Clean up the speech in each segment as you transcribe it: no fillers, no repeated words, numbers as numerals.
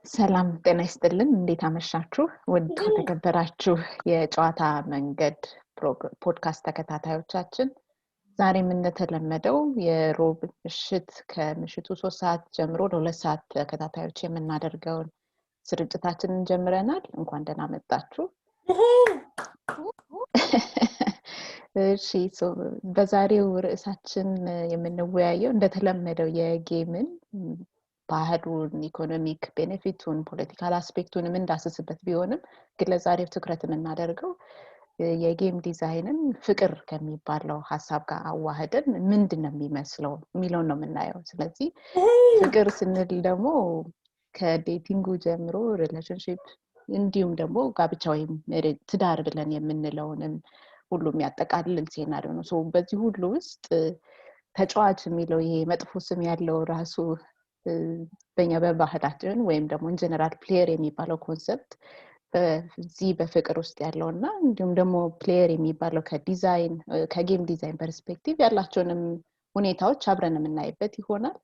ሰላም ጤና ይስጥልን እንዴት አመሻችሁ ውድ ተከበራችሁ የጨዋታ መንገድ ፖድካስት ተከታታዮቻችን ዛሬም እንደተለመደው የሮብ ምሽት ከምሽቱ 3 ሰዓት ጀምሮ ለ2 ሰዓት ተከታታዮች የምናደርገውን ስርጭታችንን ጀምረናል እንኳን ደህና መጣችሁ እሺ በዛሬው ርዕሳችን የምንወያየው እንደተለመደው የጌምን ባህሉን ኢኮኖሚክ ቤኔፊቱን ፖለቲካል አስፔክቱንም እንዳስስበት ቢሆንም ግን ለዛሬው ትኩረት የምናደርገው የጌም ዲዛይንን ፍቅር ከሚባለው ሐሳብ ጋር አዋህደን ምንድነው የሚመስለው የሚለው ነው የምናየው ስለዚህ ፍቅር ስንል ደግሞ ከዴቲንጉ ጀምሮ ሪሌሽንሺፕ እንዲሁም ደግሞ ጋብቻ ወይም ትዳር ብለን የምንለውንም ሁሉም ያጠቃልል ሴናሪዮ ነው በዚህ ሁሉ ውስጥ ተጫዋች የሚለው ይሄ መጥፎ ስም ያለው ራሱ በእኛ በባህላችን ወይም ደግሞ ጀነራል ፕሌየር የሚባለው ኮንሰፕት በዚህ በፍቅር ውስጥ ያለውና እንዲሁም ደግሞ ፕሌየር የሚባለው ከጌም ዲዛይን ፐርስፔክቲቭ ያላቸውንም ሁኔታዎች አብረን የምናይበት ይሆናል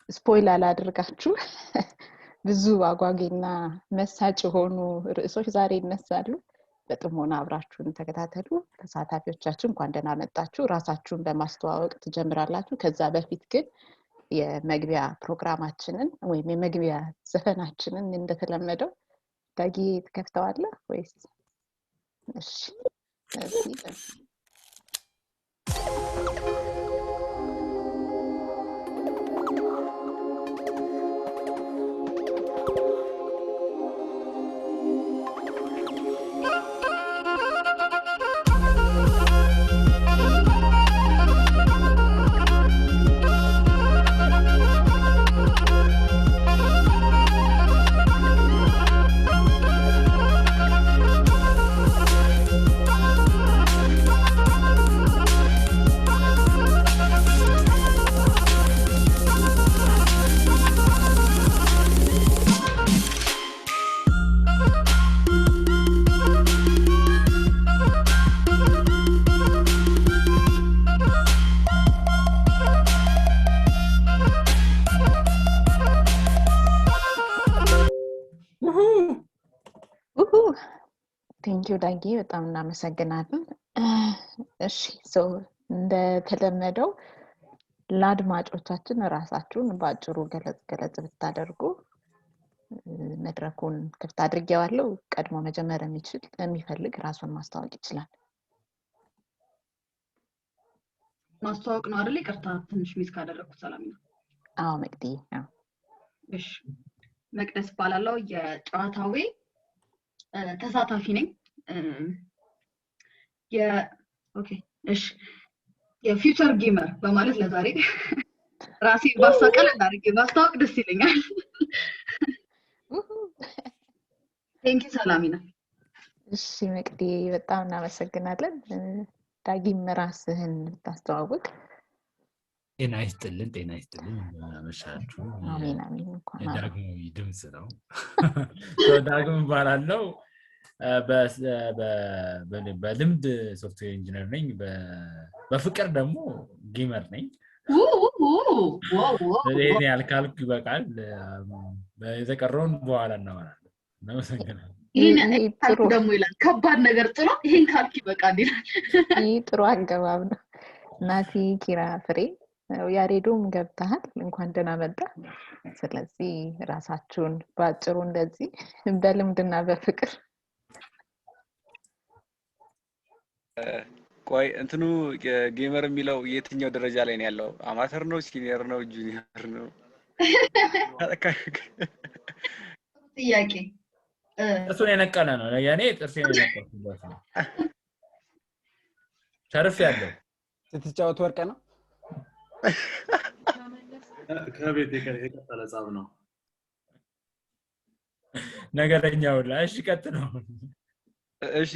ስፖይል አላደርጋችሁ ብዙ አጓጊና መሳጭ ሆኑ ርዕሶች ዛሬ ይነሳሉ በጥሞና አብራችሁን ተከታተሉ ተሳታፊዎቻችን እንኳን ደህና መጣችሁ ራሳችሁን በማስተዋወቅ ትጀምራላችሁ ከዛ በፊት ግን የመግቢያ ፕሮግራማችንን ወይም የመግቢያ ዘፈናችንን እንደተለመደው ዳጊ ትከፍተዋለህ ወይስ እሺ ቴንኪው ዳጊ በጣም እናመሰግናለን እሺ እንደተለመደው ለአድማጮቻችን ራሳችሁን በአጭሩ ገለጽ ብታደርጉ መድረኩን ክፍት አድርጌዋለሁ ቀድሞ መጀመር የሚፈልግ ራሱን ማስተዋወቅ ይችላል ማስተዋወቅ ነው አይደል ይቅርታ ትንሽ ሚስ ካደረኩት ሰላም ነው አዎ መቅዲ እሺ መቅደስ ባላለው የጨዋታዌ ተሳታፊ ነኝ ኦኬ እሺ የፊውቸር ጌመር በማለት ለዛሬ ራሴ ባስተቀል እንዳርጌ ባስተዋወቅ ደስ ይለኛል ቴንክ ዩ ሰላሚና እሺ መቅዲ በጣም እናመሰግናለን ዳጊም ራስህን ታስተዋውቅ ጤና ይስጥልን አመሻችሁ አሜን እንኳን ዳግም ድምጽ ነው ዳግም ባላለው በልምድ ሶፍትዌር ኢንጂነር ነኝ በፍቅር ደግሞ ጌመር ነኝ ለኔ ያልካልኩ ይበቃል በተቀረውን በኋላ እናወራለን እናመሰግናለን ይሄን ጥሩ ደግሞ ይላል ከባድ ነገር ጥሩ ይሄን ካልክ ይበቃል ይላል ይሄ ጥሩ አገባብ ነው ናቲ ኪራ ፍሬ ያሬዶም ገብታል እንኳን ደህና መጣ ስለዚህ ራሳችሁን ባጭሩ እንደዚህ በልምድና በፍቅር ቆይ እንትኑ ጌመር የሚለው የትኛው ደረጃ ላይ ነው ያለው አማተር ነው ሲኒየር ነው ጁኒየር ነው ጥያቄ ጥርሱን የነቀለ ነው ያኔ ጥርሱን የነቀለበት ነው ሸርፍ ያለው ስትጫወት ወርቀ ነው ከቤት የቀጠለ ጻብ ነው ነገረኛው ላይ እሺ ቀጥለው እሺ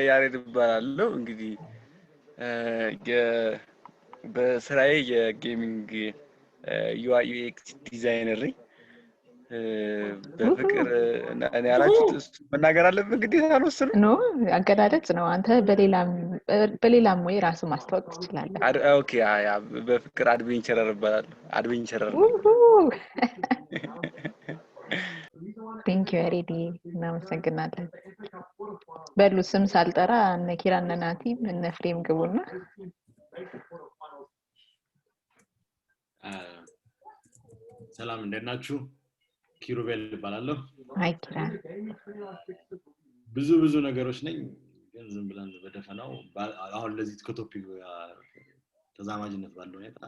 ያሬድ ይባላል እንግዲህ በስራዬ የጌሚንግ UI UX ዲዛይነር በፍቅር እኔ አላችሁት መናገር አለብን እንግዲህ ታነስሩ ኖ አገዳደጽ ነው አንተ በሌላም ወይ ራሱ ማስተዋወቅ ትችላለህ ኦኬ ያ በፍቅር አድቬንቸረር ይባላል አድቬንቸረር ቴንክ ዩ ሬዲ እናመሰግናለን። በሉ ስም ሳልጠራ እነ ኪራ እነ ናቲ እነ ፍሬም ግቡና ሰላም እንዴት ናችሁ? ኪሩቤል እባላለሁ። አይ ኪራ ብዙ ነገሮች ነኝ ግን ዝም ብለን በደፈናው አሁን ለዚህ ከቶፒክ ተዛማጅነት ባለው ሁኔታ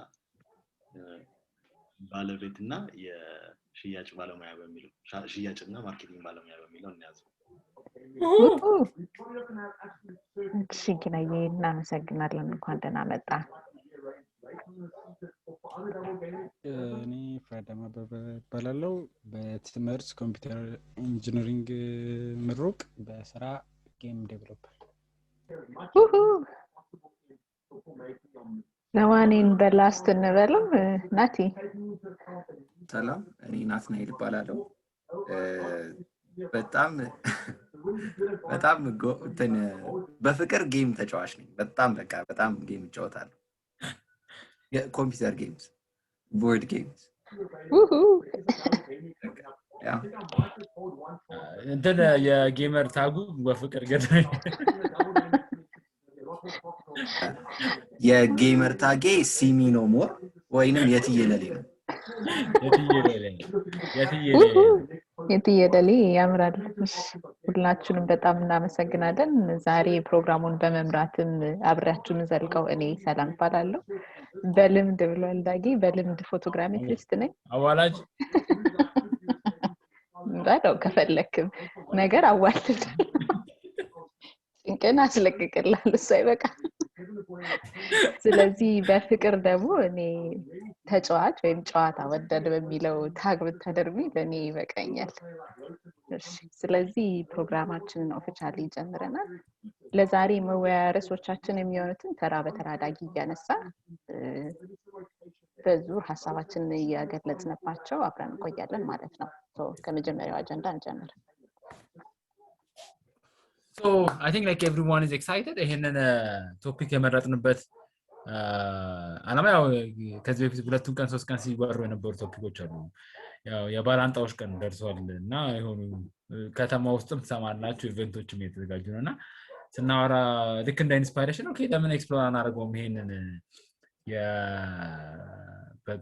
ባለቤትና የሽያጭ ባለሙያ በሚለው ሽያጭና ማርኬቲንግ ባለሙያ በሚለው እንያዘው። እሺ ኪራዬ እናመሰግናለን። እንኳን ደህና መጣ። እኔ ፍራዳማ በባላለው በትምህርት ኮምፒውተር ኢንጂነሪንግ ምሩቅ በስራ ጌም ዴቨሎፐር። ለማኔን በላስት እንበለው ናቲ። ሰላም እኔ ናትናኤል እባላለሁ። በጣም በፍቅር ጌም ተጫዋች ነኝ። በጣም ጌም እጫወታለሁ። የኮምፒውተር ጌምስ ቦርድ ጌምስ እንትን የጌመር ታጉ በፍቅር ገዳይ የጌመር ታጌ ሲሚ ኖ ሞር ወይንም የትየለሌ ነው። የትየለሌ ያምራል። ሁላችሁንም በጣም እናመሰግናለን። ዛሬ ፕሮግራሙን በመምራትም አብራችሁን ዘልቀው እኔ ሰላም እባላለሁ። በልምድ ብሏል ዳጊ። በልምድ ፎቶግራሜትሪስት ነኝ። አዋላጅ ባለው ከፈለክም ነገር አዋልተል ጭንቅና አስለቅቅልሃል እሱ አይበቃ። ስለዚህ በፍቅር ደግሞ እኔ ተጫዋች ወይም ጨዋታ ወደድ በሚለው ታግ ብታደርጉኝ ለኔ ይበቃኛል። እሺ ስለዚህ ፕሮግራማችንን ኦፊሻሊ ጀምረናል። ለዛሬ መወያያ ርዕሶቻችን የሚሆኑትን ተራ በተራ ዳጊ እያነሳ በዙ ሐሳባችንን እያገለጽንባቸው አብረን እንቆያለን ማለት ነው። ከመጀመሪያው አጀንዳ እንጀምር። So I think like everyone is excited. ይሄንን ቶፒክ የመረጥንበት አላማ ያው ከዚህ በፊት 2 ቀን 3 ቀን ሲወሩ የነበሩ ቶፒኮች አሉ። ያው የባላንጣዎች ቀን ደርሷልና የሆኑ ከተማ ውስጥም ተሰማናችሁ ኢቨንቶችም እየተዘጋጁ ነውና ስናወራ ልክ እንደ ኢንስፓይሬሽን ኦኬ ለምን ኤክስፕሎር አናደርገውም ይሄንን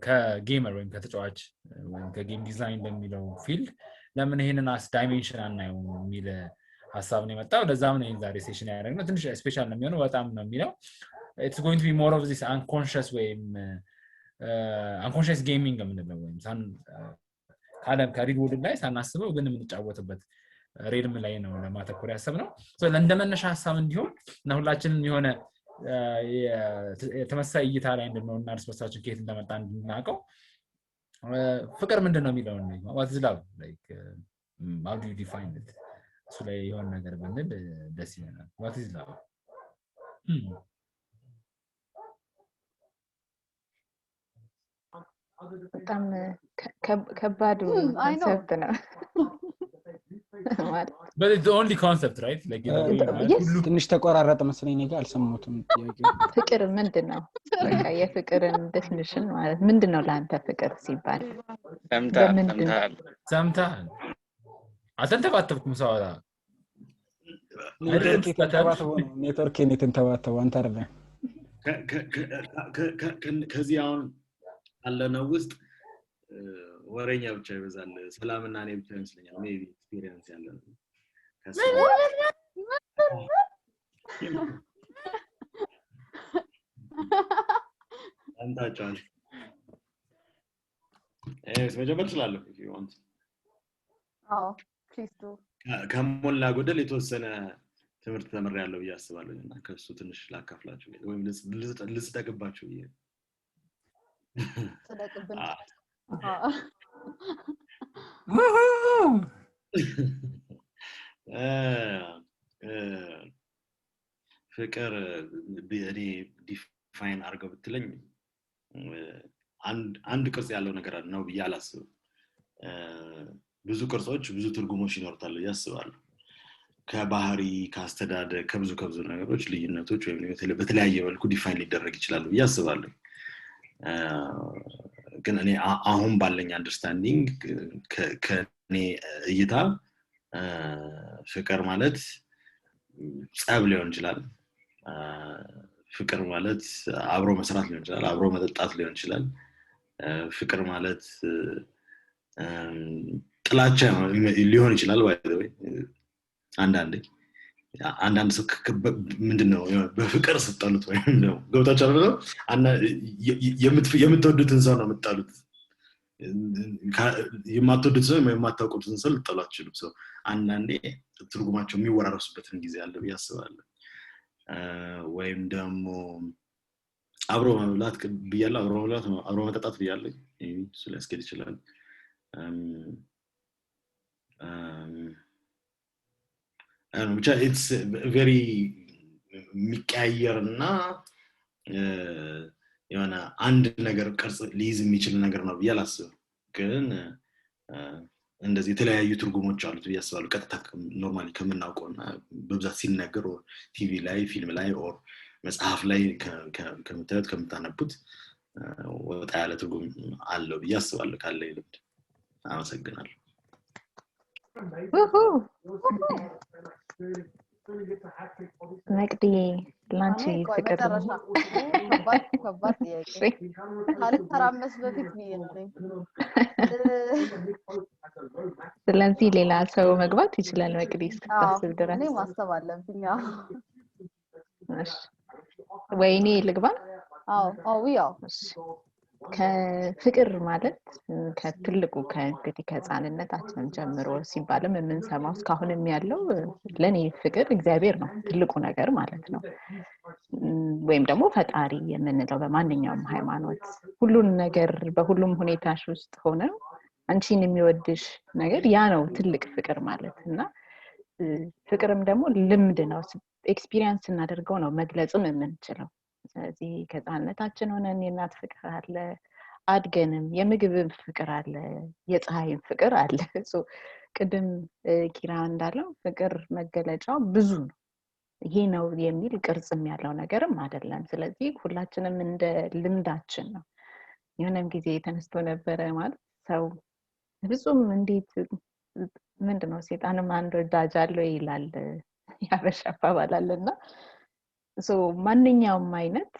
ከጌመር ወይም ከተጫዋች ወይም ከጌም ዲዛይን በሚለው ፊልድ ለምን ይሄንን አስ ዳይሜንሽን አናየውም የሚል ሐሳብ ነው የመጣው። ለዛም ነው ዛሬ ሴሽን ያደረግነው። ትንሽ ስፔሻል ነው የሚሆነው በጣም ነው የሚለው it's going to be more of this unconscious ወይም unconscious gaming የምንለው ወይም ካለም ከሪድውድ ላይ ሳናስበው ግን የምንጫወትበት ሬድም ላይ ነው ለማተኮር ያሰብነው። ለእንደመነሻ ሐሳብ እንዲሆን እና ሁላችንም የሆነ የተመሳሳይ እይታ ላይ እንደሆነና እርስ በርሳችን ከየት እንደመጣ እንድናውቀው ፍቅር ምንድነው የሚለው ነው what is love like how do you define it እሱ ላይ የሆነ ነገር ብንል ደስ ይለናል። what is love በጣም ከባድ ኮንሰፕት ነው but it's the only concept right like ትንሽ ተቆራረጠ መስለኝ እኔ ጋር አልሰማሁትም ጥያቄው። ፍቅር ምንድነው? በቃ የፍቅርን ዴፊኒሽን ማለት ምንድነው ለአንተ ፍቅር ሲባል? ሰምተሃል አልተንተባተብኩም ሳወራ ኔትወርክ ተንተባተበ አንተ አይደለም። ከዚህ አሁን አለነው ውስጥ ወሬኛ ብቻ ይበዛል። ሰላምና እኔ ብቻ ይመስለኛል ሜቢ ኤክስፒሪየንስ ያለን አንታጫል መጀመር እችላለሁ if you want። please do። ከሞላ ጎደል የተወሰነ ትምህርት ተመሪያለሁ ብዬ አስባለሁና ከሱ ትንሽ ላካፍላችሁ ወይም ልስጠቅባችሁ ብዬ ተደቅብን ፍቅር እኔ ዲፋይን አድርገው ብትለኝ አንድ ቅርጽ ያለው ነገር ነው ብዬ አላስብም። ብዙ ቅርጾች ብዙ ትርጉሞች ይኖርታል ያስባሉ። ከባህሪ ካስተዳደግ ከብዙ ነገሮች ልዩነቶች ወይም በተለያየ መልኩ ዲፋይን ሊደረግ ይችላል ያስባለሁ። ግን እኔ አሁን ባለኝ አንደርስታንዲንግ እይታ ፍቅር ማለት ጸብ ሊሆን ይችላል ፍቅር ማለት አብሮ መስራት ሊሆን ይችላል አብሮ መጠጣት ሊሆን ይችላል ፍቅር ማለት ጥላቻ ሊሆን ይችላል ወይ አንዳንድ ሰው ምንድነው በፍቅር ስጣሉት ወይ ነው ገብታችሁ አይደል የምትወዱትን ሰው ነው የምትጣሉት የማትወዱት ሰው የማታውቁትን ሰው ልጣላችሁ ነው አንዳንዴ ትርጉማቸው የሚወራረሱበትን ጊዜ አለ ያስባለሁ ወይም ደግሞ አብሮ መብላት ብያለሁ አብሮ መብላት አብሮ መጠጣት ብያለሁ እሱ ሊያስኬድ ይችላል ብቻ it's very የሚቀያየርና የሆነ አንድ ነገር ቅርጽ ሊይዝ የሚችል ነገር ነው ብያላስብ ግን እንደዚህ የተለያዩ ትርጉሞች አሉት ብያስባለሁ ቀጥታ ኖርማሊ ከምናውቀውና በብዛት ሲነገር ቲቪ ላይ ፊልም ላይ ኦር መጽሐፍ ላይ ከምታዩት ከምታነቡት ወጣ ያለ ትርጉም አለው ብያስባለሁ ካለ ይልምድ አመሰግናለሁ መቅዲ ላንቺ ፍቅር ከባድ ጥያቄ ካልተራመስ በፊት ቢየልኝ ስለዚህ ሌላ ሰው መግባት ይችላል መቅዲ እስክታስብ ድረስ እኔ ማሰብ አለብኝ እሺ ወይኔ ልግባ ያው ከፍቅር ማለት ከትልቁ ከእንግዲህ ከህፃንነታችን ጀምሮ ሲባልም የምንሰማው እስካሁንም ያለው ለኔ ፍቅር እግዚአብሔር ነው ትልቁ ነገር ማለት ነው ወይም ደግሞ ፈጣሪ የምንለው በማንኛውም ሃይማኖት ሁሉን ነገር በሁሉም ሁኔታሽ ውስጥ ሆነ አንቺን የሚወድሽ ነገር ያ ነው ትልቅ ፍቅር ማለትና ፍቅርም ደግሞ ልምድ ነው ኤክስፒሪየንስ እናደርገው ነው መግለጽም የምንችለው ስለዚህ ከህፃንነታችን ሆነን የእናት ፍቅር አለ አድገንም የምግብ ፍቅር አለ የፀሐይን ፍቅር አለ ቅድም ኪራ እንዳለው ፍቅር መገለጫው ብዙ ነው ይሄ ነው የሚል ቅርጽም ያለው ነገርም አይደለም ስለዚህ ሁላችንም እንደ ልምዳችን ነው የሆነም ጊዜ ተነስቶ ነበር ማለት ሰው ብዙም እንዴት ምንድነው ሰይጣንም አንድ ወዳጅ አለው ይላል ያበሻ አባባልና ማንኛውም አይነት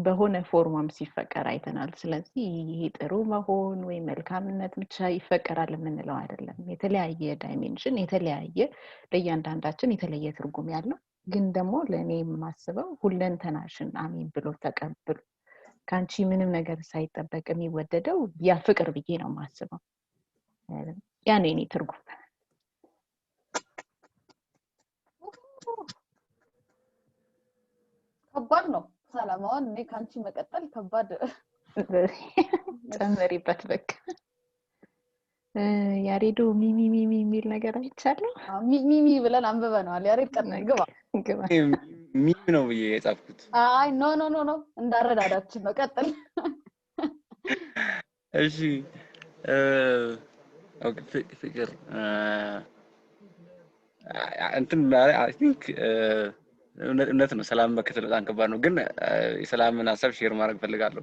በሆነ ፎርማም ሲፈቀር አይተናል ስለዚህ ይሄ ጥሩ መሆን ወይ መልካምነት ብቻ ይፈቀራል የምንለው አይደለም የተለያየ ዳይሜንሽን የተለያየ ለእያንዳንዳችን የተለየ ትርጉም ያለው ግን ደግሞ ለኔ የማስበው ሁለንተናሽን አሜን ብሎ ተቀብሎ ካንቺ ምንም ነገር ሳይጠበቅ የሚወደደው ያ ፍቅር ብዬ ነው የማስበው ያኔ እኔ ትርጉም ከባድ ነው ሰላማውን እኔ ካንቺ መቀጠል ከባድ ጨምሪበት በቃ ያሬዱ ሚሚ የሚል ነገር አይቻለሁ ሚሚ ብለን አንብበናል ያሬድ ቀጥል ግባ ሚሚ ነው ብዬ የጻፍኩት አይ ኖ እንዳረዳዳችን ነው ቀጥል እሺ ፍቅር እንትን አይ ቲንክ እውነት ነው ሰላም መከተል በጣም ከባድ ነው ግን የሰላምን ሐሳብ ሼር ማድረግ ፈልጋለሁ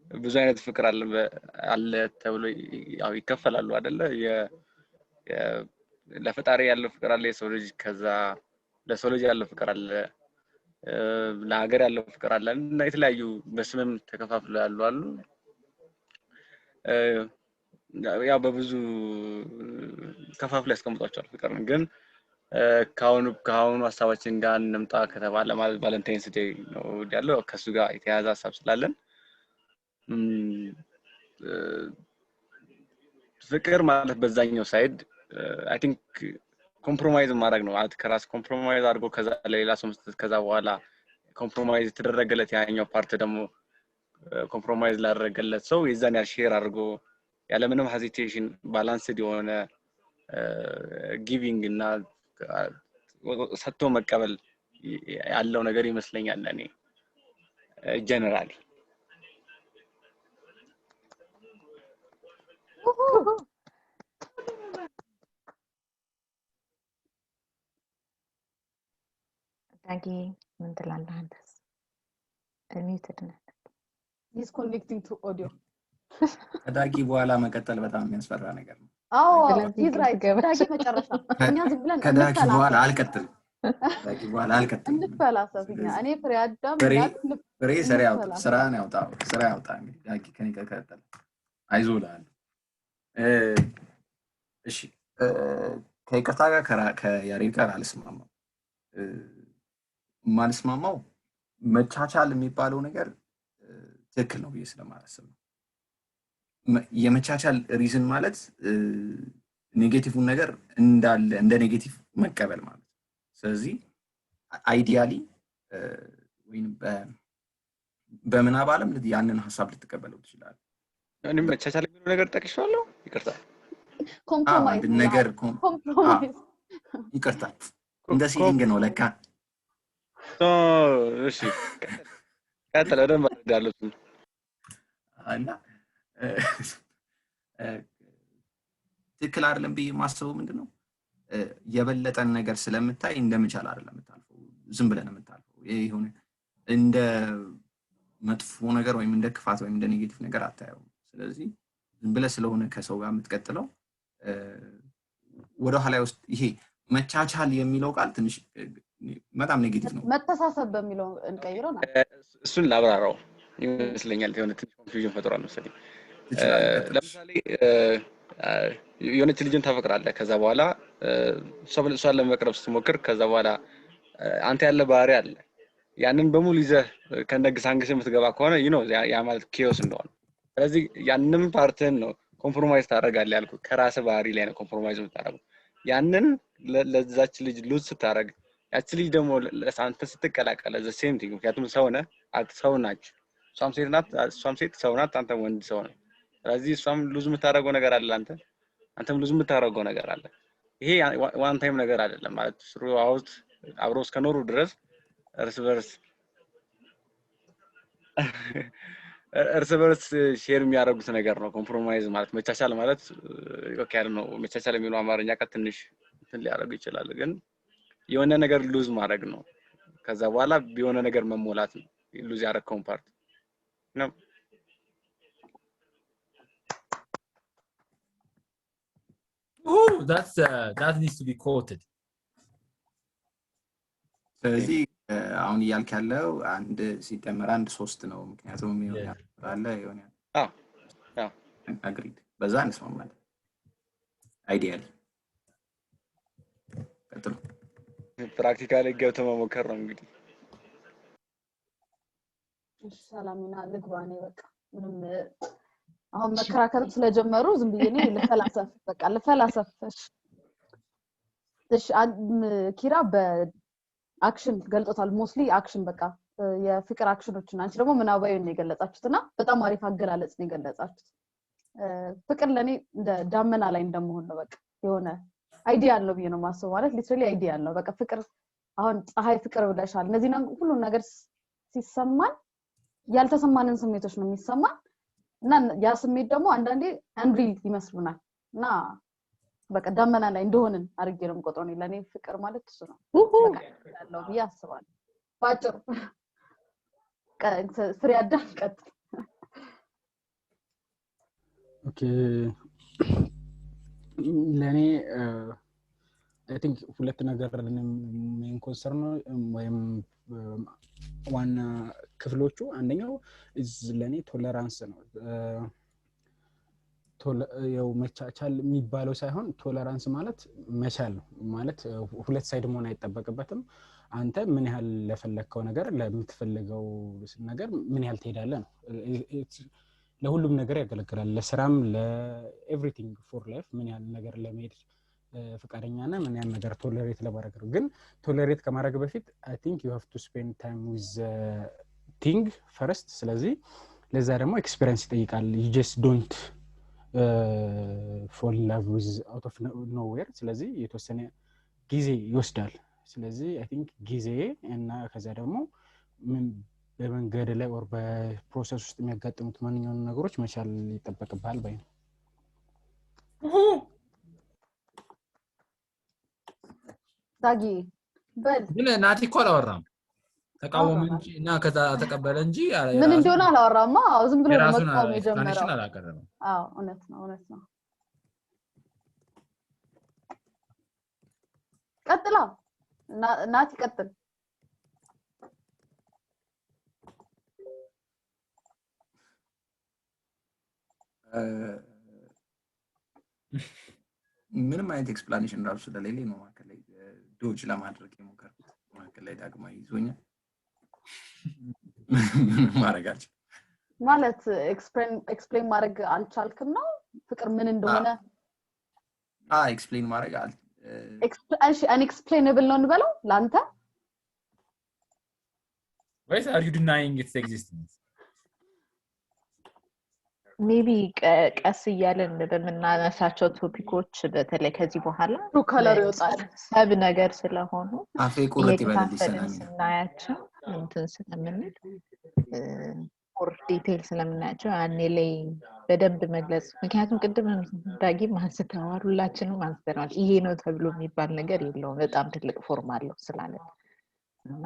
ብዙ አይነት ፍቅር አለ ተብሎ ያው ይከፈላሉ አይደለ ለፈጣሪ ያለው ፍቅር አለ የሰው ልጅ ከዛ ለሰው ልጅ ያለው ፍቅር አለ ለሀገር ያለው ፍቅር አለ እና የተለያዩ በስምም ተከፋፍለው አሉ ያው በብዙ ከፋፍለው ያስቀምጧቸዋል ፍቅር ግን ካሁኑ ሐሳባችን ጋር እንምጣ ከተባለ ማለት ቫለንታይንስ ዴይ ነው ያለው ከሱ ጋር የተያያዘ ሐሳብ ስላለን ፍቅር ማለት በዛኛው ሳይድ አይ ቲንክ ኮምፕሮማይዝ ማድረግ ነው ማለት ከራስ ኮምፕሮማይዝ አድርጎ ከዛ ለሌላ ሰው መስጠት ከዛ በኋላ ኮምፕሮማይዝ ተደረገለት ያኛው ፓርት ደግሞ ኮምፕሮማይዝ ላደረገለት ሰው የዛን ያህል ሼር አድርጎ ያለምንም ሄዚቴሽን ባላንስድ የሆነ ጊቪንግ እና ሰጥቶ መቀበል ያለው ነገር ይመስለኛል ለኔ ጀነራሊ ዳጊ ምን ትላለህ አንተስ ሚውትድ ነህ ዲስኮኔክቲንግ ቱ ኦዲዮ ከዳጊ በኋላ መቀጠል በጣም የሚያስፈራ ነገር ነው he's right ዳጊ መጨረሻ እኛ ዝም ብለን ከዳጊ በኋላ አልቀጥልም ዳጊ በኋላ አልቀጥልም እንፈላሰፍኛ እኔ ፍሬ አዳም ፍሬ ስራ ነው ያውጣው ስራ ያውጣ እንግዲህ ዳጊ ከኔ ከቀጠለ አይዞላል እሺ ከይቅርታ ጋር ከያሬድ ጋር አልስማማም ማልስማማው መቻቻል የሚባለው ነገር ትክክል ነው ብዬ ስለማላስብ ነው የመቻቻል ሪዝን ማለት ኔጌቲቭን ነገር እንዳለ እንደ ኔጌቲቭ መቀበል ማለት ስለዚህ አይዲያሊ ወይንም በምናብ ዓለም ያንን ሐሳብ ልትቀበለው ትችላለህ እኔ መቻቻል የሚለው ነገር ጠቅሻለሁ ይቅርታ ኮምፕሮማይዝ ነገር ኮምፕሮማይዝ ይቅርታ እንደ ሲሊንግ ነው ለካ እሺ ቀጥለ ደም አደረጋለሁ እና ትክክል አይደለም ብዬ ማስበው ምንድነው የበለጠን ነገር ስለምታይ እንደምቻል አይደለም የምታልፈው ዝም ብለን የምታልፈው ይሄ ሆነ እንደ መጥፎ ነገር ወይም እንደ ክፋት ወይም እንደ ኔጌቲቭ ነገር አታየው ስለዚህ ዝም ብለ ስለሆነ ከሰው ጋር የምትቀጥለው ወደ ኋላ ውስጥ ይሄ መቻቻል የሚለው ቃል ትንሽ በጣም ኔጌቲቭ ነው መተሳሰብ በሚለው እንቀይረው ነው እሱን ላብራራው ይመስለኛል የሆነ ትንሽ ኮንፊውዥን ፈጥሯል መሰለኝ ለምሳሌ የሆነች ልጅን ታፈቅራለህ ከዛ በኋላ እሷን ለመቅረብ ስትሞክር ከዛ በኋላ አንተ ያለ ባህሪ አለ ያንን በሙሉ ይዘህ ከነግሳንግስ የምትገባ ከሆነ ያ ማለት ኬዮስ እንደሆነ ስለዚህ ያንን ፓርትን ነው ኮምፕሮማይዝ ታደርጋለህ ያልኩት ከራስህ ባህሪ ላይ ነው ኮምፕሮማይዝ የምታደርገው ያንን ለዛች ልጅ ሉዝ ስታደርግ ያቺ ልጅ ደግሞ አንተ ስትቀላቀለ ዘ ሴም ቲንግ ምክንያቱም ሰው ነህ ሰው ናችሁ እሷም ሴት ሰው ናት አንተም ወንድ ሰው ነህ ስለዚህ እሷም ሉዝ የምታደርገው ነገር አለ አንተም ሉዝ የምታደርገው ነገር አለ ይሄ ዋን ታይም ነገር አይደለም ማለት ስሩ አውት አብሮ እስከኖሩ ድረስ እርስ በርስ ሼር የሚያደርጉት ነገር ነው ኮምፕሮማይዝ ማለት መቻቻል ማለት ኦኬ አይደል ነው መቻቻል የሚለው አማርኛ ቃል ትንሽ እንትን ሊያደርግ ይችላል ግን የሆነ ነገር ሉዝ ማድረግ ነው ከዛ በኋላ የሆነ ነገር መሞላት ነው ሉዝ ያደረገው ፓርት ነው that needs to be quoted ስለዚህ አሁን እያልክ ያለው አንድ ሲደመር አንድ 3 ነው ምክንያቱም ይሆናል agreed በዛ እንስማማለን አይዲያሊ ቀጥሉ ፕራክቲካሊ ገብቶ መሞከር ነው እንግዲህ ሰላምና ልግባኔ በቃ ምንም አሁን መከራከር ስለጀመሩ ዝም ብዬ ነው ለፈላሰፍ በቃ ለፈላሰፍሽ እሺ ኪራ በአክሽን ገልጦታል ሞስሊ አክሽን በቃ የፍቅር አክሽኖችን አንቺ ደግሞ ምናባዩ ነው የገለጻችሁትና በጣም አሪፍ አገላለጽ ነው የገለጻችሁት ፍቅር ለኔ እንደ ዳመና ላይ እንደመሆን ነው በቃ የሆነ አይዲያል ነው ብዬ ነው ማሰብ ማለት ሊትራሊ አይዲያል ነው በቃ ፍቅር አሁን ፀሐይ ፍቅር ብለሻል እነዚህ ሁሉ ነገር ሲሰማን ያልተሰማንን ስሜቶች ነው የሚሰማን እና ያ ስሜት ደግሞ አንዳንዴ አንሪል ይመስሉናል እና በቃ ዳመና ላይ እንደሆነን አርጌ ነው ቆጥሮኝ ለኔ ፍቅር ማለት እሱ ነው በቃ ያለው ብዬ አስባለሁ ባጭሩ ፍሬ አዳም ቀጥል ኦኬ ለኔ አይ ቲንክ ሁለት ነገር ሜን ኮንሰርን ወይም ዋና ክፍሎቹ አንደኛው ለኔ ቶለራንስ ነው ያው መቻቻል የሚባለው ሳይሆን ቶለራንስ ማለት መቻል ነው ማለት ሁለት ሳይድ መሆን አይተበቀበትም አንተ ምን ያህል ለፈለከው ነገር ለምትፈልገው ነገር ምን ያህል ትሄዳለህ ነው ለሁሉም ነገር ያገለግላል ለስራም ለኤቭሪቲንግ ፎር ላይፍ ምን ያህል ነገር ለመሄድ ፍቃደኛ ነህ ምን ያህል ነገር ቶለሬት ለማድረግ ነው ግን ቶለሬት ከማድረግ በፊት አይ ቲንክ ዩ ሃቭ ቱ ስፔንድ ታይም ዊዝ ቲንግ ፈርስት ስለዚህ ለዛ ደግሞ ኤክስፒሪየንስ ይጠይቃል you just don't fall in love with out of nowhere ስለዚህ የተወሰነ ጊዜ ይወስዳል ስለዚህ አይ ቲንክ ጊዜ እና ከዛ ደግሞ በመንገድ ላይ or በፕሮሰስ ውስጥ የሚያጋጥሙት ማንኛውንም ነገሮች መቻል ይጠበቅብሃል ባይ ነው ዳጊ በል ግን ናቲ እኮ አላወራም ተቃወም እንጂ እና ከዛ ተቀበለ እንጂ ምን እንደሆነ አላወራማ ዝም ብሎ ነው መቃወም የጀመረው ራሱን አላቀረበም እውነት ነው ናት ይቀጥል ምንም አይነት ኤክስፕላኔሽን ራሱ ስለሌለ ነው ማከለ ዶጅ ለማድረግ የሞከርኩት ማከለ ዳግማ ይዞኛል ማረጋጭ ማለት ኤክስፕሌን ማድረግ አልቻልክም ነው ፍቅር ምን እንደሆነ ኤክስፕሌን ማድረግ unexplainable ነው እንበለው ላንተ Why are you denying its existence? ሜቢ ቀስ እያለን በመናነሳቸው ቶፒኮች በተለይ ከዚህ በኋላ ከለር ይወጣል ሰብ ነገር ስለሆኑ አፌ ቁርጥ ይበላል ይሰናል ስናያቸው እንትን ስለምንል ኦር ዲቴል ስለምናያቸው ያኔ ላይ በደንብ መግለጽ ምክንያቱም ቅድም ዳጊም አንስተዋል ሁላችንም አንስተናል ይሄ ነው ተብሎ የሚባል ነገር የለውም በጣም ትልቅ ፎርም አለው ስላለ እና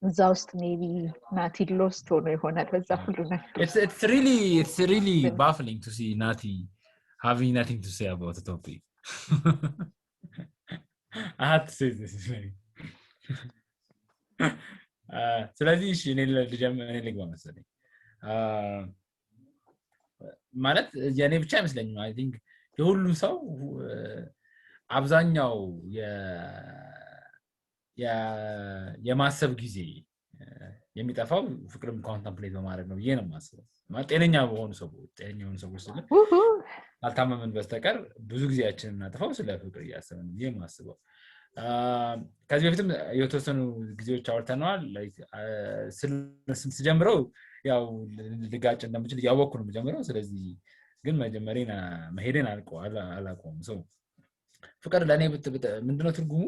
እዛ ውስጥ ሜቢ ናቲ ሎስት ሆኖ ይሆናል በዛ ሁሉ ነገር it's really baffling to see Nati having nothing to say about the topic. I had to say this. ስለዚህ እሺ እኔ ልግባ መሰለኝ ማለት የኔ ብቻ አይመስለኝም አይ ቲንክ የሁሉም ሰው አብዛኛው የማሰብ ጊዜ የሚጠፋው ፍቅርም ኮንተምፕሌት በማድረግ ነው ይሄ ነው ማሰብ ማለት ጤነኛ በሆኑ ሰዎች ስለ አልታመመን በስተቀር ብዙ ጊዜያችንን እናጠፋው ስለ ፍቅር እያሰብን ነው ይሄ ማስበው ከዚህ በፊትም የተወሰኑ ጊዜዎች አውርተናል ስጀምረው ያው ልጋጭ እንደምችል ያወቅኩ ነው ጀምረው ስለዚህ ግን መጀመሪያ መሄድን አላቆም ሰው ፍቅር ለኔ ምንድነው ትርጉሙ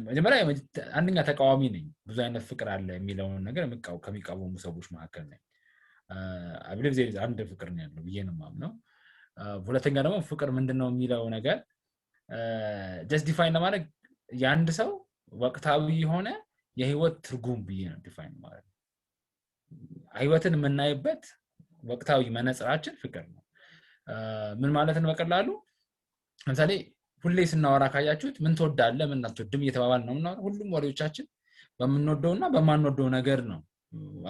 መጀመሪያ አንደኛ ተቃዋሚ ነኝ ብዙ አይነት ፍቅር አለ የሚለውን ነገር ከሚቃወሙ ሰዎች መካከል ነኝ አብለብ ዘይ አንድ ፍቅር ነው ያለው ብዬ ነው ማምነው ሁለተኛ ደግሞ ፍቅር ምንድነው የሚለው ነገር just define ለማድረግ ያንድ ሰው ወቅታዊ የሆነ የህይወት ትርጉም ብዬ ነው define ማለት ህይወትን የምናይበት ወቅታዊ መነጽራችን ፍቅር ነው ምን ማለት ነው በቀላሉ ለምሳሌ ሁሌ ስናወራ ካያችሁት ምን ትወዳለህ ምን አትወድም እየተባባል ነው እና ሁሉም ወሬዎቻችን በመንወደውና በማንወደው ነገር ነው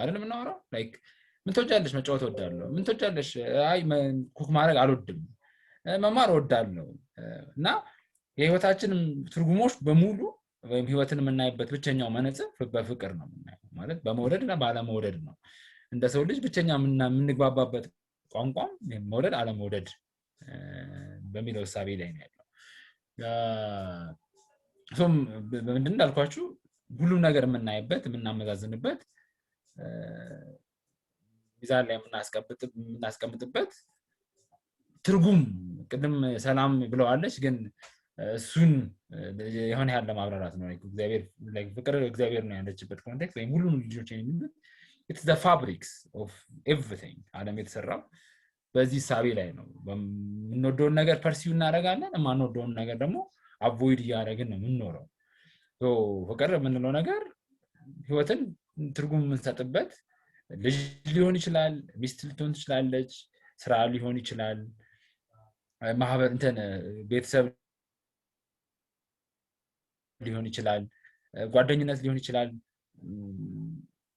አይደል የምናወራው ላይክ ምን ትወጃለሽ መጫወት እወዳለሁ ምን ትወጃለሽ አይ ኩክ ማድረግ አልወድም መማር እወዳለሁ እና የህይወታችን ትርጉሞች በሙሉ ወይም ህይወትን የምናይበት ብቸኛው መነጽር በፍቅር ነው የምናየው ማለት በመውደድና ባለመውደድ ነው እንደ ሰው ልጅ ብቸኛ የምንግባባበት ቋንቋም መውደድ አለመውደድ በሚለው ሐሳቤ ላይ ነው ያለው ሶም ምንድን እንዳልኳችሁ ሁሉም ነገር የምናይበት የምናመዛዝንበት ሚዛን ላይ የምናስቀምጥበት ትርጉም ቅድም ሰላም ብለዋለች ግን እሱን የሆነ ያለ ማብራራት ነው እግዚአብሔር ፍቅር እግዚአብሔር ነው ያለችበት ኮንቴክስት ወይ ሁሉም ልጆች የሚሉት it's the fabrics of everything ዓለም የተሰራው በዚህ ሳቢ ላይ ነው የምንወደውን ነገር ፐርሲው እናደርጋለን የማንወደውን ነገር ደግሞ አቮይድ ያደርግን ነው የምንኖረው ሶ ፍቅር የምንለው ነገር ህይወትን ትርጉም የምንሰጥበት ልጅ ሊሆን ይችላል ሚስት ልትሆን ትችላለች ስራ ሊሆን ይችላል ማህበር እንትን ቤተሰብ ሊሆን ይችላል ጓደኝነት ሊሆን ይችላል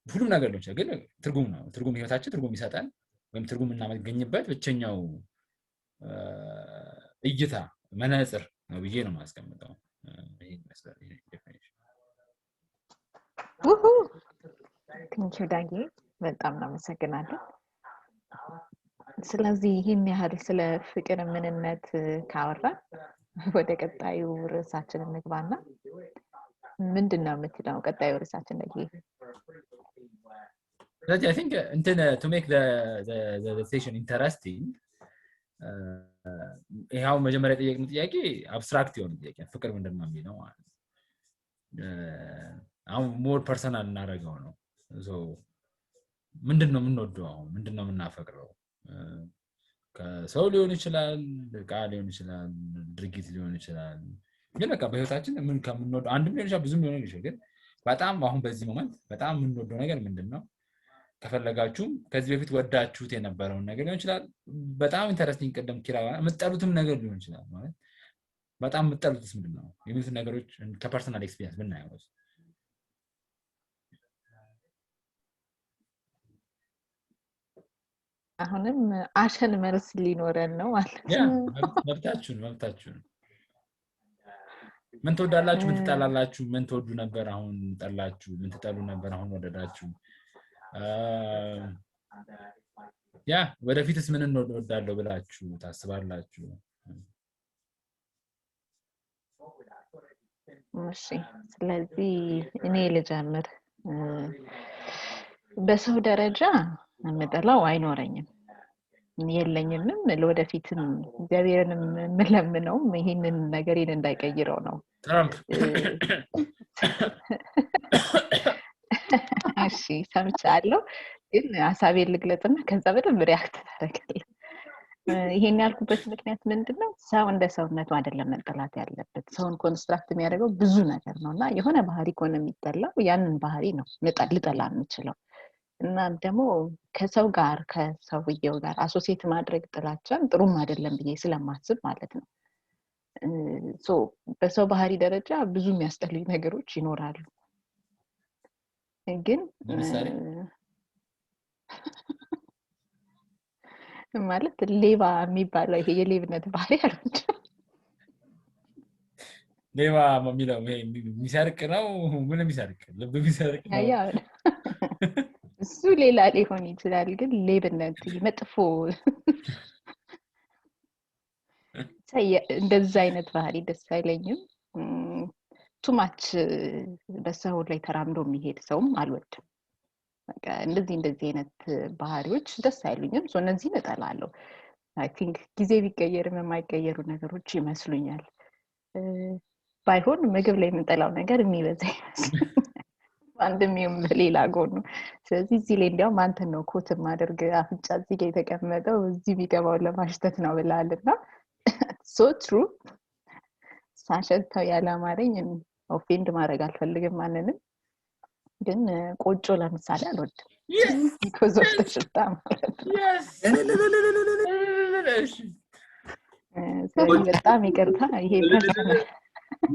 ሁሉም ነገር ሊሆን ይችላል ግን ትርጉም ነው ትርጉም ህይወታችን ትርጉም ይሰጣል ወይም ትርጉም እናገኝበት ብቸኛው እይታ መነጽር ነው ብዬ ነው ማስቀምጠው ይሄ መስራት ዲፊኒሽን ቴንኪው ዳጊ በጣም እናመሰግናለን ስለዚህ ይሄን ያህል ስለ ፍቅር ምንነት ካወራ ወደ ቀጣዩ ርዕሳችን እንግባና ምንድነው የምትለው ቀጣዩ ርዕሳችን ላይ I think to make the session interesting ይሄው መጀመሪያ ጠየቅነው ጥያቄ አብስትራክት የሆነ ጥያቄ ፍቅር ምንድነው የሚለው ማለት አሁን ሞር ፐርሰናል እናደርገው ነው ሶ ምንድነው የምንወደው ምንድነው የምናፈቅረው ከሰው ሊሆን ይችላል ቃል ሊሆን ይችላል ድርጊት ሊሆን ይችላል ግን በቃ በህይወታችን ምን ከምንወደው አንድም ሊሆን ይችላል ብዙም ሊሆን ይችላል ግን በጣም አሁን በዚህ ሞመንት በጣም የምንወደው ነገር ምንድነው ከፈለጋችሁም ከዚህ በፊት ወዳችሁት የነበረው ነገር ሊሆን ይችላል በጣም ኢንተረስቲንግ ቀደም ኪራ መጣሉትም ነገር ሊሆን ይችላል ማለት በጣም የምትጠሉትስ ምንድነው የሚሉት ነገሮች ከፐርሰናል ኤክስፒሪየንስ ብናየው አሁንም አሸን መልስ ሊኖረን ነው ማለት ያ መብታችሁን ምን ትወዳላችሁ ምን ትጠላላችሁ ምን ትወዱ ነበር አሁን ጠላችሁ ምን ትጠሉ ነበር አሁን ወደዳችሁ ያ ወደፊትስ ምን እንወዳለው ብላችሁ ታስባላችሁ እሺ ስለዚህ እኔ ልጀምር በሰው ደረጃ መጠላው አይኖረኝም የለኝም ለወደፊትም እግዚአብሔርንም መለምነው ይሄንን ነገርን እንዳይቀይረው ነው ትራምፕ እሺ ሰምቻለሁ ግን ሐሳቤን ልግለጽና ከዛ በደንብ ሪአክት ታደርጋለህ ይሄን ያልኩበት ምክንያት ምንድነው ሰው እንደ ሰውነቱ አይደለም መጠላት ያለበት ሰውን ኮንስትራክት የሚያደርገው ብዙ ነገር ነውና የሆነ ባህሪ ኮን የሚጠላው ያንን ባህሪ ነው ልጠላ የምችለው እና ደግሞ ከሰው ጋር ከሰውየው ጋር አሶሲየት ማድረግ ጥላቻን ጥሩም አይደለም ብዬ ስለማስብ ማለት ነው በሰው ባህሪ ደረጃ ብዙ የሚያስጠሉኝ ነገሮች ይኖራሉ ግን ማለት ሌባ የሚባለው ይሄ የሌብነት ባህሪ አይደለም ሌባ የሚለው የሚሰርቅ ነው ምን የሚሰርቅ ልብ የሚሰርቅ ነው ያ እሱ ሌላ ሊሆን ይችላል ግን ሌብነት መጥፎ እንደዛ አይነት ባህሪ ደስ አይለኝም ቱማች በሰው ላይ ተራምዶ የሚሄድ ሰውም አልወድም በቃ እንደዚህ አይነት ባህሪዎች ደስ አይሉኝም እነዚህ እጠላለሁ አይ ቲንክ ጊዜ ቢቀየርም የማይቀየሩ ነገሮች ይመስሉኛል ባይሆን ምግብ ላይ የምንጠላው ነገር የሚበዛ ይመስለኛል አንድም በሌላ ጎኑ ስለዚህ እዚህ ላይ እንዲያውም አንተን ነው ኮት ማድረግ አፍንጫ እዚህ ጋር የተቀመጠው እዚህ ቢገባው ለማሽተት ነው ብላለና so true ሳሸተው ያላማረኝ ኦፌንድ ማድረግ አልፈልግም ማንንም ግን ቆጮ ለምሳሌ አልወድም because of the ሽታ ማለት ነው በጣም ይቅርታ ይሄ ፐርሰናል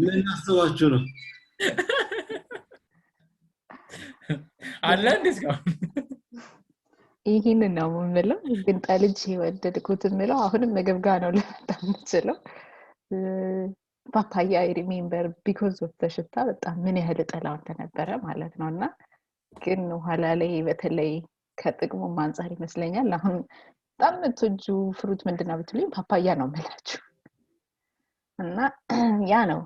ምን አስባችሁ ነው አለ እንደዚህ ይሄንን ነው የምለው ግን ጠልጅ ወደድኩት የምለው አሁንም ምግብ ጋር ነው ለማጣም የምችለው ፓፓያ I remember because of the ሽታ በጣም ምን ያህል ጠላው ተነበረ ማለት ነውና ግን ኋላ ላይ በተለይ ከጥቅሙ አንፃር ይመስለኛል አሁን በጣም ትጁ ፍሩት ምንድነው ብትሉኝ ፓፓያ ነው የምላችሁ እና ያ ነው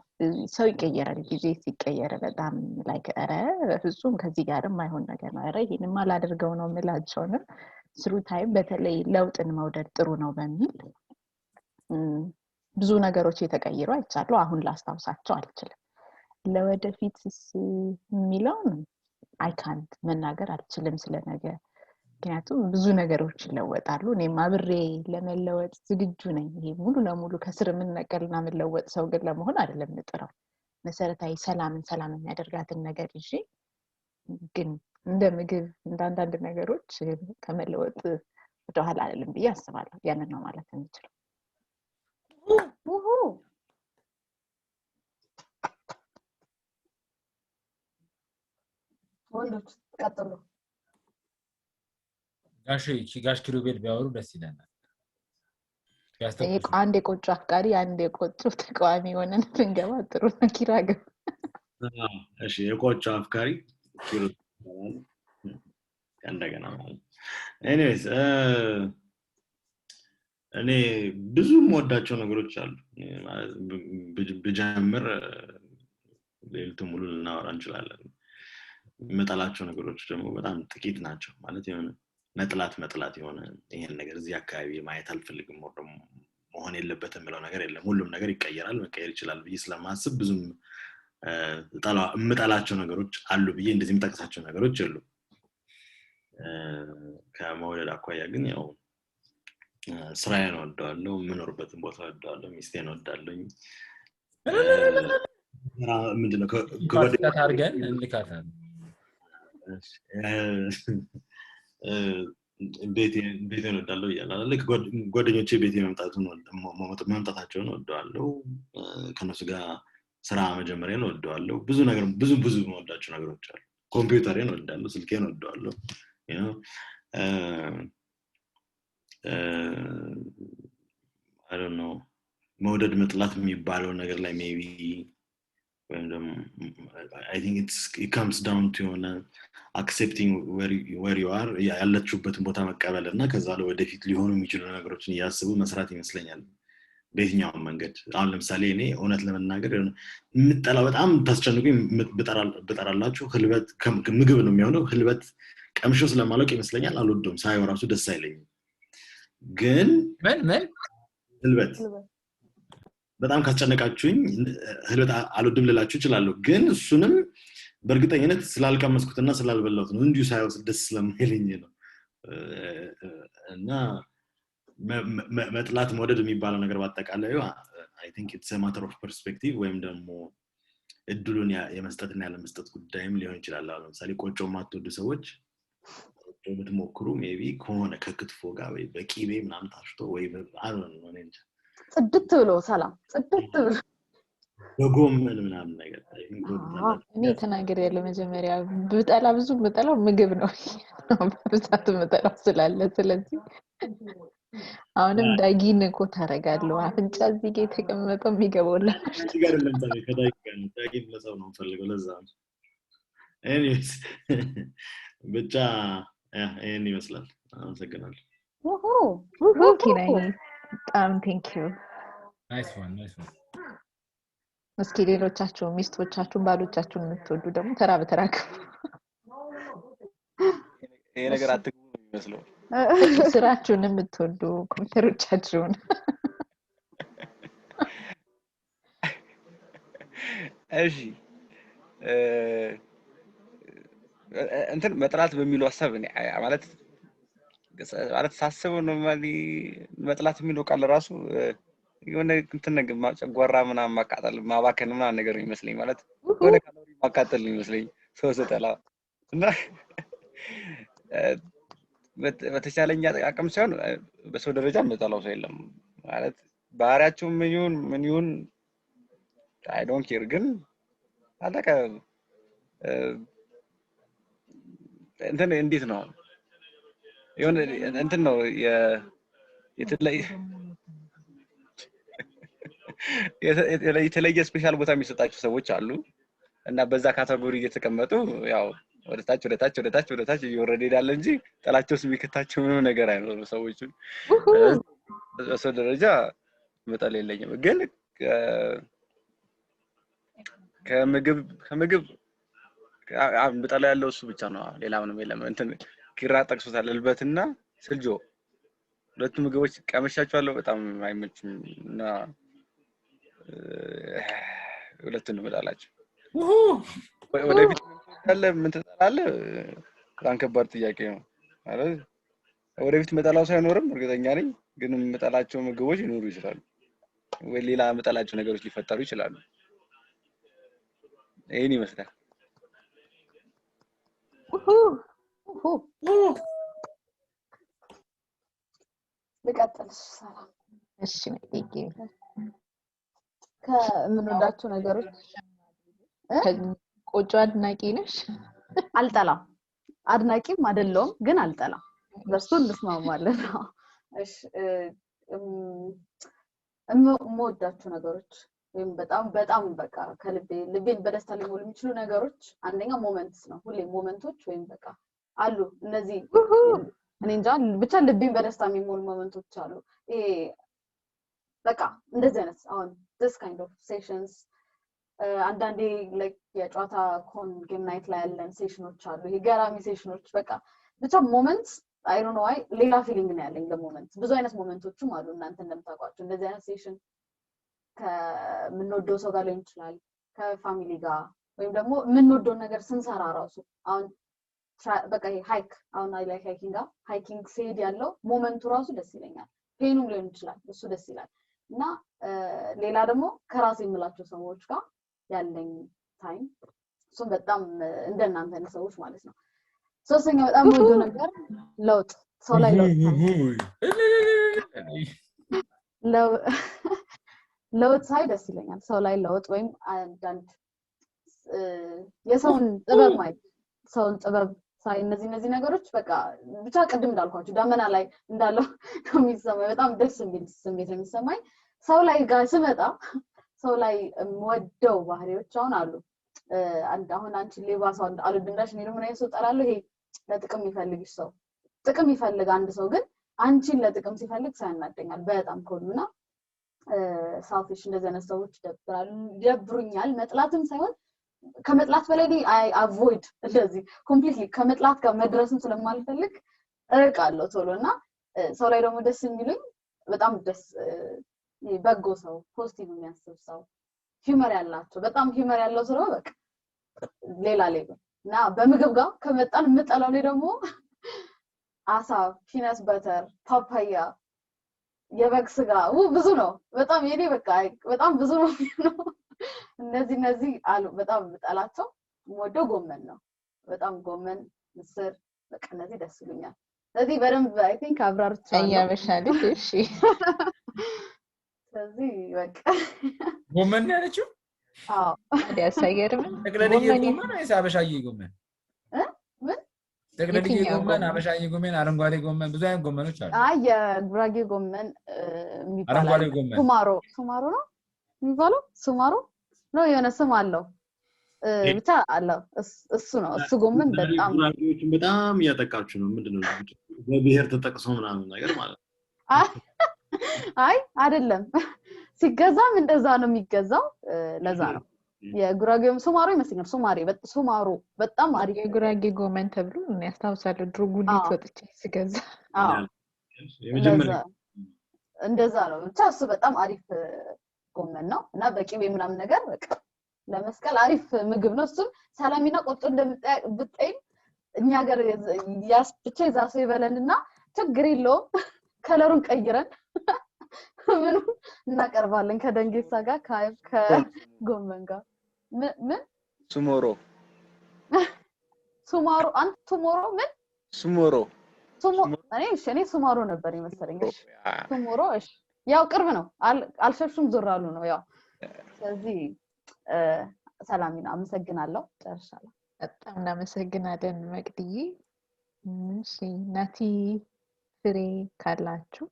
ሰው ይቀየራል ጊዜ ሲቀየር በጣም ላይክ አረ በፍጹም ከዚህ ጋርም አይሆን ነገር ነው አረ ይሄንማ ላደርገው ነው የምላቸውና ስሩ ታይም በተለይ ለውጥን መውደድ ጥሩ ነው በሚል ብዙ ነገሮች የተቀየሩ አይቻለሁ አሁን ላስታውሳቸው አልችልም ለወደፊትስ የሚለውን I can't መናገር አልችልም ስለነገ ምክንያቱም ብዙ ነገሮች ይለወጣሉ እኔም አብሬ ለመለወጥ ዝግጁ ነኝ ይሄ ሙሉ ለሙሉ ከስር ምንነቀልና መለወጥ ሰው ግን ለመሆን አይደለም ንጥረው መሰረታዊ ሰላም የሚያደርጋትን ነገር ይዤ ግን እንደ ምግብ እንደ አንዳንድ ነገሮች ከመለወጥ ወደ ኋላ አይደለም ብዬ አስባለሁ ያንን ነው ማለት እንችላለን ወንዶች ቀጥሉ ጋሽ ኪሩቤል ቢያወሩ ደስ ይለናል አንድ የቆጮ አፍቃሪ አንድ የቆጮ ተቃዋሚ ሆነን ብንገባ ጥሩ ነው ኪራገ እሺ የቆጮ አፍቃሪ ኪሩቤል እንደገና anyways እኔ ብዙ የምወዳቸው ነገሮች አሉ ብጀምር ሌሊቱ ሙሉ ልናወራ እንችላለን መጣላቸው ነገሮች ደግሞ በጣም ጥቂት ናቸው ማለት የሆነ መጥላት የሆነ ይሄን ነገር እዚህ አካባቢ ማየት አልፈልግም ወደም መሆን የለበትም ብለው ነገር የለም ሁሉም ነገር ይቀየራል መቀየር ይችላል ብዬ ስለማስብ ብዙም እምጣላቸው ነገሮች አሉ ብዬ እንደዚህ የምጠቅሳቸው ነገሮች አሉ ከመውደድ አኳያ ግን ያው ስራዬን ወደዋለሁ ምኖርበትን ቦታ ወደዋለሁ ሚስቴን ወዳለኝ ምንድነው ከወደታ አርገን እንልካታለን ቤቴን ወዳለው ይላል ልክ ጓደኞቼ ቤቴ መምጣታቸውን ወደዋለው ከነሱ ጋር ስራ መጀመሪያን ወደዋለው ብዙ መወዳቸው ነገሮች አሉ ኮምፒውተሬን ወዳለው ስልኬን ወደዋለው you know I don't know መውደድ መጥላት የሚባለው ነገር ላይ maybe when I think it comes down to accepting where you are ያለችሁበትን ቦታ መቀበል እና ከዛ ወደፊት ሊሆኑ የሚችሉ ነገሮችን ያስቡ መስራት ይመስለኛል በየትኛው መንገድ አሁን ለምሳሌ እኔ እውነት ለመናገር የምጠላው በጣም ታስጨንቁኝ በጠራላችሁ ህልበት ምግብ ነው የሚሆነው ህልበት ቀምሾ ስለማለቅ ይመስለኛል አልወደውም ሳይው ራሱ ደስ አይለኝም ግን ምን ህልበት በጣም ካስጨነቃችሁኝ ህልበት አልወድም ልላችሁ ይችላል ግን እሱንም በእርግጠኝነት ስላልቀመስኩትና ስላልበላሁት ነው እንዲሁ ሳይው ደስ ስለማይለኝ ነው እና መጥላት መውደድ የሚባለው ነገር ባጠቃላዩ I think it's a matter of perspective ወይም ደግሞ እድሉን የመስጠትና ያለመስጠት ጉዳይም ሊሆን ይችላል ለምሳሌ ቆጮ ማትወዱ ሰዎች ብትሞክሩ maybe ከሆነ ከክትፎ ጋር ወይ በቂቤ ምናምን ታሽቶ ወይ አሁን ነው እንጂ ጽድት ብሎ ሰላም ጽድት ብሎ በጎመን ምናምን ነገር እኔ ተናገር ያለ መጀመሪያ ብጠላ ብዙ ብጠላው ምግብ ነው በብዛት ብጠላው ስላለ ስለዚህ አሁንም ዳጊን እኮ ታረጋለሁ አፍንጫ እዚህ ጋር ተቀመጠው የሚገባው እዚህ ጋር ለምሳሌ ከዳጊን ለሰው ነው ፈልገው ለዛ ነው anyways ብቻ ይሄን ይመስላል አመሰግናለሁ ኦኬ thank you nice one እስኪ ሌሎቻችሁ ሚስቶቻችሁን ባሎቻችሁን የምትወዱ ደግሞ ተራ በተራክ ይሄ ነገር አትግቡ ነው የሚመስለው ስራችሁን የምትወዱ ኮምፒውተሮቻችሁን እሺ እንትን መጥላት በሚለው ሐሳብ እኔ ማለት ሳስበው ኖርማሊ መጥላት የሚለው ቃል ራሱ የሆነ እንትን ነገር ማጨጓራ ምናምን ማቃጠል ማባከን ምናምን ነገር ይመስለኝ ማለት የሆነ ካሎሪ ማቃጠል ይመስለኝ ሰው ሰጠላ እና በተቻለኛ አቅም ሳይሆን በሰው ደረጃ መጣላው ሰው የለም ማለት ባህሪያቸው ምን ይሁን I don't care ግን አለቀ እንትን እንዴት ነው የሆነ እንትን ነው የተለየ ስፔሻል ቦታ የሚሰጣቸው ሰዎች አሉ እና በዛ ካቴጎሪ እየተቀመጡ ያው ወደታች እየወረደ ይላል እንጂ ጠላቸው ስሚከታቸው ምንም ነገር አይኖርም ሰዎቹ በሰው ደረጃ መጣል የለኝም ግን ከምግብ በጣላ ያለው እሱ ብቻ ነው ሌላ ምንም የለም እንትን ኪራ ጠቅሶታል ህልበትና ስልጆ ሁለቱ ምግቦች ቀመሻቸዋለሁ በጣም አይመችም እና ሁለቱን መጣላቸው ወደፊት ምን ትጠላለህ በጣም ከባድ ጥያቄ ነው ማለት ወደፊት መጣላው ሳይኖርም እርግጠኛ ነኝ ግን መጣላቸው ምግቦች ይኖሩ ይችላሉ ወይ ሌላ መጣላቸው ነገሮች ሊፈጠሩ ይችላሉ ይሄን ይመስላል ልቀጥልሽ ሰላም እሺ መልኬ ከምንወዳቸው ነገሮች ቆጮ አድናቂ ነሽ አልጠላም አድናቂም አይደለም ግን አልጠላም በሱ እንስማማለን እሺ የምወዳቸው ነገሮች ወይም በጣም በቃ ልቤን በደስታ ሊሞሉ የሚችሉ ነገሮች አንደኛ ሞመንትስ ነው ሁሌ ሞመንቶች ወይም በቃ አሉ እነዚህ እኔ እንጃ ብቻ ልቤን በደስታ የሚሞሉ ሞመንቶች አሉ በቃ እንደዚህ አይነት አሁን this kind of sessions አንዳንዴ like የጨዋታ ኮን ጌም ናይት ላይ ያለን ሴሽኖች አሉ የገራሚ ሴሽኖች በቃ ብቻ ሞመንትስ I don't know why ሌላ ፊሊንግ ነው ያለኝ ለሞመንት ብዙ አይነት ሞመንቶችም አሉ እናንተ እንደምታውቋቸው እንደዚህ አይነት ሴሽን ከምንወደው ሰው ጋር ሊሆን ይችላል ከፋሚሊ ጋር ወይም ደግሞ የምንወደው ነገር ስንሰራ ራሱ አሁን በቃ ሃይክ አሁን አይ ላይክ ሃይኪንግ ሲሄድ ያለው ሞመንቱ ራሱ ደስ ይለኛል ፔኑም ሊሆን ይችላል እሱ ደስ ይላል እና ሌላ ደግሞ ከራሴ የምላቸው ሰዎች ጋር ያለኝ ታይም እሱም በጣም እንደናንተ ሰዎች ማለት ነው ሶስተኛ በጣም ወዶ ነገር ለውጥ ሰው ላይ ለውጥ ሳይ ደስ ይለኛል ሰው ላይ ለውጥ ወይም አንዳንድ የሰውን ጥበብ ማየት ሰውን ጥበብ ሳይ እነዚህ ነገሮች በቃ ብቻ ቅድም እንዳልኳችሁ ዳመና ላይ እንዳለው ነው የሚሰማኝ በጣም ደስ የሚል ስሜት ነው የሚሰማኝ ሰው ላይ ጋር ስመጣ ሰው ላይ ወደው ባህሪዎች አሉ አሁን አንቺ ሌባ ሰው አልወድንዳሽ ነው ምን አይነት ሰው ጠላለሁ ይሄ ለጥቅም ይፈልግሽ ሰው ጥቅም ይፈልግ አንድ ሰው ግን አንቺን ለጥቅም ሲፈልግ ሳይናደኛል በጣም ኮሉና ሳልፊሽ እንደዚህ አይነት ሰዎች ደብሩኛል መጥላትም ሳይሆን ከመጥላት በላይ አይ አቮይድ እንደዚህ ኮምፕሊትሊ ከመጥላት ጋር መድረስን ስለማልፈልግ እርቃለሁ ቶሎና ሰው ላይ ደግሞ ደስ የሚሉኝ በጣም ደስ በጎ ሰው ፖዚቲቭ የሚያስብ ሰው ሂመር ያላቸው በጣም ሂመር ያለው ሰው በቃ ሌላ እና በምግብ ጋር ከመጣን ምጠላው ላይ ደግሞ አሳ ፒነስ በተር ፓፓያ የበግ ስጋ ብዙ ነው በጣም የኔ በቃ በጣም ብዙ ነው እነዚህ አሉ በጣም ምጠላቸው ወደ ጎመን ነው በጣም ጎመን ምስር በቃ እነዚህ ደስ ይሉኛል ስለዚህ በደንብ አይ ቲንክ አብራርቻለሁ ያበሻልሽ እሺ ስለዚህ በቃ ጎመን ያለችው አዎ ያሳየርም ተክለልዬ ጎመን አይስ አበሻዬ ጎመን ምን ተክለልዬ ጎመን አበሻዬ ጎመን አረንጓዴ ጎመን ብዙ አይነት ጎመኖች አሉ አይ የጉራጌ ጎመን የሚባለው አረንጓዴ ጎመን ሱማሮ ነው የሚባለው ሱማሮ ነው የሆነ ስም አለው ብቻ አለው እሱ ነው እሱ ጎመን በጣም ጉራጌዎችን በጣም ያጠቃችሁ ነው ምንድነው በብሔር ተጠቅሶ ምናምን ነገር ማለት አይ አይደለም ሲገዛም እንደዛ ነው የሚገዛው ለዛ ነው የጉራጌም ሱማሮ ይመስለኛል ሱማሮ በጣም አሪፍ የጉራጌ ጎመን ተብሎ ነው ያስታውሳለሁ ድሮ ጉሊት ወጥቼ ሲገዛ እንደዛ ነው ብቻ እሱ በጣም አሪፍ ጎመን ነው እና በቂቤ ምናምን ነገር በቃ ለመስቀል አሪፍ ምግብ ነው እሱ ሰላሚና ቆጥቶ እንደምትጠይ እኛ ሀገር ብቻ ይዛሱ ይበለንና ችግር የለውም ከለሩን ቀይረን ምን እናቀርባለን ከደንጌሳ ጋር ከጎመን ጋር ምን ሱሞሮ አንተ ሱሞሮ ምን ሱሞሮ እኔ ሱማሮ ነበር ይመስለኝ ሱሞሮ እሺ ያው ቅርብ ነው አልሸሹም ዞራሉ ነው ያው ስለዚህ ሰላሚና አመሰግናለሁ ጨርሻለሁ በጣም እናመሰግናለን መቅድዬ እሺ ናቲ ፍሬ ካላችሁ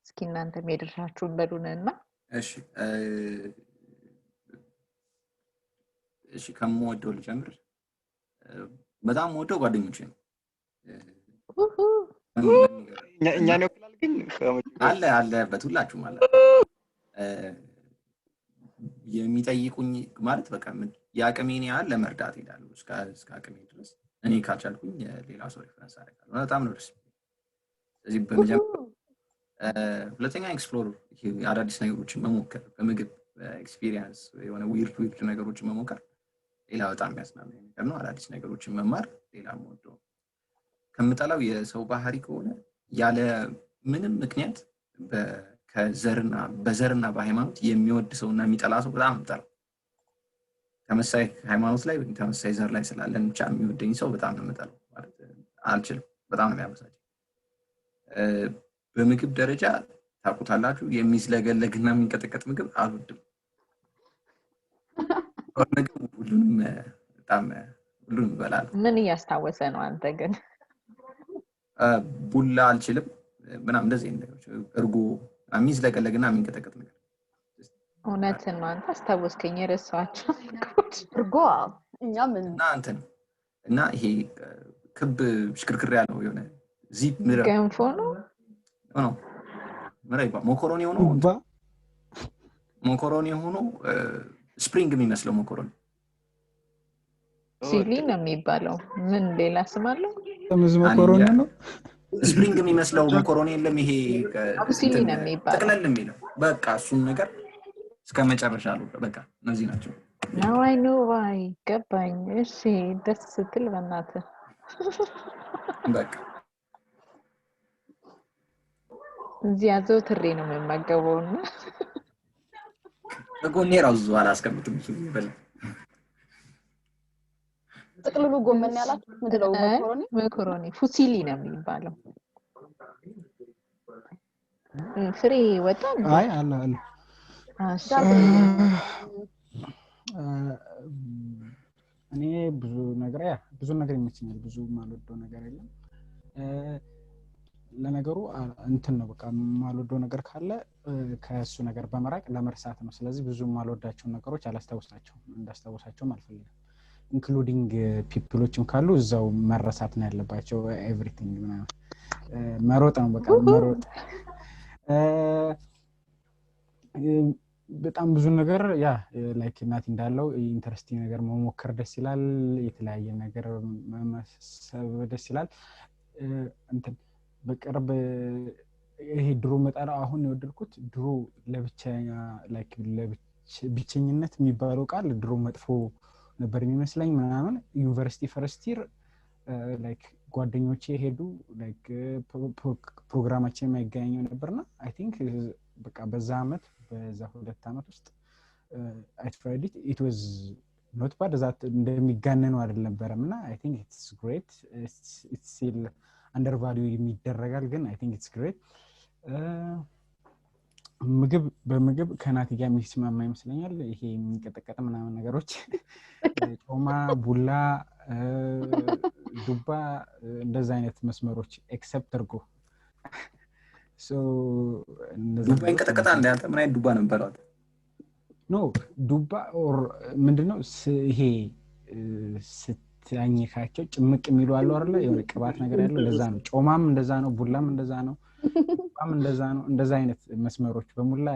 እስኪ እናንተ ሜድርሻችሁን በሉንና እሺ ከመወደው ልጀምር በጣም ወደው ጓደኞቼ ነው እኛ ነው ክላል ግን አለበት ሁላችሁም አለ የሚጠይቁኝ ማለት በቃ ያቀሜን ያህል ለመርዳት ይላሉ እስከ አቀሜ ድረስ እኔ ካልቻልኩኝ ሌላ ሰው ሪፈረንስ አደርጋለሁ በጣም ነው ደስ ስለዚህ በመጀመሪያ ሁለተኛ ኤክስፕሎር አዳዲስ ነገሮችን መሞከር በምግብ ኤክስፒሪየንስ የሆነ ዊርድ ነገሮችን መሞከር ሌላ በጣም የሚያስናናኝ ነገር ነው አዳዲስ ነገሮችን መማር ሌላ ሞዶ ከምጠላው የሰው ባህሪ ከሆነ ያለ ምንም ምክንያት በዘርና በሃይማኖት የሚወድ ሰውና የሚጠላ ሰው በጣም ምጠላው ተመሳይ ሃይማኖት ላይ ተመሳይ ዘር ላይ ስላለን ብቻ የሚወደኝ ሰው በጣም ነው የምጠላው ማለት አልችልም በጣም ነው የሚያበሳጭ በምግብ ደረጃ ታውቁታላችሁ የሚዝለገለግና የሚንቀጠቀጥ ምግብ አልወድም ሁሉንም ይበላል ምን ያስታወሰ ነው አንተ ግን ቡላ አልችልም ምናምን እንደዚህ ነገሮች እርጎ የሚዝለገለግና የሚንቀጠቀጥ ነገር እውነትን ነው አንተ አስታወስከኝ የረሳኋቸው እርጎ እኛም እና ይሄ ክብ ሽክርክር ያለው የሆነ ዚፕ ምራ ገንፎ ነው ምራይባ ሞኮሮኒ ሆኖ ስፕሪንግ የሚመስለው ሞኮሮኒ ሲሊ ነው የሚባለው ምን ሌላ ስም አለው ሞኮሮኒ ነው ስፕሪንግ የሚመስለው ሞኮሮኒ የለም ይሄ ሲሊ ነው የሚባለው ተቀለል የሚለው በቃ እሱን ነገር እስከመጨረሻ አሉ በቃ እነዚህ ናቸው now I know why ገባኝ እሺ ደስ ስትል በእናትህ በቃ እዚህ ያዘው ትሬ ነው የምመገበውና ጎኔ ራሱ አላስቀምጥም እሱ ይበል ጥቅልሉ ጎመን ያላችሁ ምንድነው መኮሮኒ ፉሲሊ ነው የሚባለው ፍሬ ወጣ እንዴ? አይ አለ እሺ እኔ ብዙ ነገር ይመችኛል። ብዙ ማልወደው ነገር የለም። ለነገሩ እንትን ነው በቃ ማልወደው ነገር ካለ ከሱ ነገር በመራቅ ለመርሳት ነው። ስለዚህ ብዙ ማልወዳቸው ነገሮች አላስታውሳቸውም፣ እንዳስታውሳቸውም አልፈልግም። ኢንክሉዲንግ ፒፕሎችም ካሉ እዛው መረሳት ነው ያለባቸው። ኤቭሪቲንግ ምናምን መሮጥ ነው በቃ መሮጥ። በጣም ብዙ ነገር ያ ላይክ ናት እንዳለው ኢንተረስቲንግ ነገር መሞከር ደስ ይላል። የተለያየ ነገር መመሰብ ደስ ይላል። እንትን በቅርብ ይሄ ድሮ መጣለው አሁን የወደድኩት ድሮ ለብቻኛ ላይክ ብቸኝነት የሚባለው ቃል ድሮ መጥፎ ነበር የሚመስለኝ ምናምን። ዩኒቨርሲቲ ፈርስት ይር ላይክ ጓደኞቼ ሄዱ ላይክ ፕሮግራማችን የማይገናኘው ነበርና አይ ቲንክ በቃ በዛ አመት በዛ 2 አመት ውስጥ I tried it. It was not bad. that እንደሚጋነነው አይደለም I think it's great. It's still undervalued የሚደረጋል ግን I think it's great. በምግብ ከናቲ ጋር የሚስማማ ይመስለኛል። ይሄ የሚንቀጠቀጥ ምናምን ነገሮች ጮማ፣ ቡላ፣ ዱባ እንደዛ አይነት መስመሮች ኤክሰፕት አድርጎ ዱባ ይንቀጠቀጣል። አንተ ምን አይነት ዱባ ነበር? ኖ ዱባ ኦር ምንድነው ይሄ ስትያኝካቸው ጭምቅ የሚሉ አሉ አይደለ? የሆነ ቅባት ነገር ያለው ለዛ ነው። ጮማም እንደዛ ነው፣ ቡላም እንደዛ ነው፣ ዱባም እንደዛ ነው። እንደዛ አይነት መስመሮች በሙላ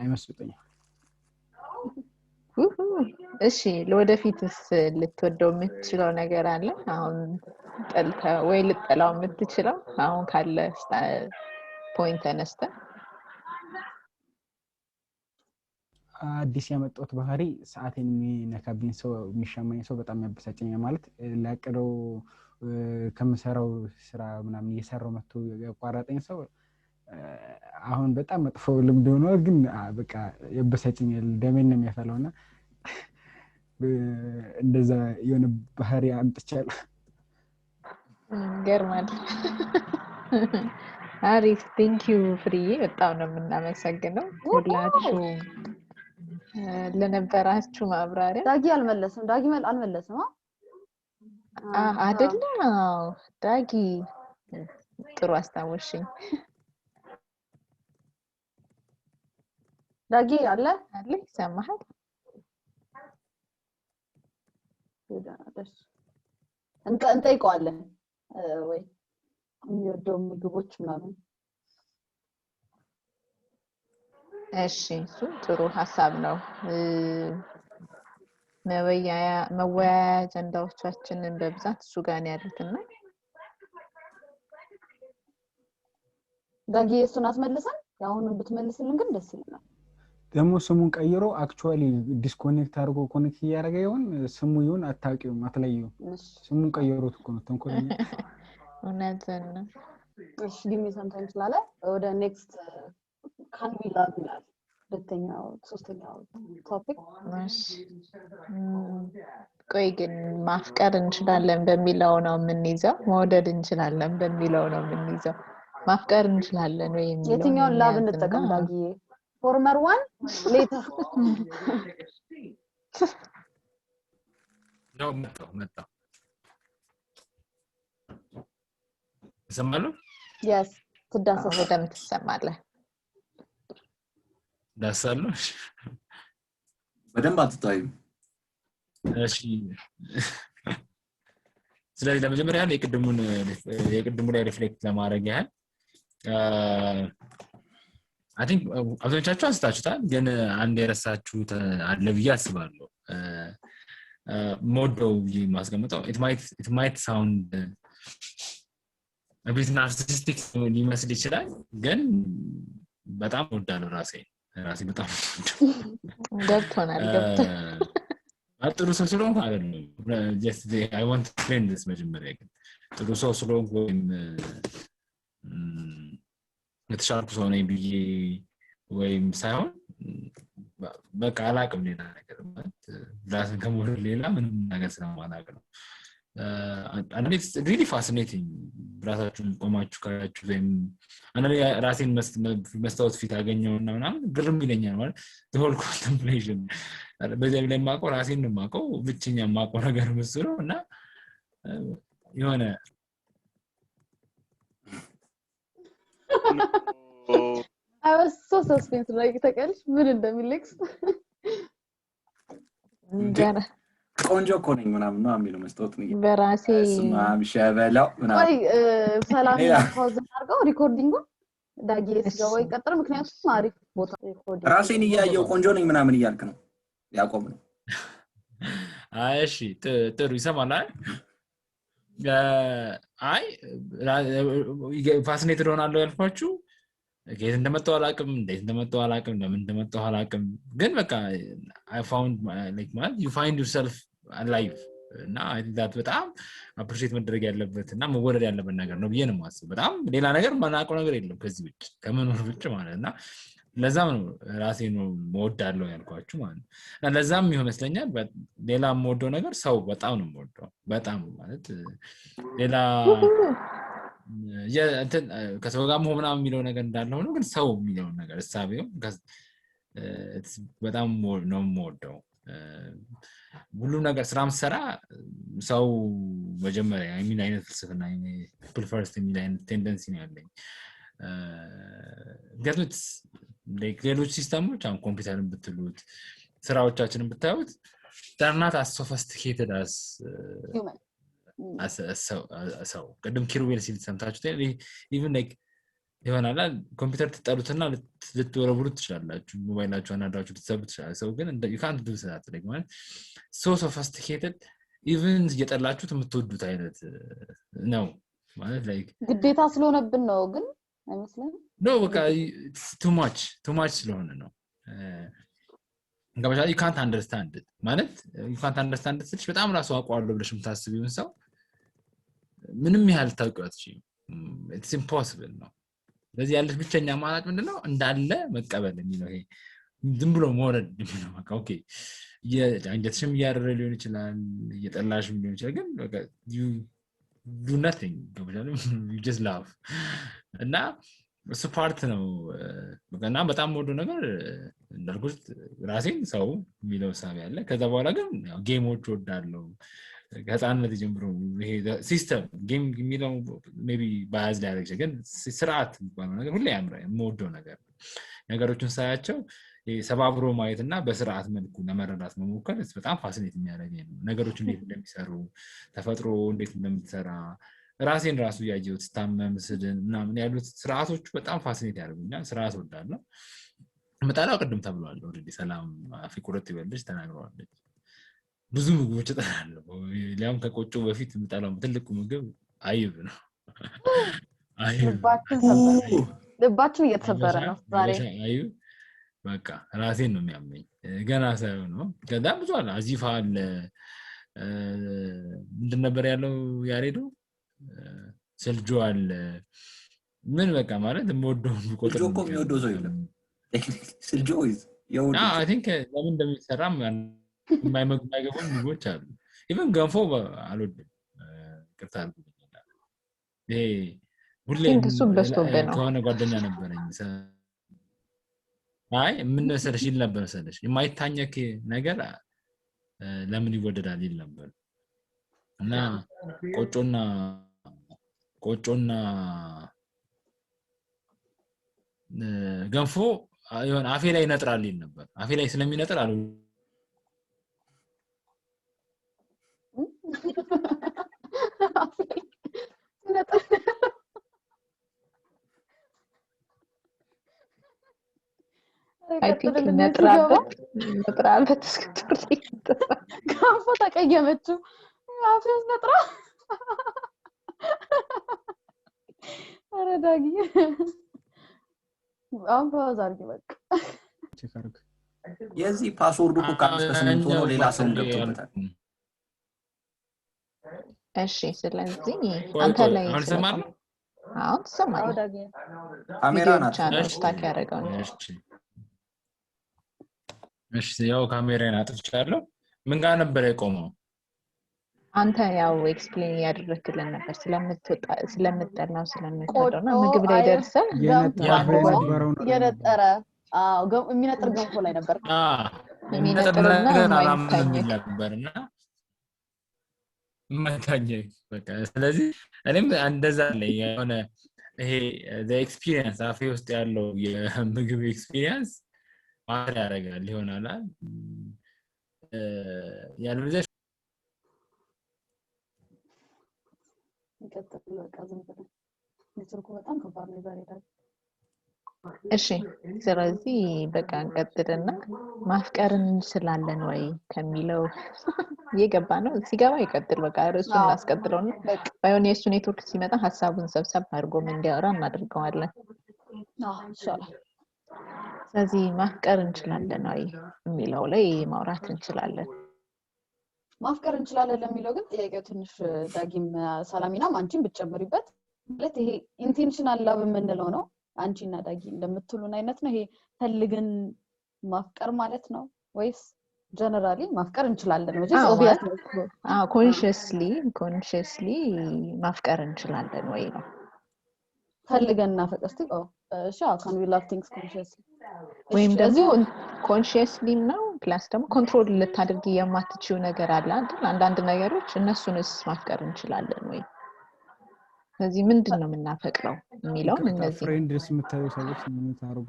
አይመስጡኝም። እሺ ለወደፊትስ ልትወደው የምትችለው ነገር አለ? አሁን ጠልተ ወይ ልጠላው የምትችለው አሁን ካለ ፖይንት ተነስተ? አዲስ ያመጣሁት ባህሪ ሰዓቴን የሚነካብኝ ሰው የሚሻማኝ ሰው በጣም ያበሳጨኛል። ማለት ላቀደው ከምሰራው ስራ ምናምን እየሰራው መጥቶ ያቋራጠኝ ሰው አሁን በጣም መጥፎ ልምድ ሆኖ ግን በቃ ያበሳጨኛል። ደሜን ነው የሚያፈላውና እንደዛ የሆነ ባህሪ አምጥቻለሁ። ገርማል። አሪፍ ቴንክ ዩ ፍሪዬ፣ በጣም ነው የምናመሰግነው ሁላችሁ ለነበራችሁ ማብራሪያ። ዳጊ አልመለሰም። ዳጊ አልመለሰም አይደለም? ዳጊ ጥሩ አስታወሽኝ። ዳጊ አለ ይሰማሃል? እንጠይቀዋለን ወይ የሚወደው ምግቦች ምናምን። እሺ እሱ ጥሩ ሀሳብ ነው። መወያያ አጀንዳዎቻችንን በብዛት እሱ ጋር ነው ያሉትና ዳጊ እሱን አስመልሰን ያሁን ብትመልስልን ግን ደስ ይለናል። ደግሞ ስሙን ቀይሮ አክቹአሊ ዲስኮኔክት አድርጎ ኮኔክት እያደረገ ይሆን ስሙ ይሁን አታውቂውም፣ አትለየው። ስሙን ቀይሮት እኮ ነው ተንኮለኛ። እውነትን ነው። እሺ ጊዜ ሰምተን ስላለ ወደ ኔክስት ካን ቢ ላቭ ይላል። ሁለተኛው ሶስተኛው ቶፒክ ቆይ ግን ማፍቀር እንችላለን በሚለው ነው የምንይዘው? መውደድ እንችላለን በሚለው ነው የምንይዘው? ማፍቀር እንችላለን ወይ የሚለው የትኛውን ላቭ እንጠቀም ዳጊዬ? ፎርመር 1 ሌተር ነው መጣ ሰማሉ? yes ትዳሰስ በደም ትሰማለህ? ዳሳሉ? በደንብ አትታይም። እሺ ስለዚህ ለመጀመሪያ ያህል የቅድሙ ላይ ሪፍሌክት ለማድረግ ያህል I think አብዛኞቻችሁ አንስታችሁታል፣ ግን አንድ የረሳችሁት አለ ብዬ አስባለሁ። ሞዴው ማስቀመጠው it might sound a bit narcissistic ሊመስል ይችላል፣ ግን በጣም ወዳለሁ ራሴ በጣም ገብቶናል። ጥሩ ሰው ስለሆንኩ አይደለም። just I want to explain this መጀመሪያ ግን ጥሩ ሰው ስለሆንኩ ወይም የተሻልኩ ሰው ነኝ ብዬ ወይም ሳይሆን በቃ አላቅም ሌላ ነገር ማለት ራስን ከመውደድ ሌላ ምንም ነገር ስለማላውቅ ነው። and it's really fascinating ራሳችሁን ቆማችሁ ካያችሁ ወይም አንዴ ራሴን መስታወት ፊት አገኘውና ምናምን ግርም ይለኛል ማለት the whole contemplation በዚህ ላይ ማቆ ራሴን ነው ማቆ ብቻኛ ማቆ ነገር መስሎ እና የሆነ I was so suspense like ተቀልሽ ምን እንደሚልክስ ገና ቆንጆ እኮ ነኝ ምናምን ነው የሚለው መስጠት ነው በራሴ ስማም ሸበላው ምናምን ወይ ሰላም ፓውዝ አድርገው ሪኮርዲንጉን ዳጊስ ጋር ወይ ቀጥር ምክንያቱም አሪፍ ቦታ ሪኮርዲንግ ራሴን እያየው ቆንጆ ነኝ ምናምን እያልክ ነው ያቆም ነው እሺ ጥሩ ይሰማል አይ ፋሲኔትድ ሆናለሁ ያልኳችሁ ከየት እንደመጣው አላቅም እንዴት እንደመጣው አላቅም ለምን እንደመጣው አላቅም ግን በቃ I found like man you find yourself alive እና I think that በጣም appreciate መደረግ ያለበት እና መወደድ ያለበት ነገር ነው ብዬ ነው የማስበው በጣም ሌላ ነገር ማናውቀው ነገር የለም ከዚህ ውጭ ከመኖር ውጭ ማለት እና ለዛም ነው ራሴን ወዳለው ያልኳችሁ ማለት እና ለዛም ይመስለኛል ሌላ የምወደው ነገር ሰው በጣም ነው የምወደው በጣም ማለት ሌላ እንትን ከሰው ጋር መሆን ምናምን የሚለው ነገር እንዳለ ሆኖ ግን ሰው የሚለው ነገር እሳቤው በጣም ነው የምወደው ሁሉ ነገር ስራም ሰራ ሰው መጀመሪያ የሚል አይነት ፍልስፍና people first የሚል አይነት ቴንደንሲ ነው ያለኝ ገጥት ሌሎች ሲስተሞች አሁን ኮምፒውተርን ብትሉት ስራዎቻችንን ብታዩት they're not as sophisticated as so ቀደም ኪሩቤል ሲል ሰምታችሁት even like ይሆናል ኮምፒውተር ተጣሉትና ልትወረውሩት ትችላላችሁ ሞባይላችሁ አናዳችሁ ልትሰብሩት ትችላላችሁ ሰው ግን you can't do that like ማለት so sophisticated even እየጠላችሁት የምትወዱት አይነት ነው ማለት like ግዴታ ስለሆነብን ነው ግን አይመስልም no በቃ too much ስለሆነ ነው እንግዲህ you can't understand it ማለት you can't understand it ስለሽ በጣም ራሱ አቋዋለሁ ብለሽ የምታስቢውን ሰው ምንም ያህል ታውቂዋት እሺ it's impossible ነው ስለዚህ ያለሽ ብቸኛ አማራጭ ምንድነው እንዳለ መቀበል የሚለው ይሄ ዝም ብሎ መውረድ የሚለው በቃ ኦኬ የአንጀትሽም ያረረ ሊሆን ይችላል እየጠላሽም ሊሆን ይችላል ግን በቃ you do nothing you just laugh እና እሱ ፓርት ነው በቃና በጣም ወዶ ነገር እንዳልኩት ራሴን ሰው የሚለው ሳቢ ያለ ከዛ በኋላ ግን ጌሞች ወዳለው ከህፃንነት ጀምሮ ይሄ ሲስተም ጌም የሚለው ሜቢ ባያዝ ላይ ያደርግሽ ግን ስርዓት ባለው ነገር ሁሌ ያምራል የምወደው ነገር ነገሮችን ሳያቸው ሰባብሮ ማየትና በስርዓት መልኩ ለመረዳት መሞከር በጣም ፋሲኔት የሚያደርገኝ ነው ነገሮች እንዴት እንደሚሰሩ ተፈጥሮ እንዴት እንደምትሰራ ራሴን ራሱ ያየው ተታመም ስድን ምናምን ያሉት ስርዓቶች በጣም ፋሲኔት ያደርጉኛል ስርዓት ወዳለሁ መጣላው ቀደም ተብሏል ኦሬዲ ሰላም አፍሪቁረት ይበልሽ ተናግረዋለች ብዙ ምግቦች ተጠራለሁ ሊያም ከቆጮ በፊት መጣላው ትልቁ ምግብ አይብ ነው አይብ ልባችን እየተሰበረ ነው ዛሬ አይብ በቃ ራሴን ነው የሚያመኝ ገና ሳይሆን ነው ከዛ ብዙ አለ አዚፋ አለ ምንድን ነበር ያለው ያሬዶ ስልጆ አለ ምን በቃ ማለት የምወደው ቢቆጥር ስልጆ እኮ የሚወደው ሰው የለም ስልጆ is የወደው I think ለምን እንደሚሰራም የማይገቡኝ ምግቦች አሉ ኢቭን ገንፎ አልወድም ቅርታ አድርጉልኝ ይሄ ሁሌ ከሆነ ጓደኛ ነበረኝ አይ ምን መሰለሽ ይል ነበር መሰለሽ የማይታኘክ ነገር ለምን ይወደዳል ይል ነበር እና ቆጮና ገንፎ ይሆን አፌ ላይ ይነጥራል ይል ነበር አፌ ላይ ስለሚነጥር አሉ I think ነጥራበት እስከትርይ ገንፎ ተቀየመችው አፌስ ነጥራ አረዳጊ ፓውዝ አድርጊ በቃ የዚህ ፓስወርዱ እኮ ከ8 ሆኖ ሌላ ሰው ገብቶበታል እሺ ስለዚህ አንተ ላይ አልሰማም አሁን ትሰማለህ ካሜራ ናት ስታክ ያደርጋው እሺ ያው ካሜራን አጥፍቻለሁ ምን ጋር ነበር የቆመው አንተ ያው ኤክስፕሌን ያደረክልን ነበር ስለምጠላው ስለምትወደውና ምግብ ላይ ደርሰ የነጠረ የሚነጥር ገንፎ ላይ ነበር የሚነጥርና የማይታኝ ነበርና ማታኝ በቃ ስለዚህ እኔም እንደዛ ላይ የሆነ ይሄ the experience አፌ ውስጥ ያለው የምግብ ኤክስፒሪየንስ ማር ያደርጋል ይሆናል ያለበለዚያ ይቀጥል በቃ ዝም ብለን ኔትወርኩ በጣም ከባድ ነው ዛሬ ታዲያ እሺ ስለዚህ በቃ እንቀጥልና ማፍቀርን እንችላለን ወይ ከሚለው የገባ ነው ሲገባ ይቀጥል በቃ ርዕሱን እናስቀጥለውና ባይሆን የሱ ኔትወርክ ሲመጣ ሐሳቡን ሰብሰብ አድርጎ እንዲያወራ እናደርገዋለን ኢንሻአላህ ስለዚህ ማፍቀር እንችላለን ወይ የሚለው ላይ ማውራት እንችላለን ማፍቀር እንችላለን ለሚለው ግን ጥያቄው ትንሽ ዳጊም ሰላሚናም አንቺም ብትጨምሪበት ማለት ይሄ ኢንቴንሽናል ላቭ የምንለው ነው አንቺና ዳጊ እንደምትሉን አይነት ነው ይሄ ፈልገን ማፍቀር ማለት ነው ወይስ ጀነራሊ ማፍቀር እንችላለን ወይ ኦብቪየስ ነው ኮንሺየስሊ ማፍቀር እንችላለን ወይ ነው ፈልገን እናፈቅስቲ can we love things consciously ወይም ደግሞ ኮንሺየስሊ ነው ፕላስ ደግሞ ኮንትሮል ልታደርጊ የማትችው ነገር አለ አይደል አንዳንድ ነገሮች እነሱንስ ማፍቀር እንችላለን ወይ ስለዚህ ምንድነው የምናፈቅረው የሚለው እነዚህ ፍሬንድስ የምታዩ ሰዎች ምን ታርጉ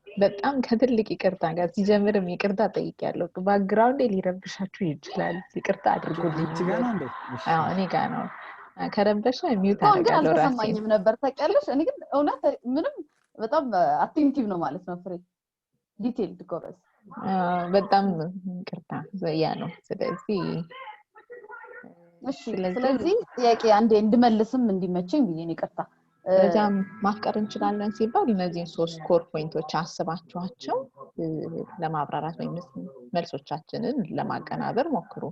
በጣም ከትልቅ ይቅርታ ጋር ሲጀምርም ይቅርታ ጠይቄያለሁ ባክግራውንድ ሊረብሻችሁ ይችላል ይቅርታ አድርጉልኝ ጋር ነው አዎ እኔ ጋር ነው ከረበሻ ሚውት አደርጋለሁ ራሴ አልተሰማኝም ነበር ታውቂያለሽ እኔ ግን እውነት ምንም በጣም አቴንቲቭ ነው ማለት ነው ፍሬ ዲቴይልድ ጎበዝ በጣም ይቅርታ ያ ነው ስለዚህ ስለዚህ ጥያቄ አንዴ እንድመልስም እንዲመቸኝ ብዬ ነው ይቅርታ ስለዚህ ማፍቀር እንችላለን ሲባል እነዚህ ሶስት ኮር ፖይንቶች አስባችኋቸው ለማብራራት ወይም መልሶቻችንን ለማቀናበር ሞክሩ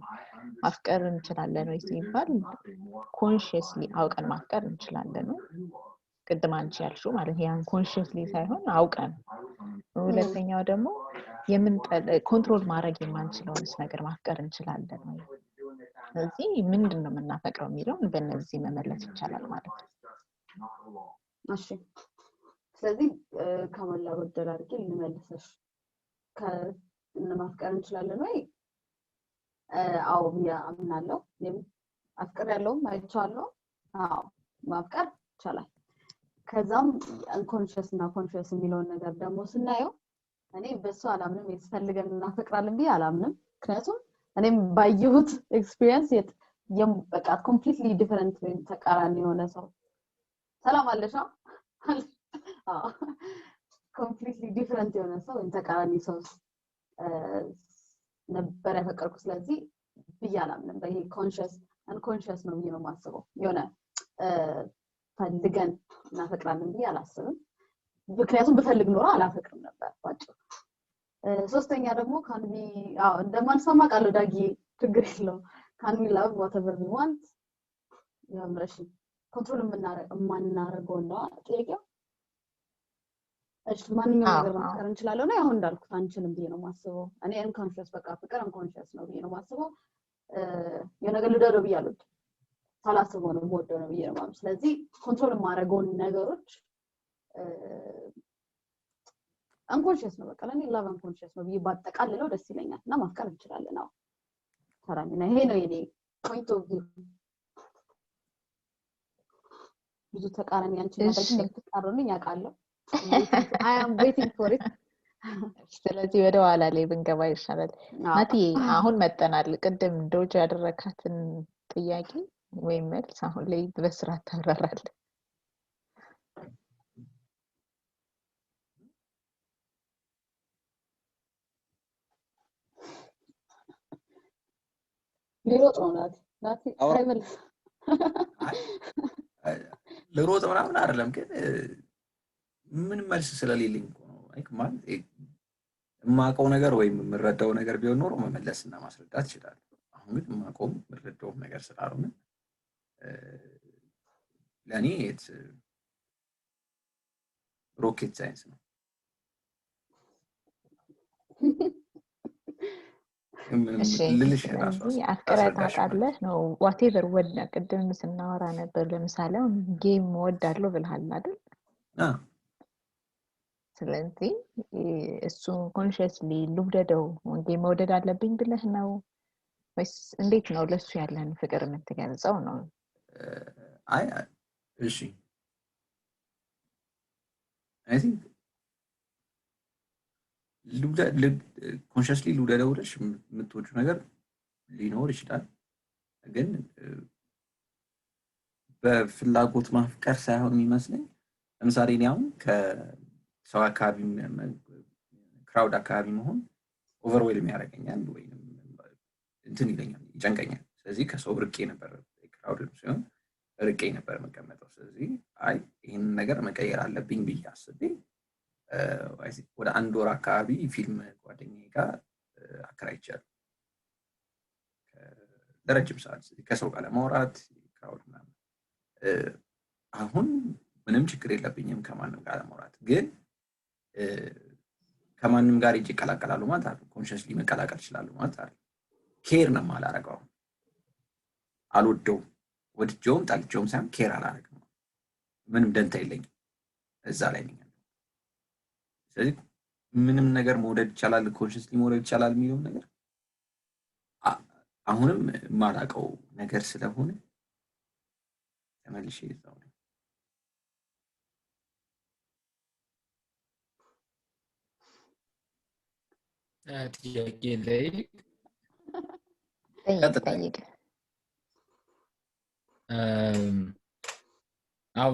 ማፍቀር እንችላለን ወይ ሲባል ኮንሺየስሊ አውቀን ማፍቀር እንችላለን ቅድም አንቺ ያልሽው ማለት ያን ኮንሺየስሊ ሳይሆን አውቀን ሁለተኛው ደግሞ ኮንትሮል ማድረግ የማንችለውንስ ነገር ማፍቀር እንችላለን ወይ ስለዚህ ምንድነው የምናፈቅረው የሚለውን በእነዚህ መመለስ ይቻላል ማለት ነው እሺ ስለዚህ ከመላ ወደል አድርጌ ልመልስሽ ከማፍቀር እንችላለን ወይ አው አምናለሁ አፍቅር ያለውም አይቻለሁ አው ማፍቀር ይቻላል ከዛም አንኮንሺየስ እና ኮንሺየስ የሚለውን ነገር ደግሞ ስናየው እኔ በሱ አላምንም የተፈልገን እናፈቅራለን ብዬ አላምንም ምክንያቱም እኔም ባየሁት ኤክስፒሪየንስ በቃ ኮምፕሊትሊ ዲፈረንት ወይ ተቃራኒ የሆነ ሰው ሰላም አለሽ ኮምፕሊትሊ ዲፈረንት የሆነ ሰው ወይ ተቃራኒ ሰው ነበር ያፈቀርኩ ስለዚህ ብዬ አላምንም በይሄ ኮንሺየስ አንኮንሺየስ ነው ብዬ ነው የማስበው የሆነ ፈልገን እናፈቅራለን ብዬ አላስብም ምክንያቱም በፈልግ ኖሮ አላፈቅርም ነበር ባጭ ሶስተኛ ደግሞ can we እንደማንሰማ ቃል ዳጊ ችግር የለው can we love whatever we want ያምረሽ ኮንትሮል የማናረገው ነው ጥያቄው እሺ ማንኛውም ነገር ማፍቀር እንችላለን ነው አሁን እንዳልኩት አንችልም ብዬ ነው የማስበው እኔ አንኮንሺየስ በቃ ፍቅር አንኮንሺየስ ነው ብዬ ነው የማስበው የነገር ልደረብ ያለው ሳላስበው ነው ወደው ነው ብዬ ነው ማለት ስለዚህ ኮንትሮል የማረገው ነገሮች አንኮንሺየስ ነው በቃ ለኔ ላቭ አንኮንሺየስ ነው ብዬ ባጠቃልለው ደስ ይለኛል እና ማፍቀር እንችላለን ነው ተራሚና ይሄ ነው የኔ ፖይንት ኦፍ ቪው ብዙ ተቃራኒ አንቺ ነገር እንደምትቃረኑኝ ያውቃለሁ I am waiting for it ስለዚህ ወደ ኋላ ላይ ብንገባ ይሻላል ናቲ አሁን መጠናል ቅድም ዶጅ ያደረካትን ጥያቄ ወይም መልስ አሁን ላይ በስርዓት ታብራራለህ ሊሮጥ ነው ናቲ አይመልስ ለሮጥ ምናምን አይደለም ግን ምን መልስ ስለሌለኝ ነው ማለት የማውቀው ነገር ወይም የምረዳው ነገር ቢሆን ኖሮ መመለስና ማስረዳት ይችላል አሁን ግን የማውቀው የምረዳው ነገር ስላልሆነ ለኔ ሮኬት ሳይንስ ነው እሺ ልልሽ ራሱ ስለዚህ አፍቅረ አስረዳሽ ማለት ታውቃለህ ነው ዋቴቨር ወድ ቅድም ስናወራ ነበር ለምሳሌ አሁን ጌም ወዳለሁ ብለሃል አይደል ስለዚህ እሱ ኮንሺየስሊ ልውደደው ጌም መውደድ አለብኝ ብለህ ነው ወይስ እንዴት ነው ለሱ ያለን ፍቅር የምትገልጸው ነው አይ እሺ I think ኮንሺየስሊ ልውደደው ብለሽ የምትወጂው ነገር ሊኖር ይችላል ግን በፍላጎት ማፍቀር ሳይሆን የሚመስለኝ ለምሳሌ እኔ አሁን ከሰው አካባቢ ክራውድ አካባቢ መሆን ኦቨርዌልም ያደርገኛል ወይም እንትን ይለኛል ይጨንቀኛል ስለዚህ ከሰው ርቄ ነበር ክራውድ ሲሆን ርቄ ነበር መቀመጠው ስለዚህ አይ ይሄን ነገር መቀየር አለብኝ ብዬ አስቤ ወደ አንድ ወር አካባቢ ፊልም ጓደኛዬ ጋር አከራይቻለሁ ለረጅም ሰዓት ከሰው ጋር ለማውራት ክራውድ ምናምን አሁን ምንም ችግር የለብኝም ከማንም ጋር ለማውራት ግን ከማንም ጋር ይቀላቀላሉ ማለት አይደል ኮንሺየስሊ መቀላቀል ይችላሉ ማለት አይደል ኬር ነው ማላረጋው አልወደውም ወድጀውም ጠልቼውም ሳይሆን ኬር አላረግም ምንም ደንታ የለኝም እዛ ላይ ነኝ ስለዚህ ምንም ነገር መውደድ ይቻላል ኮንሺየስሊ መውደድ ይቻላል የሚለው ነገር አሁንም ማላቀው ነገር ስለሆነ ተመልሼ ይዛው ነው ጥያቄ ላይ ጠይቅ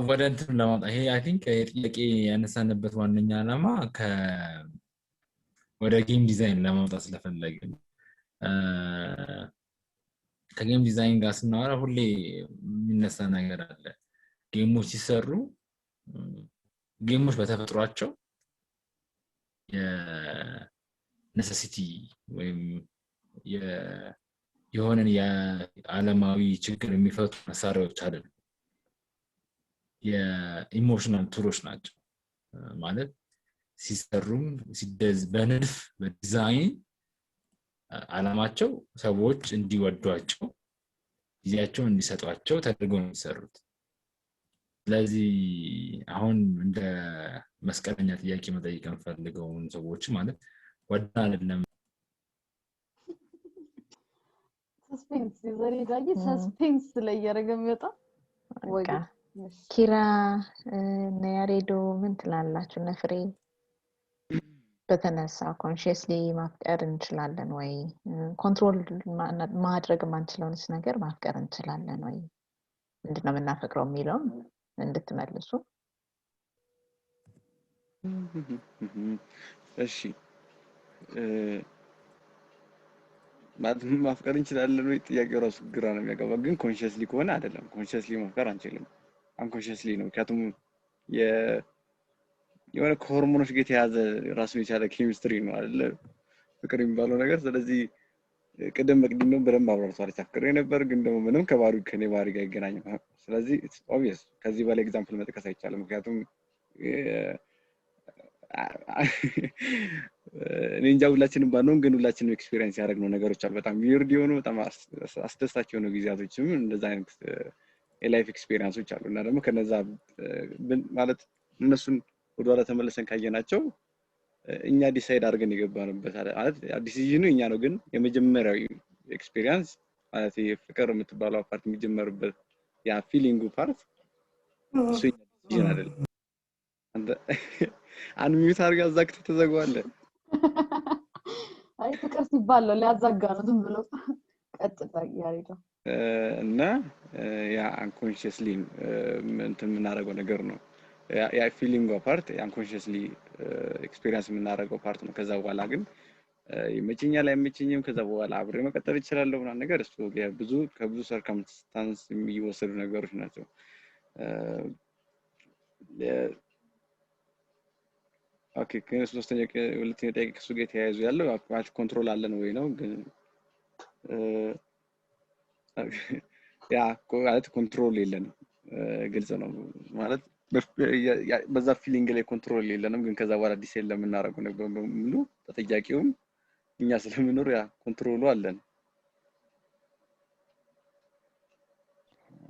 ወደ እንትን ለማምጣት ይሄ አይ ቲንክ ጥያቄ ያነሳንበት ዋነኛ ዓላማ ወደ ጌም ዲዛይን ለማምጣት ስለፈለግን ከጌም ዲዛይን ጋር ስናወራ ሁሌ የሚነሳ ነገር አለ ጌሞች ሲሰሩ ጌሞች በተፈጥሯቸው የኔሴሲቲ ወይም የሆነን የዓለማዊ ችግር የሚፈቱ መሳሪያዎች አይደሉም የኢሞሽናል ቱሎች ናቸው ማለት ሲሰሩም በንድፍ በዲዛይን ዓላማቸው ሰዎች እንዲወዷቸው ጊዜያቸውን እንዲሰጧቸው ተደርገው ነው የሚሰሩት ስለዚህ አሁን እንደ መስቀለኛ ጥያቄ መጠየቅ እንፈልገው ሰዎች ማለት ወዳ አይደለም ሰስፔንስ ዘሬ ዳጊ ሰስፔንስ ላይ ያረገ የሚወጣ ወይ ኪራ ነያሬዶ ምን ትላላችሁ ነፍሬ በተነሳ ኮንሺየስሊ ማፍቀር እንችላለን ወይ ኮንትሮል ማድረግ ማንችለውንስ ነገር ማፍቀር እንችላለን ወይ ምንድነው የምናፈቅረው የሚለው እንድትመልሱ እሺ ማፍቀር እንችላለን ወይ ጥያቄው ራሱ ግራ ነው የሚያጋባው ግን ኮንሺየስሊ ከሆነ አይደለም ኮንሺየስሊ ማፍቀር አንችልም አንኮንሺየስሊ ነው ምክንያቱም የሆነ ከሆርሞኖች ጋር የተያዘ ራሱን የቻለ ኬሚስትሪ ነው አይደል ፍቅር የሚባለው ነገር ስለዚህ ቅድም መቅድም ነው በደንብ አብራርቷል ታፍቅሬ ነበር ግን ደግሞ ምንም ከባህሪው ከኔ ባህሪ ጋር አይገናኝም ስለዚህ ኢትስ ኦብቪየስ ከዚህ በላይ ኤግዛምፕል መጥቀስ አይቻልም ምክንያቱም እኔ እንጃ ሁላችንም ባንሆን ግን ሁላችንም ኤክስፒሪየንስ ያደረግነው ነገሮች አሉ በጣም ዊርድ የሆኑ በጣም አስደሳች የሆኑ ጊዜያቶችም እንደዛ አይነት የላይፍ ኤክስፒሪየንሶች አሉ እና ደግሞ ከነዛ ማለት እነሱን ወደኋላ ተመለሰን ካየናቸው እኛ ዲሳይድ አድርገን የገባንበት ማለት ዲሲዥኑ እኛ ነው ግን የመጀመሪያው ኤክስፒሪየንስ ማለት የፍቅር የምትባለው ፓርት የሚጀመርበት ያ ፊሊንጉ ፓርት እሱ ዲሲዥን አይደለም አንሚዩት አድርጋ አዛግተ ተዘጋዋለ አይ ፍቅር ሲባል ነው ሊያዛጋ ነው ዝም ብሎ ቀጥታ ያሪዳ እና ያ አንኮንሺየስሊ እንትን የምናደርገው ነገር ነው ያ ፊሊንግ ፓርት አንኮንሺየስሊ ኤክስፒሪየንስ የምናደርገው ፓርት ነው ከዛ በኋላ ግን ይመችኛል አይመችኝም ከዛ በኋላ አብሬ መቀጠል ይችላልው እና ነገር እሱ ከብዙ ሰርከምስታንስ የሚወሰዱ ነገሮች ናቸው ኦኬ ከነሱ ሁለተኛ ጥያቄ ከሱ ጋር ተያይዞ ያለው አክቹዋሊ ኮንትሮል አለን ወይ ነው ግን ያ ማለት ኮንትሮል የለንም ግልጽ ነው ማለት በዛ ፊሊንግ ላይ ኮንትሮል የለንም ግን ከዛ በኋላ ዲሳይድ ለምናደርገው ነገር በሙሉ ተጠያቂውም እኛ ስለምንኖር ያ ኮንትሮሉ አለን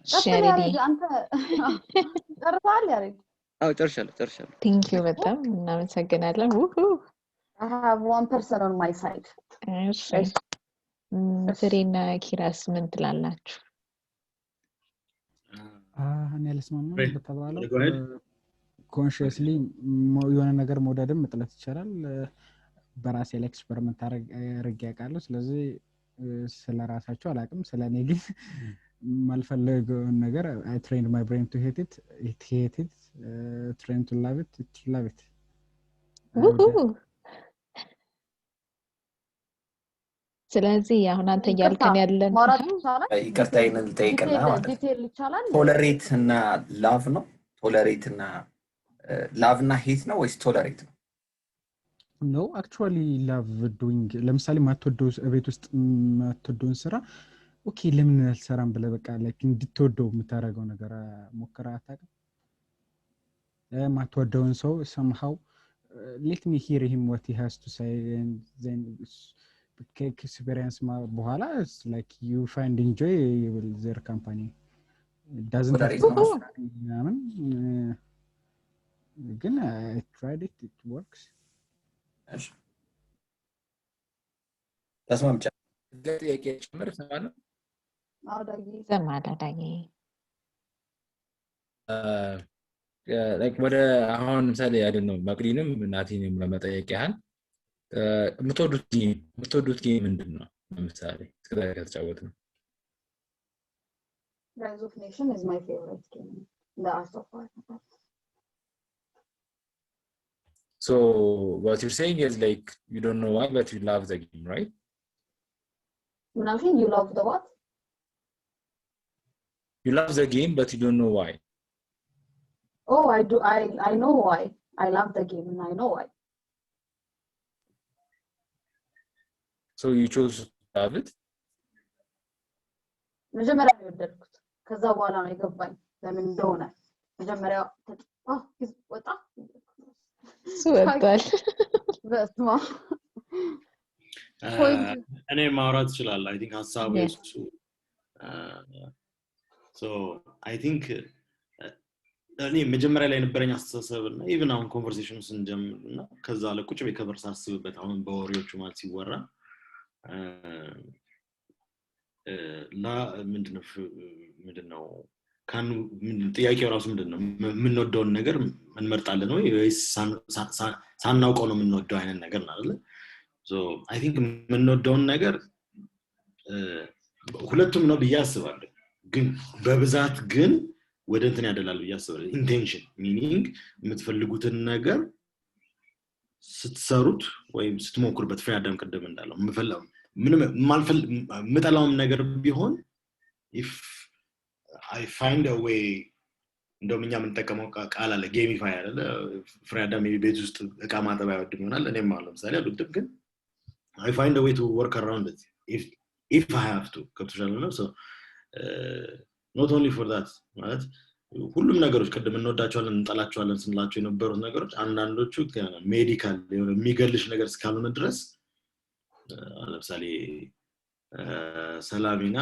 ቀጥል ያሬድ አንተ ጨርሰሃል ያሬድ አዎ ጨርሻለሁ ቴንክ ዩ በጣም እናመሰግናለን I have one person on my side እሺ ፍሬና ኪራስ ምን ትላላችሁ እኔ አልስማማም በተባለው ኮንሺየስሊ የሆነ ነገር መውደድም መጥላት ይቻላል በራሴ ላይ ኤክስፐሪመንት አድርጌ ያውቃለሁ ስለዚህ ስለራሳቸው አላቅም ስለኔ ግን ማልፈልገው ነገር I trained my brain to hate it trained to love it ስለዚህ አሁን አንተ ያልከን ያለን ይቅርታዬን ልጠይቅና ዲቴል ይቻላል ቶለሬት እና ላቭ ነው ቶለሬት እና ላቭ እና ሄት ነው ወይስ ቶለሬት ነው No, actually love doing ለምሳሌ ማትወደው ቤት ውስጥ ማትወደውን ስራ ኦኬ ለምን አልሰራም ብለህ በቃ like እንድትወደው የምታረገው ነገር ሞክራ አታውቅም ማትወደውን ሰው somehow let me hear him what he has to say and then experience በኋላ it's like you find enjoy their company it doesn't ግን I tried it works እሺ ተስማምቻ ለጥያቄ ጨምር ሰማነው ዘማዳዳዬ like ወደ አሁን ምሳሌ አይደለም ማቅሊንም እናቴንም ለመጠየቅ ያህል የምትወዱት ጌም ምንድነው ለምሳሌ እስከዛሬ ከተጫወትን Rise of Nation is my favorite game the Art of War So what you're saying is like you don't know why but you love the game, right? Nothing you love the what? You love the game but you don't know why. Oh, I do. I know why. I love the game and I know why. So you chose to love it? መጀመሪያ ነው የወደድኩት ከዛ በኋላ ነው የገባኝ ለምን እንደሆነ መጀመሪያ ወጣ ወጣል በስማ እኔ ማውራት ይችላል I think ሐሳቡ እሱ so I think እኔ መጀመሪያ ላይ የነበረኝ አስተሳሰብና even አሁን ኮንቨርሴሽን ስንጀምርና ከዛ ለቁጭ በከበር ሳስብበት አሁን በወሬዎቹ ማለት ሲወራ ላ ምንድነው ካን ጥያቄው ራሱ ምንድነው የምንወደውን ነገር እንመርጣለን ወይስ ሳናውቀው ነው የምንወደው አይነት ነገር ነው አይደል so I think የምንወደውን ነገር ሁለቱም ነው ብዬ አስባለሁ ግን በብዛት ግን ወደ እንትን ያደላል ብዬ አስባለሁ ኢንቴንሽን ሚኒንግ የምትፈልጉትን ነገር ስትሰሩት ወይም ስትሞክሩበት ፍሬ አዳም ቀደም እንዳለው ምንም የምጠላውም ነገር ቢሆን if I find a way እንደውም ምን ተቀመው ቃል አለ ጌሚፋይ አይደለ ፍሬ አዳም ቤት ውስጥ እቃ ማጠብ አይወድም ይሆናል እኔም ማለት ለምሳሌ አልወድም ግን I find a way to work around it if I have to ከተሻለና so not only for that ማለት ሁሉም ነገሮች ቀደም እንወዳቸዋለን እንጠላቸዋለን ስንላቸው የነበሩት ነገሮች አንዳንዶቹ ሜዲካል የሚገልሽ ነገር እስካልሆነ ድረስ ለምሳሌ ሰላሚና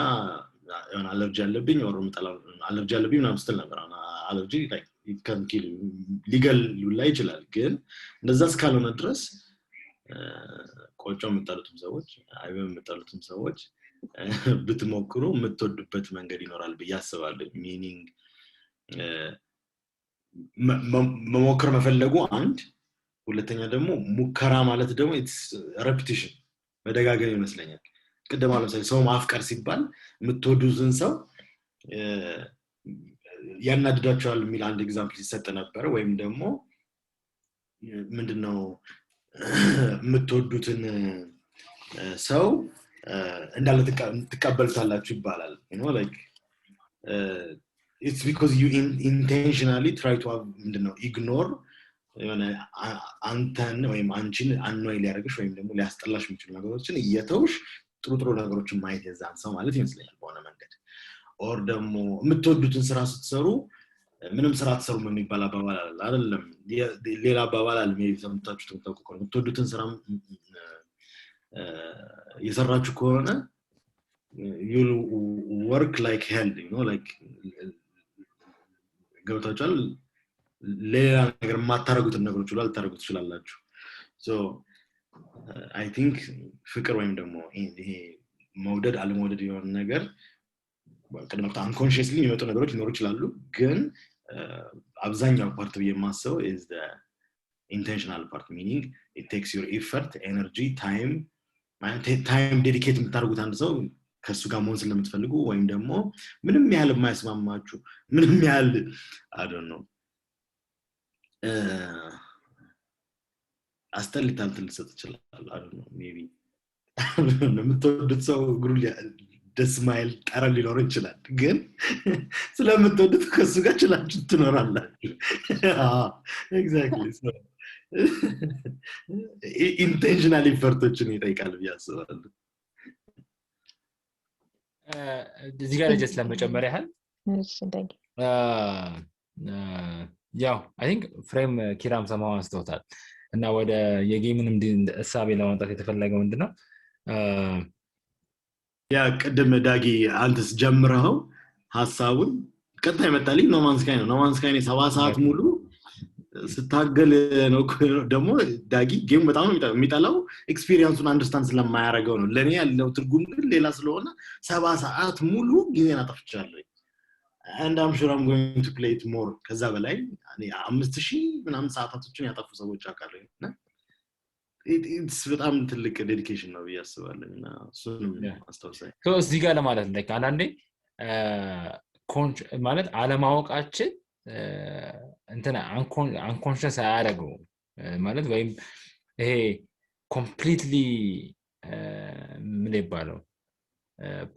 የሆነ አለርጂ አለብኝ ወር መጣላው አለርጂ አለብኝ ምናምን ስትል ነበር አለርጂ like it can kill legal ላይ ይችላል ግን እንደዛ እስካልሆነ ድረስ ቆጮ የምጣሉትም ሰዎች አይበም የምጣሉትም ሰዎች ብትሞክሩ የምትወዱበት መንገድ ይኖራል ብዬ አስባለሁ ሚኒንግ መሞከር መፈለጉ አንድ ሁለተኛ ደግሞ ሙከራ ማለት ደግሞ it's repetition መደጋገም ይመስለኛል ቀደም ለምሳሌ ሰው ማፍቀር ሲባል የምትወዱትን ሰው ያናድዳቸዋል የሚል አንድ ኤግዛምፕል ሲሰጥ ነበር ወይም ደግሞ ምንድነው የምትወዱትን ሰው እንዳለ ተቀበልታላችሁ ይባላል you know like it's because you intentionally try to ምንድነው ignore የሆነ አንተን ወይም አንቺን አንኖይ ሊያደርግሽ ወይም ደግሞ ሊያስጠላሽ የሚችሉ ነገሮችን እየተውሽ ጥሩ ነገሮችን ማየት የዛን ሰው ማለት ይመስለኛል በሆነ መንገድ or ደግሞ የምትወዱትን ስራ ስትሰሩ ምንም ስራ አትሰሩ የሚባል አባባል አይደለም ሌላ አባባል አለ ሜቢ ሰምታችሁ ተቆቆሩ የምትወዱትን ስራ የሰራችሁ ከሆነ you'll work like hell, you know, like ገብታችኋል ሌላ ነገር ማታረጉት ነገሮች ሁሉ አልታረጉት ይችላልላችሁ so I think ፍቅር ወይም ደግሞ ይሄ መውደድ አለመውደድ የሆነ ነገር ቀድሞ unconsciously የሚመጡ ነገሮች ሊኖሩ ይችላሉ ግን አብዛኛው ፓርት የማሰው is the intentional part, meaning it takes your effort, energy, time dedicate የምታደርጉት አንድ ሰው ከሱ ጋር መሆን ስለምትፈልጉ ወይም ደግሞ ምንም ያህል የማይስማማችሁ ምንም ያህል I don't know አስተልታል ትልሰጥ ይችላል I don't know maybe ለምትወዱት ሰው ግሩ ደስ ማይል ጠረን ሊኖር ይችላል ግን ስለምትወዱት ከሱ ጋር ችላችሁ ትኖራላችሁ exactly so intentional effortችን ይጠይቃል ቢያስባሉ እዚህ ጋር just ለመጨመር ያህል እሺ ዳጊ ያው I think ፍሬም ኪራም ሰማው አንስተውታል እና ወደ የጌሙንም እሳቤ ለማምጣት የተፈለገው ምንድነው ያ ቅድም ዳጊ አንተስ ጀምረው ሐሳቡን ቀጣይ መጣልኝ ኖማንስ ካይ 7 ሰዓት ሙሉ ስታገል ነው ደግሞ ዳጊ ጌም በጣም ነው የሚጣላው ኤክስፒሪየንሱን አንደርስታንድ ስለማያረጋው ነው ለኔ ያለው ትርጉም ግን ሌላ ስለሆነ 7 ሰዓት ሙሉ ጊዜን አጠፍቻለሁ and I'm sure I'm going to play it more ከዛ በላይ እኔ 5000 ምናምን ሰዓታቶችን ያጠፉ ሰዎች አውቃለሁና it's በጣም ትልቅ ዴዲኬሽን ነው ያስባለኝና እሱንም አስተዋሳይ so እዚህ ጋር ለማለት ነው አንዳንዴ ማለት አለማወቃችን እንትና unconscious አያደርገው ማለት ወይም ይሄ completely ምን ይባላል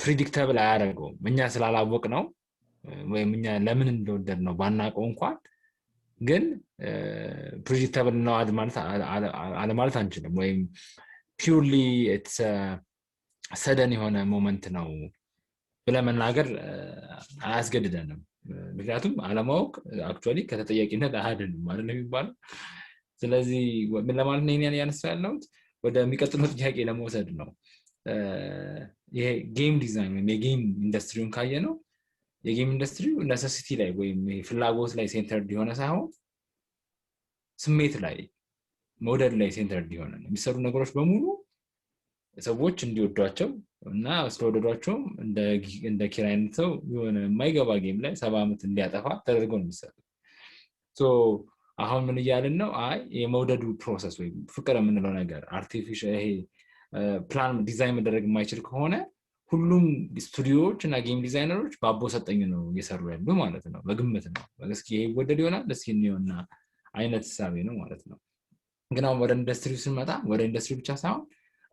predictable አያደርገው እኛ ስላላወቅ ነው ወይም እኛ ለምን እንደወደድ ነው ባናቀው እንኳን ግን predictable ነው አለ ማለት አንችልም ወይም purely it's a sudden የሆነ ሞመንት ነው ብለመናገር አያስገድደንም ምክንያቱም አለማወቅ actually ከተጠያቂነት አያድንም ማለት ነው የሚባለው ስለዚህ ምን ለማለት ነው እኔ ያነሳለው ወደ የሚቀጥለው ጥያቄ ለመውሰድ ነው ይሄ ጌም ዲዛይን ወይም የጌም ኢንደስትሪውን ካየ ነው የጌም ኢንደስትሪው necessity ላይ ወይም ፍላጎት ላይ ሴንተርድ የሆነ ሳይሆን ስሜት ላይ ሞዴል ላይ ሴንተርድ የሆነ ነው የሚሰሩ ነገሮች በሙሉ ሰዎች እንዲወዷቸው እና ስለወደዷቸው እንደ ኪራይነት ሰው የሆነ የማይገባ ጌም ላይ 7 አመት እንዲያጠፋ ተደርጎ ነው የሚሰሩት ሶ አሁን ምን ይያልን ነው አይ የመውደዱ ፕሮሰስ ወይ ፍቅር የምንለው ነገር አርቲፊሻል ይሄ ፕላን ዲዛይን መደረግ የማይችል ከሆነ ሁሉም ስቱዲዮዎች እና ጌም ዲዛይነሮች ባቦ ሰጠኝ ነው እየሰሩ ያሉ ማለት ነው በግምት ነው እስኪ ይሄ ወደድ ይሆናል እስኪ ነውና አይነት ሐሳቤ ነው ማለት ነው ግን አሁን ወደ ኢንደስትሪው ስንመጣ ወደ ኢንደስትሪው ብቻ ሳይሆን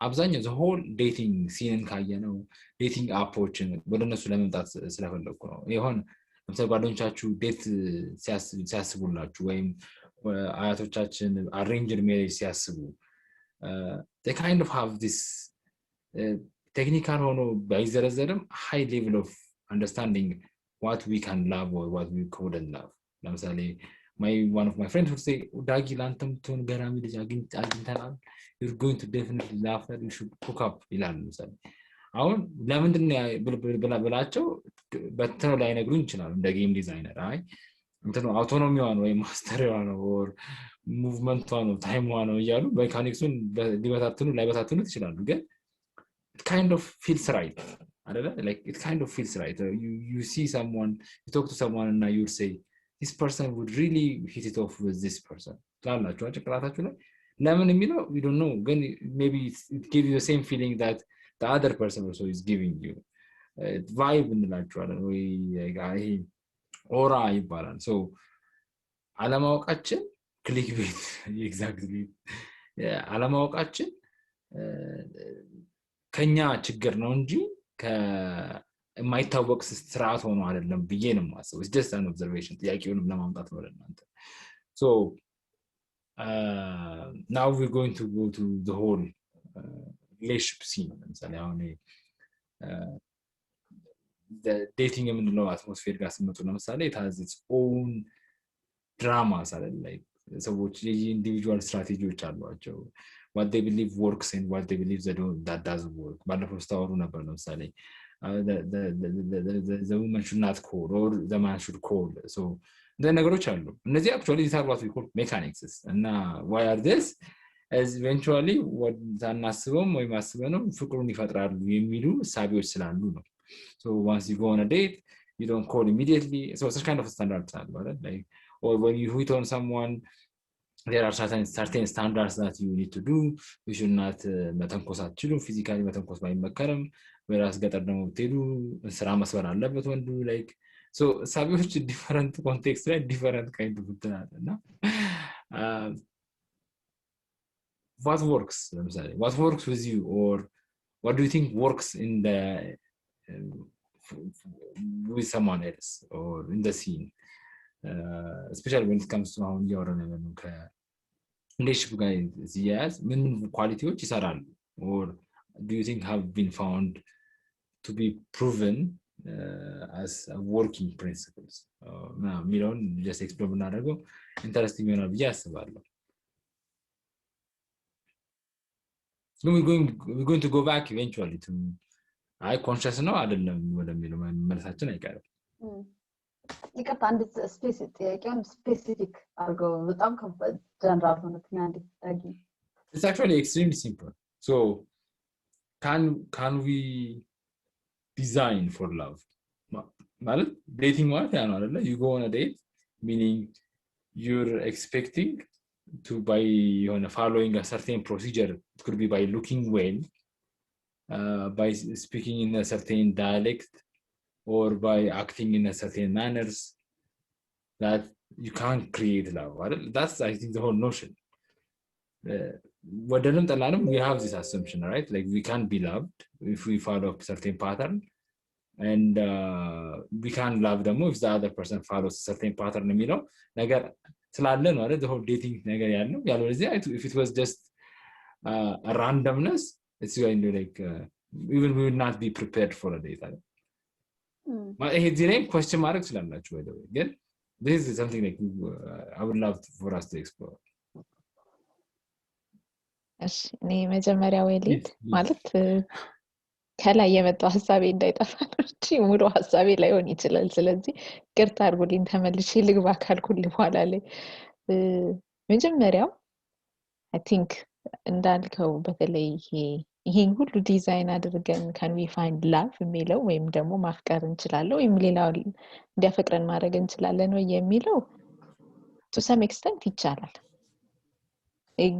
አብዛኛው the whole dating scene ካየነው dating አፖችን ወደነሱ ለመምጣት ስለፈለኩ ነው ይሆን ለምሳሌ ጓደኞቻችሁ ዴት ሲያስቡላችሁ ወይም አያቶቻችን arranged marriage ሲያስቡ they kind of have this technical ሆኖ ባይዘረዘርም high level of understanding what we can love or what we couldn't love ለምሳሌ one of my friends would say ዳጊ ላንተም ትሆን ገራሚ ልጅ አግኝተናል you're going to definitely laugh that you should hook up ይላል ለምሳሌ አሁን ለምንድን ነው ብላቸው በተነው ላይ ነግሩኝ ይችላል እንደ ጌም ዲዛይነር አይ እንተው አውቶኖሚዋን ወይ ማስተሪዋ ነው or ሙቭመንቷን ነው ታይምዋ ነው ይያሉ ሜካኒክሱን ሊበታትኑ ላይበታትኑ ይችላሉ ግን it kind of feels right like it kind of feels right you see someone you talk to someone and you say this person would really hit it off with this person ላላችሁ አጭቅራታችሁ ላይ ለምን የሚለው we don't know ግን maybe it gives you the same feeling that the other person also is giving you vibe እንላችኋለን ወይ ይሄ ኦራ ይባላል so አለማወቃችን ክሊክ ቤት exactly አለማወቃችን ከኛ ችግር ነው እንጂ ከማይታወቅ ስርዓት ሆኖ አይደለም ብዬ ነው የማስበው it's just an observation ጥያቄውንም ለማምጣት ነው ለእናንተ so now we're going to go to the whole relationship scene ለምሳሌ አሁን the dating የምንለው atmosphere ጋር ስመጡ ለምሳሌ it has its own dramas like ሰዎች የኢንዲቪጁዋል ስትራቴጂዎች አሏቸው what they believe works and what they believe that doesn't work ባለፈው ስታወሩ ነበር ለምሳሌ the woman should not call or the man should call so the ነገሮች አሉ እነዚህ actually these are what we call mechanics እና why are this as eventually what ታናስበው ወይ ማስበው ፍቅሩን ይፈጥራሉ የሚሉ ሳቢዎች ስላሉ ነው so once you go on a date you don't call immediately so such kind of standards are like or when you hit on someone there are certain standards that you need to do you should not መተንኮስ አትችሉም physically መተንኮስ ባይመከርም whereas ገጠር ደግሞ ብትሄዱ ስራ መስበር አለበት ወንዱ like so ሳቢዎች different context ላይ different kind of እና what works ለምሳሌ what works with you or what do you think works in the with someone else or in the scene especially when it comes to how you are on relationship guys yes ምን ኳሊቲዎች ይሰራሉ or do you think have been found to be proven as working principles ሚለውን just explain ብናደርገው interesting ይሆናል ብዬ አስባለሁ so we're going to go back eventually to I conscious ነው አይደለም ወደሚለው መልሳችን አይቀርም ይቅርታ አንድ ስፔሲፊክ ጥያቄውን ስፔሲፊክ አድርገው በጣም ጀነራል ሆነ ትናንት ታጊ it's actually extremely simple so can we design for love ማለት dating ማለት ያ ነው አይደለ you go on a date meaning you're expecting to by following a certain procedure it could be by looking well by speaking in a certain dialect or by acting in a certain manners that you can't create love that's I think the whole notion ወደንም ጠላንም we have this assumption right like we can't be loved if we follow a certain pattern and we can't love them if the other person follows a certain pattern የሚለው ነገር ስላለ ነው አይደል the whole dating ነገር ያለው ለዚህ if it was just a randomness it's going to like even we would not be prepared for a date ይሄ ዲዛይን question ማድረግ ስላላችሁ by the way ግን this is something like I would love for us to explore እሺ እኔ መጀመሪያ ወይሊት ማለት ከላይ የመጣው ሐሳቤ እንዳይጠፋ እንጂ ሙሉ ሐሳቤ ላይ ሆን ይችላል ስለዚህ ቅርታ አድርጉልኝ ተመልሼ ልግባ ካልኩል በኋላ ላይ መጀመሪያው I think እንዳልከው በተለይ ይሄን ሁሉ ዲዛይን አድርገን can we find love የሚለው ወይም ደግሞ ማፍቀር እንችላለን ወይም ሌላው እንዲያፈቅረን ማድረግ እንችላለን ወይ የሚለው to some extent ይቻላል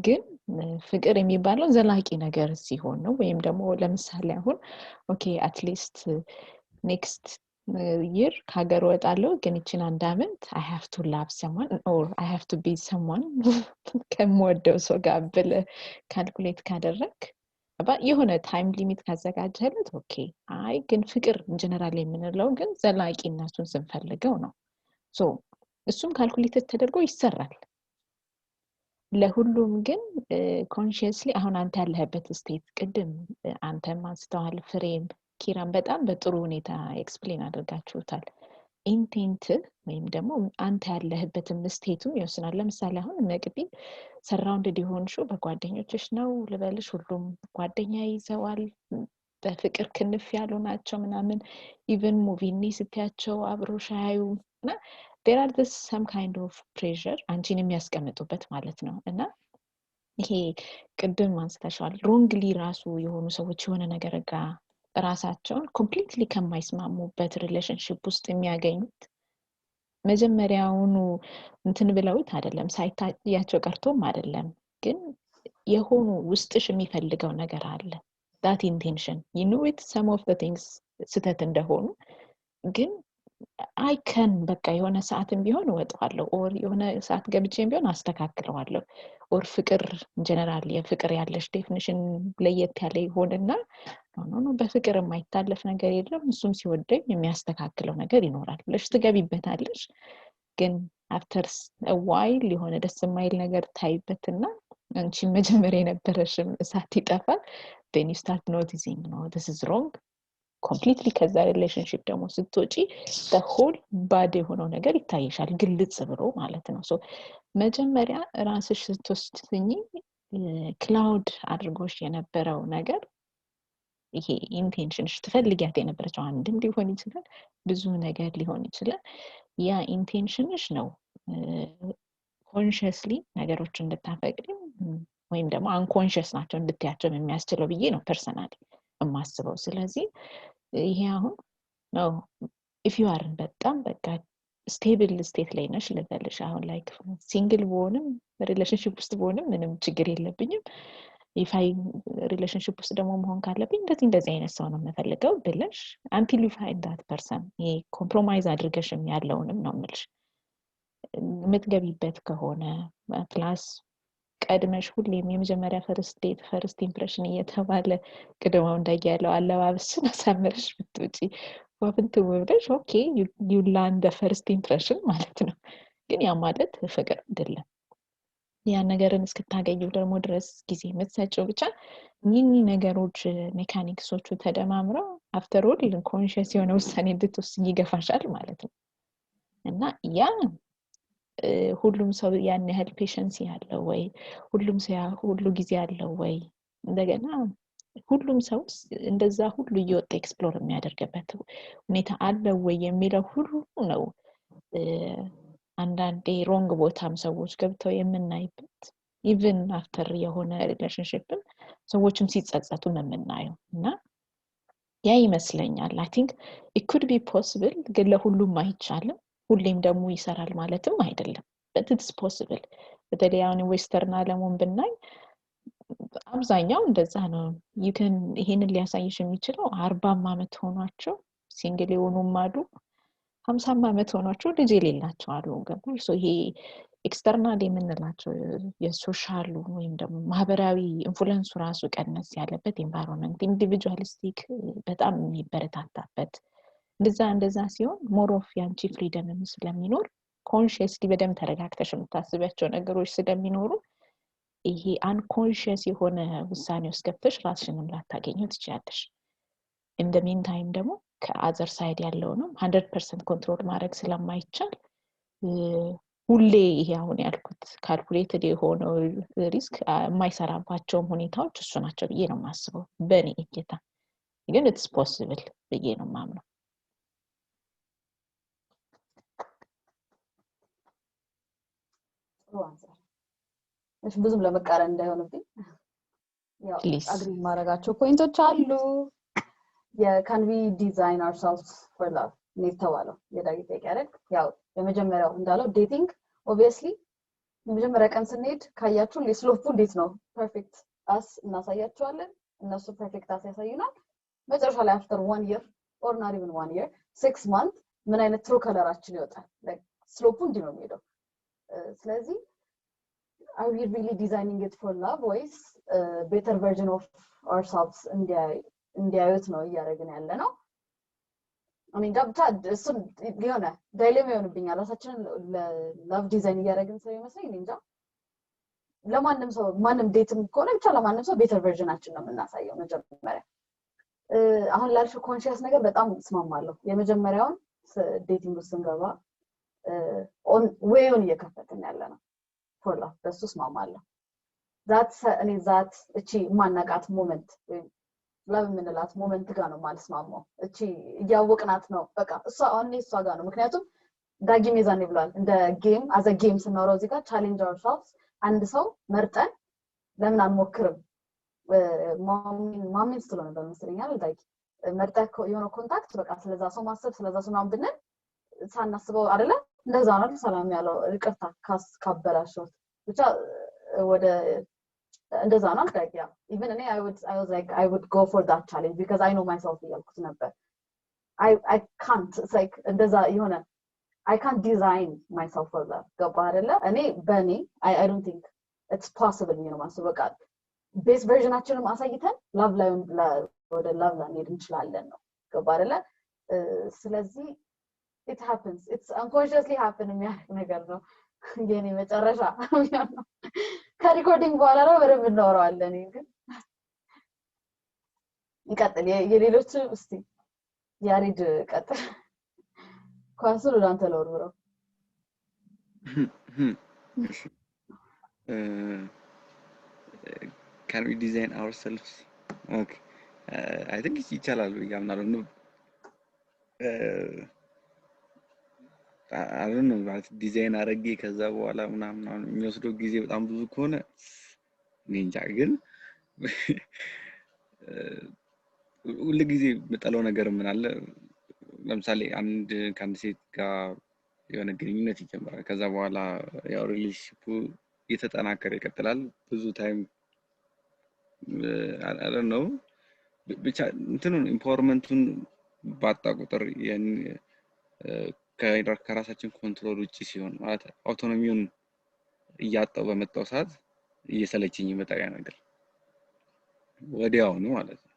ግን ፍቅር የሚባለው ዘላቂ ነገር ሲሆን ነው ወይም ደግሞ ለምሳሌ አሁን ኦኬ at least next year ከሀገር ወጣለሁ ግን እቺን አንድ አመት I have to love someone or I have to be someone ከመወደው ሰው ጋር ብለህ ካልኩሌት ካደረክ የሆነ ታይም ሊሚት ካዘጋጀለት ኦኬ አይ ግን ፍቅር ጀነራል የምንለው ግን ዘላቂነቱን ስንፈልገው ነው ሶ እሱም ካልኩሌት ተደርጎ ይሰራል ለሁሉም ግን ኮንሺየስሊ አሁን አንተ ያለህበት ስቴት ቅድም አንተ ማስተዋል ፍሬም ኪራም በጣም በጥሩ ሁኔታ ኤክስፕሌን አድርጋችሁታል ኢንቴንት ወይም ደግሞ አንተ ያለህበትም ስቴቱም ይወስናል ለምሳሌ አሁን መቅዲ ሰራውንድድ ይሆንሽው በጓደኞችሽ ነው ለበልሽ ሁሉም ጓደኛ ይዘዋል በፍቅር ክንፍ ያሉ ናቸው ምናምን ኢቭን ሙቪኒ ስትያቸው አብሮ ሻዩ እና there are this some kind of pressure አንቺን የሚያስቀምጡበት ማለት ነው እና ይሄ ቅድም አንስተሻል wrongly ራሱ የሆኑ ሰዎች የሆነ ነገር ጋር ራሳቸውን completely ከማይስማሙበት ሪሌሽንሺፕ ውስጥ የሚያገኙት መጀመሪያውኑ እንትን ብለውት አይደለም ሳይታያቸው ቀርቶም አይደለም ግን የሆኑ ውስጥሽ የሚፈልገው ነገር አለ that intention you know it some of the things ስተት እንደሆኑ ግን I can በቃ የሆነ ሰዓትም ቢሆን ወጣዋለሁ or የሆነ ሰዓት ገብቼም ቢሆን አስተካክለዋለሁ or ፍቅር ጀነራል የፍቅር ያለሽ ዴፊኒሽን ለየት ያለ ይሆንና ኖ በፍቅር የማይታለፍ ነገር የለም እሱም ሲወደኝ የሚያስተካክለው ነገር ይኖራል ብለሽ ትገቢበታለሽ ግን after a while የሆነ ደስ የማይል ነገር ታይበትና አንቺ መጀመሪያ የነበረሽም እሳት ይጠፋል then you start noticing no this is wrong completely ከዛ ሪሌሽንሺፕ ደግሞ ስትወጪ the whole bad የሆነው ነገር ይታይሻል ግልጽ ብሎ ማለት ነው so መጀመሪያ ራስሽ ስትወስኚ ክላውድ አድርጎሽ የነበረው ነገር ይሄ ኢንቴንሽንሽ ትፈልጊያት የነበረው አንድም ሊሆን ይችላል ብዙ ነገር ሊሆን ይችላል ያ ኢንቴንሽንሽ ነው ኮንሺየስሊ ነገሮችን እንድታፈቅሪ ወይም ደግሞ አንኮንሺየስ ናቸው እንድትያቸው የሚያስችለው ብዬ ነው ፐርሰናሊ የማስበው ስለዚህ ይሄ አሁን ነው if you are በጣም በቃ ስቴብል ስቴት ላይ ነሽ ልበልሽ አሁን ላይክ ሲንግል በሆንም ሪሌሽንሺፕ ውስጥ በሆንም ምንም ችግር የለብኝም if I relationship ውስጥ ደግሞ መሆን ካለብኝ እንደዚህ አይነት ሰው ነው የምፈልገው ብለሽ until you find that person ይሄ ኮምፕሮማይዝ አድርገሽም ያለውንም ነው የምልሽ የምትገቢበት ከሆነ ፕላስ ቀድመሽ ሁሌም የመጀመሪያ ፈርስት ዴት ፈርስት ኢምፕሬሽን እየተባለ ቅድማው እንዳያለው አለባበስን አሳምረሽ ብትውጪ ወፍንት ወብደሽ ኦኬ you land the first impression ማለት ነው ግን ያ ማለት ፍቅር አይደለም ያ ነገርን እስክታገኙ ደግሞ ድረስ ጊዜ መሰጨው ብቻ ኒኒ ነገሮች ሜካኒክሶቹ ተደማምረው አፍተር ኦል ኮንሺየስ የሆነ ውሳኔ እንድትወስኝ ይገፋሻል ማለት ነው እና ያ ሁሉም ሰው ያን ያህል ፔሸንስ ያለው ወይ ሁሉም ሰው ሁሉ ጊዜ ያለው ወይ እንደገና ሁሉም ሰው እንደዛ ሁሉ እየወጣ ኤክስፕሎር የሚያደርግበት ሁኔታ አለ ወይ የሚለው ሁሉ ነው አንዳንዴ ሮንግ ቦታም ሰዎች ገብተው የምናይበት ኢቭን አፍተር የሆነ ሪሌሽንሺፕም ሰዎችም ሲጸጸቱ የምናየው እና ያ ይመስለኛል I think it could be possible ግን ለሁሉም አይቻልም ሁሌም ደግሞ ይሰራል ማለትም አይደለም but it's possible በተለይ አሁን ዌስተርን ዓለሙን ብናይ አብዛኛው እንደዛ ነው you can ይሄንን ሊያሳይሽ የሚችለው 40 አመት ሆኗቸው ሲንግል የሆኑም አሉ 50 አመት ሆኗቸው ልጅ የሌላቸው አሉ ገባሽ ሶ ይሄ ኤክስተርናል የምንላቸው የሶሻል ወይም ደግሞ ማህበራዊ ኢንፍሉዌንሱ ራሱ ቀነስ ያለበት ኤንቫይሮንመንት ኢንዲቪጁዋሊስቲክ በጣም የሚበረታታበት እንደዛ ሲሆን ሞር ኦፍ ያንቺ ፍሪደም ስለሚኖር ኮንሺየስሊ በደም ተረጋግተሽ የምታስቢያቸው ነገሮች ስለሚኖሩ ይሄ አንኮንሺየስ የሆነ ውሳኔ ውስጥ ገብተሽ ራስሽንም ላታገኙት ትችያለሽ in the meantime ደግሞ ከአዘር ሳይድ ያለው ነው 100% ኮንትሮል ማድረግ ስለማይቻል ሁሌ ይሄ አሁን ያልኩት ካልኩሌትድ የሆነው ሪስክ የማይሰራባቸው ሁኔታዎች እሱ ናቸው ብዬ ነው የማስበው በእኔ እይታ ግን it's possible ብዬ ነው የማምነው እሺ ብዙም ለመቃረን እንዳይሆንብኝ ያው አግሪ ማረጋቸው ፖይንቶች አሉ can we design ourselves for love ነው የዳጊት ያቀረብ ያው የመጀመሪያው እንዳለው ዴቲንግ obviously የመጀመሪያ ቀን ስንሄድ ካያችሁ ለስሎፑ እንዴት ነው ፐርፌክት አስ እናሳያቸዋለን እነሱ ፐርፌክት አስ ያሳዩናል መጨረሻ ላይ after 1 year or not even 1 year 6 months ምን አይነት ትሩ ከለራችን ይወጣል like ስሎፑ እንዴ ነው የሚሄደው ስለዚህ are we really designing it for love or is better version of ourselves እንዲያዩት ነው እያደረግን ያለ ነው አሜን ዳብታ እሱ ሊሆነ ዳይሌማ ይሆንብኛል ራሳችንን ለላቭ ዲዛይን እያደረግን ሰው ይመስለኝ እንጃ ለማንም ሰው ማንም ዴትም ከሆነ ብቻ ለማንም ሰው ቤተር ቨርዥናችን ነው የምናሳየው መጀመሪያ አሁን ላልሽ ኮንሺየስ ነገር በጣም ስማማለሁ የመጀመሪያውን ዴቲንግ ውስጥ እንገባ ኦን ዌዩን እየከፈትን ያለ ነው for love በሱ ስማማለሁ that እቺ ማናቃት ሞመንት love ምንላት ሞመንት ጋር ነው ማልስማማው እቺ ያወቅናት ነው በቃ እሷ ጋር ነው ምክንያቱም ዳጊም ይዛኔ ብሏል እንደ ጌም as a game ስናወራው እዚህ ጋር challenge ourselves አንድ ሰው መርጠን ለምን አንሞክርም ማሚን ስለሆነ በመስለኛል ዳጊ መርጠህ የሆነ ኮንታክት በቃ ስለዛ ሰው ማሰብ ስለዛ ሰው ማን ብለን ሳናስበው አይደለ እንደዛ ነው ሰላም ያለው ይቅርታ ካበላሽው ብቻ ወደ እንደዛ ነው ታዲያ even I was like I would go for that challenge because I know myself ያልኩት ነበር I can't it's like እንደዛ የሆነ I can't design myself for that ገባ አይደለ እኔ በኔ I don't think it's possible ነው ማሰብ በቃ ቤስ ቨርዥናችንን አሳይተን love ላይ ወደ love ላይ እንሄድ እንችላለን ነው ገባ አይደለ ስለዚህ it happens it's unconsciously happening ነገር ነው የኔ መጨረሻ ከሪኮርዲንግ በኋላ ነው በደንብ እናወራዋለን ግን ይቀጥል የሌሎች እስቲ ያሪድ ቀጥል ኳሱ ለአንተ ለወርብረው Can we design ourselves? Okay. I think it's ይቻላል ብያምናለሁ ነው I don't know ማለት ዲዛይን አረጌ ከዛ በኋላ ምናምን የሚወስደው ጊዜ በጣም ብዙ ከሆነ እኔ እንጃ ግን ሁሉ ጊዜ መጣለው ነገር ምን አለ ለምሳሌ ከአንድ ሴት ጋር የሆነ ግንኙነት ይጀምራል ከዛ በኋላ ያው ሪሌሽንሺፑ እየተጠናከረ ይቀጥላል ብዙ ታይም I don't know ብቻ እንትኑን ኢምፓወርመንቱን ባጣ ቁጥር ከራሳችን ኮንትሮል ውጪ ሲሆን ማለት አውቶኖሚውን እያጣው በመጣው ሰዓት እየሰለችኝ ይመጣ ያ ነገር ወዲያው ነው ማለት ነው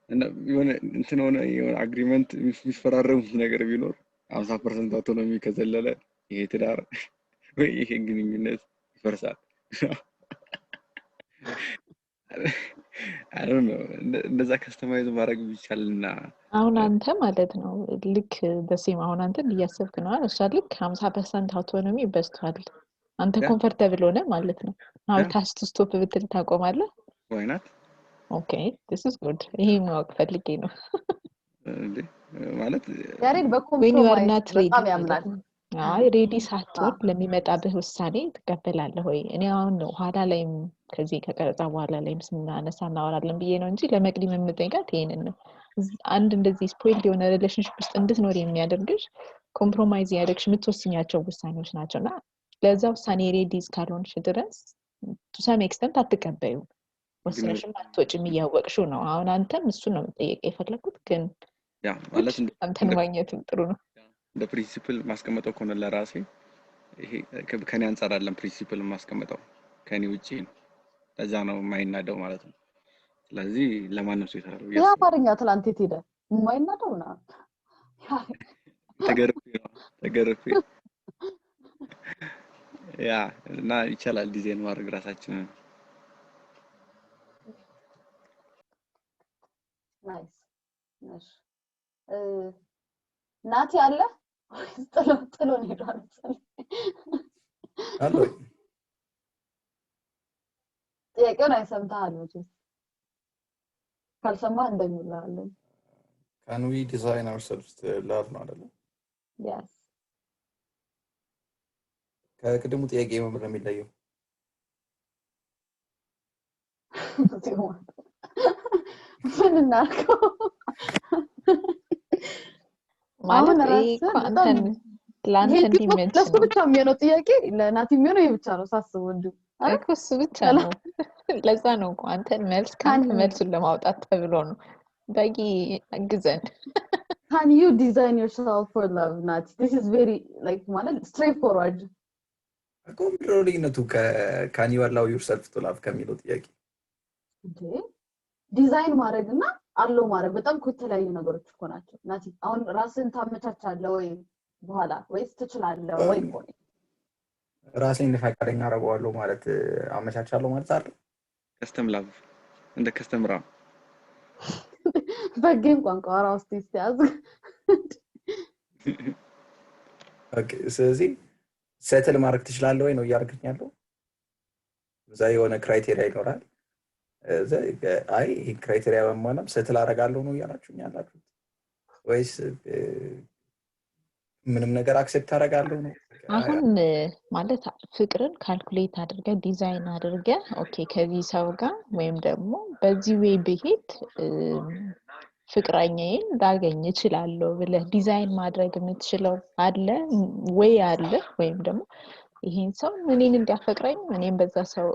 እና የሆነ አግሪመንት የሚፈራረሙ ነገር ቢኖር 50% አውቶኖሚ ከዘለለ ይሄ ትዳር ወይ ይሄ ግንኙነት ይፈርሳል I don't know እንደዛ ከስተማይዝ ማድረግ ቢቻልና አሁን አንተ ማለት ነው ልክ በሲም አሁን አንተ እያሰብክ ነው አይደል? እሷ ልክ 50% አውቶኖሚ በስቷል። አንተ ኮምፎርታብል ሆነ ማለት ነው። አሁን ታስት ስቶፕ ብትል ታቆማለህ? why not? Okay, this is good. ይሄ ማወቅ ፈልጌ ነው። ማለት ያሬድ በኮምፕሮማይዝ በጣም ያምናል። አይ ሬዲ ሳትሆን ለሚመጣብህ ውሳኔ ትቀበላለህ ወይ? እኔ አሁን ነው ኋላ ላይም ከዚህ ከቀረጻ በኋላ ላይም ስናነሳ እናወራለን ብዬ ነው እንጂ ለመቅዲም የምጠይቃት ይሄንን ነው። አንድ እንደዚህ ስፖይል የሆነ ሪሌሽንሺፕ ውስጥ እንድትኖር የሚያደርግሽ ኮምፕሮማይዝ ያደርግሽ የምትወስኛቸው ውሳኔዎች ናቸውና ለዛ ውሳኔ ሬዲ እስካልሆንሽ ድረስ to some extent አትቀበዩ ወስነሽም አትወጪም እያወቅሽው ነው። አሁን አንተም እሱን ነው መጠየቅ የፈለኩት ግን ያ ማለት አንተን ማግኘትም ጥሩ ነው። እንደ ፕሪንሲፕል ማስቀመጠው ከሆነ ለራሴ ይሄ ከኔ አንፃር አይደለም ፕሪንሲፕል ማስቀመጠው ከኔ ውጪ ነው ለዛ ነው የማይናደው ማለት ነው ስለዚህ ለማንም ሰው ይሰራል ያ አማርኛ ትላንት ሄደ የማይናደው ነው ተገርፌ ያ እና ይቻላል ዲዛይን ማድረግ ራሳችንን ናይስ ናሽ ናቲ አለ ጥሎ ነው ሄዷል አሎ ጥያቄውን አይሰምተሃል መቼም ካልሰማህ እንደሚላለን Can we design ourselves to love ነው አይደል? Yes. ከቅድሙ ጥያቄ ምን የሚለየው? ምን እናድርገው? ማለት አንተን ላንተ እንዲመች ለሱ ብቻ የሚሆነው ጥያቄ ለናቲ የሚሆነው ይሄ ብቻ ነው ሳስበው እንዴ እኮ እሱ ብቻ ነው ለዛ ነው እኮ አንተን መልሱን ለማውጣት ተብሎ ነው በቂ አግዘን Can you design yourself for love Nati? This is very like ማለት straightforward ኮምፕሊትሊ can you allow yourself to love ከሚለው ጥያቄ እንዴ ዲዛይን ማድረግና አለው ማድረግ በጣም ከተለያዩ ነገሮች እኮ ናቸው ናቲ አሁን ራስን ታመቻቻለህ ወይ በኋላ ወይስ ትችላለህ ወይ ራሴን ፈቃደኛ አረጋዋለሁ ማለት አመቻቻለሁ ማለት አይደል ከስተም ላቭ እንደ ከስተም ራ በጌም ቋንቋ ራስ ትያዝ ኦኬ ስለዚህ ሴትል ማድረግ ትችላለህ ወይ ነው እያደረግኝ ያለው እዛ የሆነ ክራይቴሪያ ይኖራል አይ ይሄ ክራይቴሪያ በመሆንም ሴትል አደርጋለሁ ነው እያላችሁኝ ያላችሁት ወይስ ምንም ነገር አክሴፕት አደርጋለሁ ነው አሁን ማለት ፍቅርን ካልኩሌት አድርገ ዲዛይን አድርገ ኦኬ ከዚህ ሰው ጋር ወይም ደግሞ በዚህ ወይ ብሄድ ፍቅረኛዬን ላገኝ እችላለሁ ብለህ ዲዛይን ማድረግ የምትችለው አለ ወይ አለ ወይም ደግሞ ይሄን ሰው እኔን እንዲያፈቅረኝ እኔም በዛ ሰው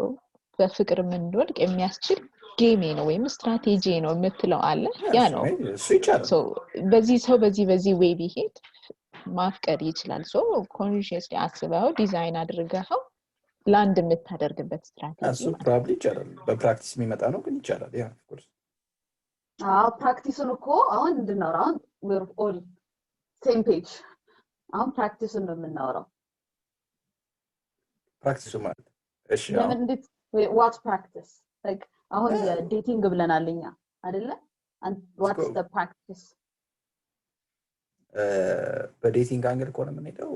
በፍቅር ምንወድቅ የሚያስችል ጌም ነው ወይም ስትራቴጂ ነው የምትለው አለ ያ ነው ሶ በዚህ ሰው በዚህ ወይ ብሄድ ማፍቀር ይችላል ሶ ኮንሺየስሊ አስበው ዲዛይን አድርገው ላንድ የምታደርግበት ስትራቴጂ እሱ ፕሮባብሊ ይቻላል በፕራክቲስ የሚመጣ ነው ግን ይቻላል ያ ኦፍ ኮርስ ፕራክቲሱን እኮ አሁን እንድናወራው we're all same page አሁን ፕራክቲሱን ነው የምናወራው ፕራክቲሱ ማለት እሺ ለምን እንዴት what practice like አሁን የዴቲንግ ብለናልኛ አይደለ and what's the practice በዴቲንግ አንግል ከሆነ የምንሄደው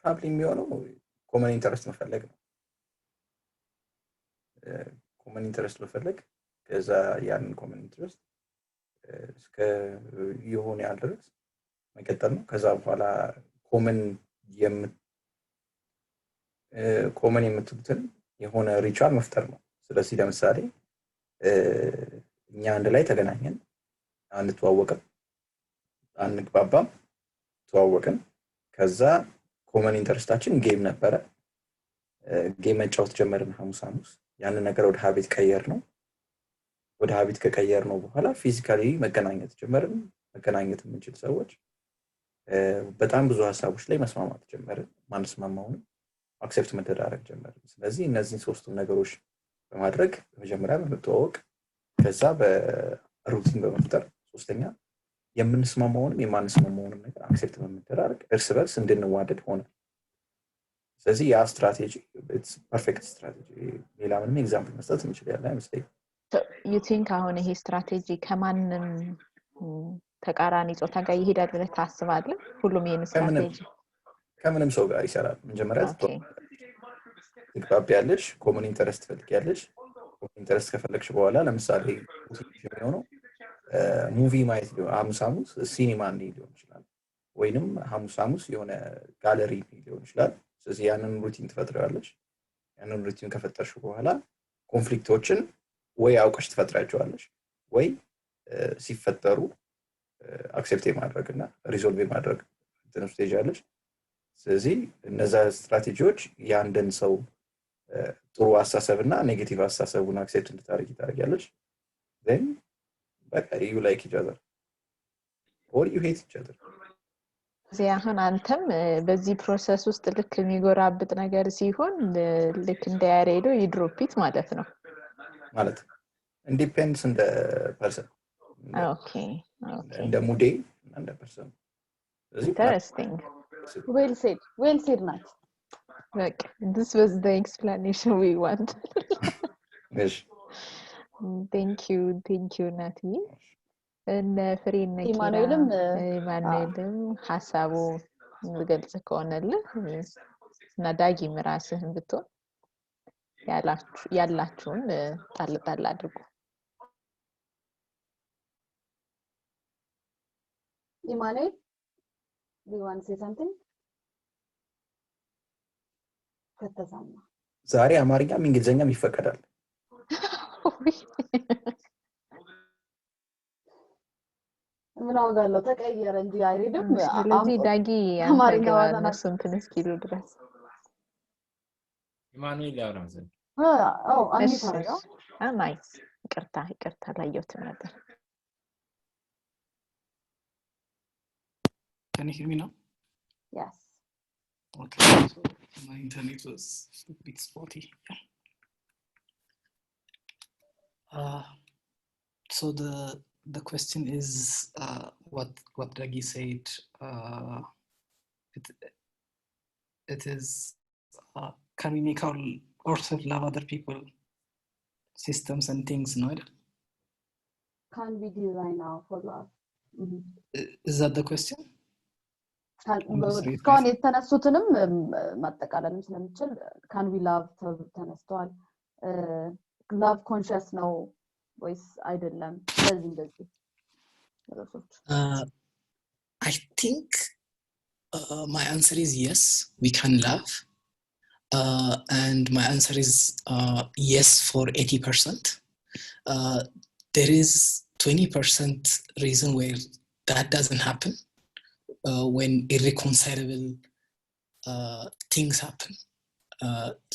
ፕሮባብሊ የሚሆነው ኮመን ኢንተረስት መፈለግ ነው። ኮመን ኢንተረስት መፈለግ ከዛ ያንን ኮመን ኢንተረስት እስከ የሆነ ያህል ድረስ መቀጠል ነው። ከዛ በኋላ ኮመን የምትሉትን የሆነ ሪቹዋል መፍጠር ነው። ስለዚህ ለምሳሌ እኛ አንድ ላይ ተገናኘን፣ አንተዋወቅን፣ አንግባባም፣ ተዋወቅን። ከዛ ኮመን ኢንተረስታችን ጌም ነበረ። ጌም መጫወት ጀመርን ሐሙስ። ያንን ነገር ወደ ሀቢት ቀየር ነው። ወደ ሀቢት ከቀየር ነው በኋላ ፊዚካሊ መገናኘት ጀመርን። መገናኘት የምንችል ሰዎች በጣም ብዙ ሀሳቦች ላይ መስማማት ጀመርን። ማንስማማውን አክሴፕት መደራረግ ጀመርን። ስለዚህ እነዚህን ሶስቱን ነገሮች በማድረግ መጀመሪያ በመተዋወቅ ከዛ በሩቲን በመፍጠር ሶስተኛ የምንስማማውንም የማንስማማውንም ነገር አክሴፕት በመደራረግ እርስ በርስ እንድንዋደድ ሆነ። ስለዚህ ያ ስትራቴጂ ፐርፌክት ስትራቴጂ። ሌላ ምንም ኤግዛምፕል መስጠት እንችላለን አይመስለኝም። you think አሁን ይሄ ስትራቴጂ ከማንም ተቃራኒ ጾታ ጋር ይሄዳል ብለህ ታስባለህ? ሁሉም ይሄን ስትራቴጂ ከምንም ሰው ጋር ይሰራል። መጀመሪያ ትግባቢያለሽ፣ ኮመን ኢንተረስት ትፈልጊያለሽ። ኮመን ኢንተረስት ከፈለግሽ በኋላ ለምሳሌ የሚሆነው ሙቪ ማየት ሐሙስ ሲኒማ ሊሆን ይችላል፣ ወይንም ሐሙስ የሆነ ጋለሪ ሊሆን ይችላል። ስለዚህ ያንን ሩቲን ትፈጥሪያለሽ። ያንን ሩቲን ከፈጠርሽ በኋላ ኮንፍሊክቶችን ወይ አውቀሽ ትፈጥሪያቸዋለሽ ወይ ሲፈጠሩ አክሴፕት የማድረግና ሪዞልቭ የማድረግ ስቴጅ አለሽ። ስለዚህ እነዛ ስትራቴጂዎች ያንደን ሰው ጥሩ አስተሳሰብና ኔጌቲቭ አስተሳሰቡን አክሴፕት እንድታደርጊያለሽ። then በቃ you like each other or you hate each other። እዚህ አሁን አንተም በዚህ ፕሮሰስ ውስጥ ልክ የሚጎራብጥ ነገር ሲሆን ልክ እንዳያሬዶ ይድሮፒት ማለት ነው ማለት ኢንዲፔንድስ እንደ ፐርሰን። ኦኬ እንደ ሙዴ እንደ ፐርሰን። interesting. well said ናት። Look, this was the explanation we want. Yes. Thank you Nati. And ፍሬና ኢማኑኤልም ሐሳቡ ልገልጽ ከሆነልህ እና ዳጊም ራስህን ብትሆን ያላችሁን ጣል አድርጉ። ኢማኑኤል do you want to say something? ከተሰማ ዛሬ አማርኛም እንግሊዘኛም ይፈቀዳል። ምን አውጋለሁ ተቀየረ እንጂ አይደለም። ስለዚህ ዳጊ አማርኛ ዋናሱን ትንሽ ኪሎ ድረስ ኢማኑኤል ያወራን ዘንድ አንዴ ታረጋው። ናይስ። ይቅርታ ላየሁት ነበር። Can you hear me now? Yes. Okay. So my internet was a bit spotty. So the question is what Dagi said. It is can we make ourselves love other people, systems and things, no? Can we design now for love? Is that the question? እስካሁን የተነሱትንም ማጠቃለልም ስለምችል can we love ተነስተዋል። love conscious ነው ወይስ አይደለም? እንደዚህ I think my answer is yes, we can love. And my answer is yes for 80%. There is 20% reason where that doesn't happen. When irreconcilable things happen,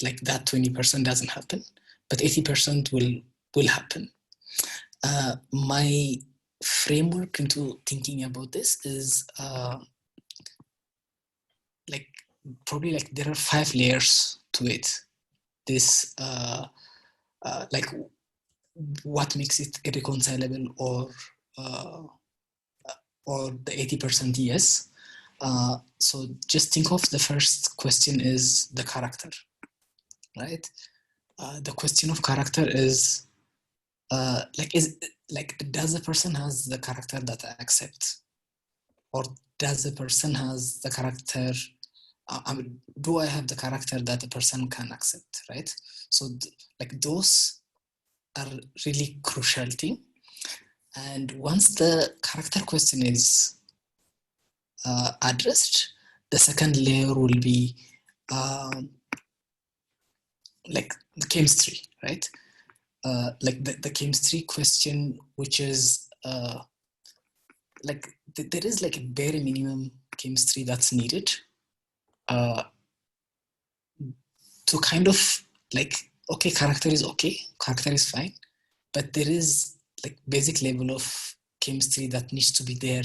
like that 20% doesn't happen, but 80% will happen. My framework into thinking about this is probably there are 5 layers to it. This like what makes it irreconcilable or the 80% yes. So just think of the first question is the character, right? The question of character is does the person has the character that I accept, or does the person has the character do I have the character that the person can accept, right? So like those are really crucial thing. And once the character question is addressed, the second layer will be like the chemistry, right? Like the chemistry question, which is like there is like a bare minimum chemistry that's needed to kind of like, okay, character is fine, but there is like basic level of chemistry that needs to be there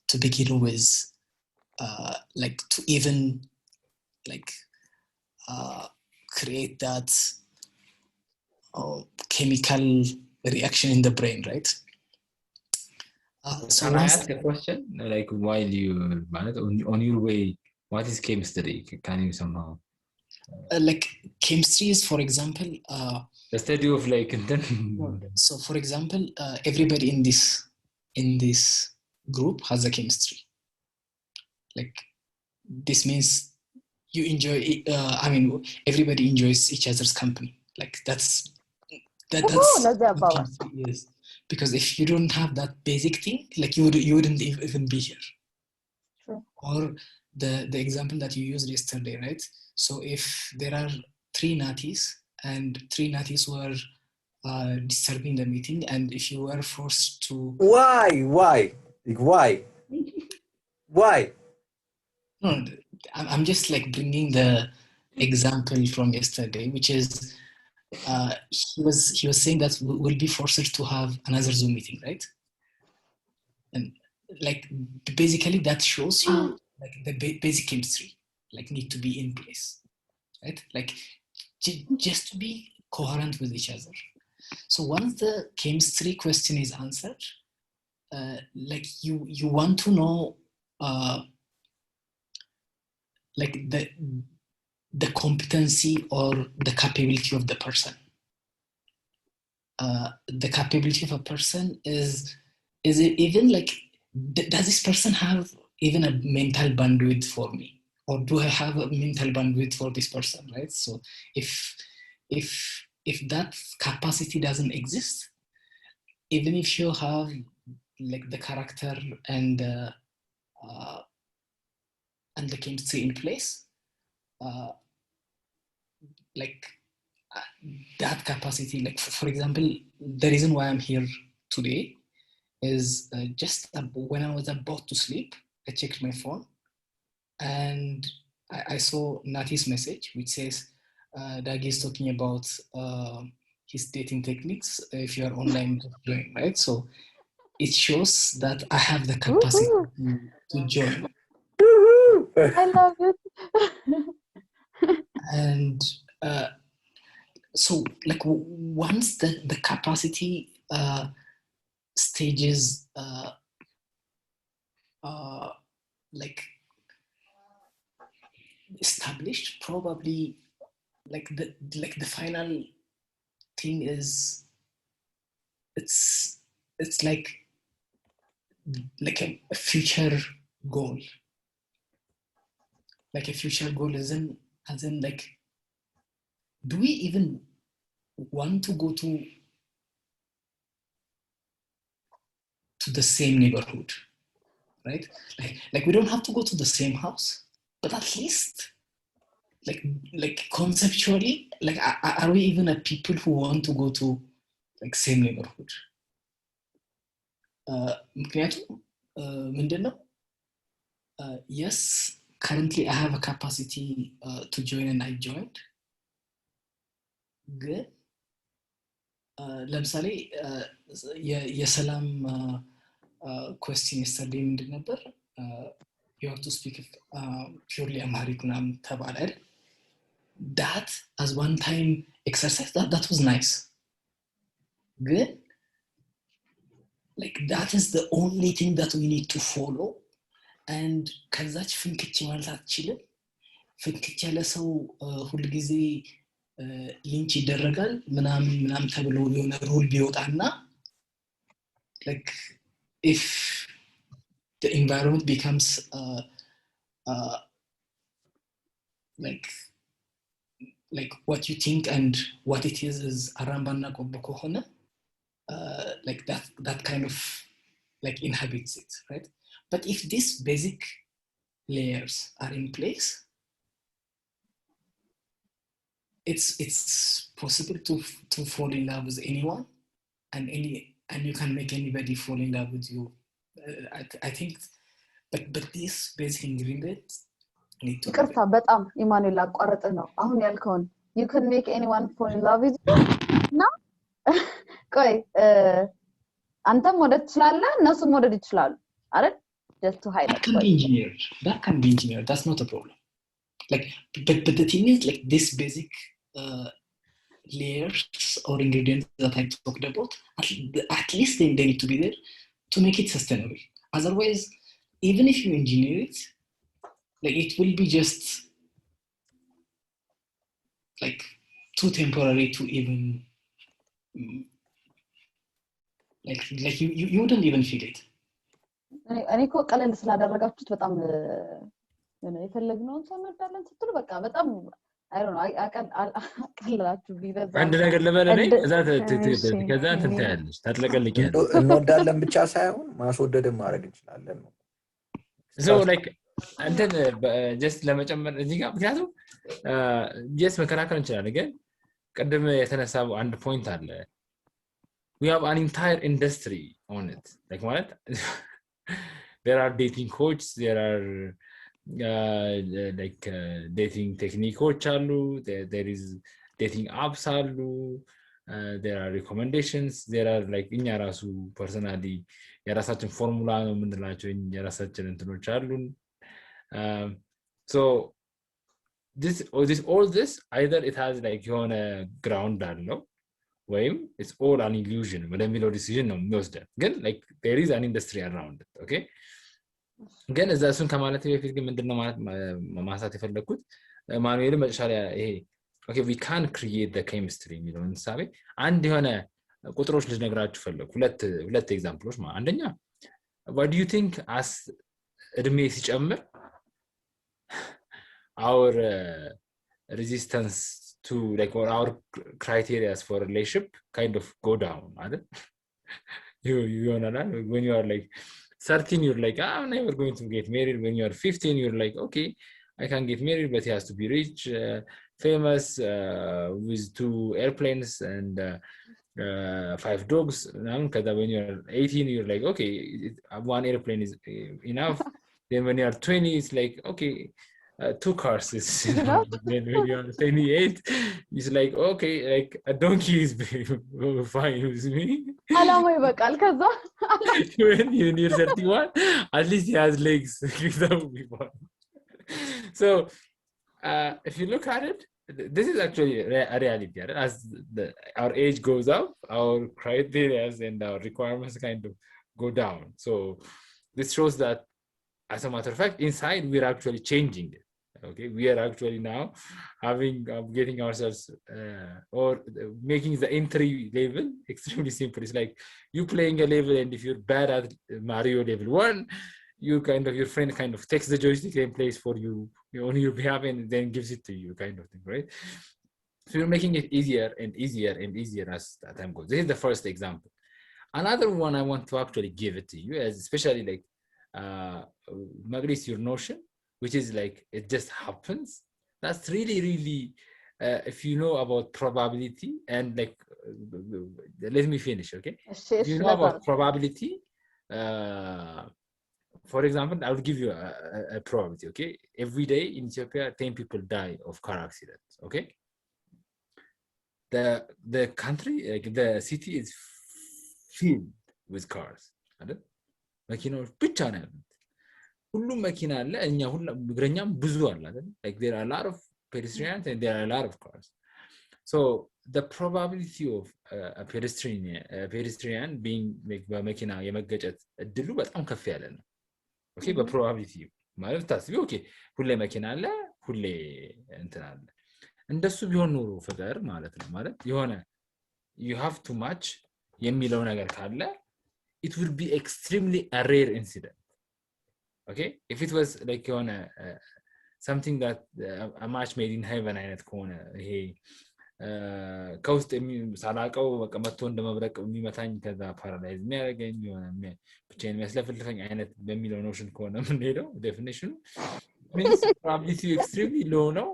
to begin with, like to even like create that chemical reaction in the brain, right? So can I ask a question? Like while you on your way, what is chemistry? Can you somehow? Like chemistry is, for example, the study of like. So for example, everybody in this group has a chemistry. Like this means you enjoy it, I mean, everybody enjoys each other's company. Like that's yes. Because if you don't have that basic thing, like you wouldn't even be here. Sure. Or the example that you used yesterday, right? So if there are 3 natis and 3 natis were disturbing the meeting, and if you were forced to why no, I'm just like bringing the example from yesterday, which is he was saying that we'll be forced to have another Zoom meeting, right? And like basically that shows you like the basic chemistry like need to be in place, right? Like just to be coherent with each other. So once the chemistry question is answered, like you want to know like the competency or the capability of the person. The capability of a person is it even like, does this person have even a mental bandwidth for me, or do I have a mental bandwidth for this person, right? So if that capacity doesn't exist, even if you have like the character and the chemistry in place, like that capacity, like for example, the reason why I'm here today is just when I was about to sleep, I checked my phone and I saw Nati's message, which says Dagi is talking about his dating techniques. If you are online, join, right? So it shows that I have the capacity to join. I love it. And so like once the capacity stages like established, probably like the final thing is it's like a future goal. Like a future goal as in like, do we even want to go to the same neighborhood, right? Like we don't have to go to the same house, but at least like conceptually, like are we even a people who want to go to like same neighborhood? ምክንያቱም ምንድን ነው? Yes, currently I have a capacity to join and I joined. ግን ለምሳሌ የሰላም question yesterday ምንድን ነበር? You have to speak purely Amharic ምናምን ተባለ አይደል? That as one time exercise, that was nice. Good. Like that is the only thing that we need to follow. And ከዛች ፍንክች ማለት አትችልም። ፍንክች ያለ ሰው ሁሉ ጊዜ ሊንች ይደረጋል ምናምን ተብሎ የሆነ ሩል ቢወጣና like if the environment becomes like what you think and what it is arambana koboko hona like that kind of like inhabits it, right? But if these basic layers are in place, it's possible to fall in love with anyone and you can make anybody fall in love with you. I think but this basic ingredient need to ይቅርታ በጣም ኢማኑኤል አቋረጥ ነው አሁን ያልከውን you can make anyone fall in love with you እና ቆይ አንተም ወደድ ትችላለህ እነሱም ወደድ ይችላሉ አይደል just to highlight that can be engineered that's not a problem like but the thing is like this basic layers or ingredients that I talked about at least they need to be there to make it sustainable. Otherwise, even if you engineer it, like it will be just like too temporary to even like you wouldn't even feel it. እኔ እኮ ቀለል ስላደረጋችሁት በጣም የፈለግነውን ሰው እንወዳለን ስትሉ በቃ በጣም I don't know አቀላችሁ ቢበዛ አንድ ነገር ለበለኔ ከዛ ትንታያለሽ ታጥለቀልቂያለሽ እንወዳለን ብቻ ሳይሆን ማስወደድም ማድረግ እንችላለን ነው so like እንትን just ለመጨመር እዚህ ጋር ምክንያቱም just መከራከር እንችላለን ግን ቀደም የተነሳው አንድ ፖይንት አለ we have an entire industry on it like ማለት there are dating coaches there are like dating techniques alu there is dating apps alu there are recommendations there are like inya rasu personally yerasachun formula no mendelacho yerasachun entinoch alun so all this either it has like yone ground allo ወይም it's all an illusion ወደሚለው decision ነው የሚወስደው ግን like there is an industry around it okay ግን እዛ እሱን ከማለት በፊት ግን ምንድነው ማለት ማሳት የፈለኩት ማኑኤል መጨረሻ ይሄ okay we can create the chemistry የሚለው እንሳቤ አንድ የሆነ ቁጥሮች ልነግራችሁ ፈለኩ ሁለት ኤግዛምፕሎች ማለት አንደኛ what do you think as እድሜ ሲጨምር our resistance to like or our criteria for relationship kind of go down right you know when you are like 13 you're like I'm never going to get married when you're 15 you're like okay I can get married but he has to be rich famous with 2 airplanes and 5 dogs and when you're 18 you're like okay 1 airplane is enough then when you're 20 it's like okay 2 cars is enough. Then when you're 28 it's like okay like a donkey is fine with me አላማው ይበቃል ከዛ when you're near 31 at least he has legs that would be fun so if you look at it this is actually a reality right? As our age goes up our criteria and our requirements kind of go down so this shows that as a matter of fact inside we're actually changing it okay we are actually now having getting ourselves or making the entry level extremely simple it's like you playing a level and if you're bad at Mario level 1 you kind of your friend kind of takes the joystick and plays for you on your behalf and then gives it to you kind of thing right so you're making it easier and easier and easier as time goes this is the first example another one I want to actually give it to you as especially like Magris your notion which is like it just happens that's really if you know about probability and like let me finish okay if you know about probability for example I will give you a probability okay every day in Ethiopia 10 people die of car accidents okay the country like the city is filled with cars right መኪናዎች ብቻ ነው ሁሉም መኪና አለ እኛ ሁሉ እግረኛም ብዙ አለ አይደል like there are a lot of pedestrians and there are a lot of cars so the probability of a pedestrian being like በመኪና የመገጨት እድሉ በጣም ከፍ ያለ ነው okay በፕሮባቢሊቲ ማለት ታስቢ okay ሁሌ መኪና አለ ሁሌ እንትን አለ እንደሱ ቢሆን ኖሮ ፍቅር ማለት ነው ማለት የሆነ you have too much የሚለው ነገር ካለ it would be extremely a rare incident okay if it was like on something that a match made in heaven አይነት ከሆነ ይሄ ከውስጥ ሳላቀው በቃ መጥቶ እንደመብረቅ የሚመታኝ ከዛ ፓራላይዝ የሚያደርገኝ የሆነ ብቻዬን የሚያስለፍልፈኝ አይነት በሚለው ኖሽን ከሆነ የምንሄደው ዴፊኒሽኑ means probability extremely low ነው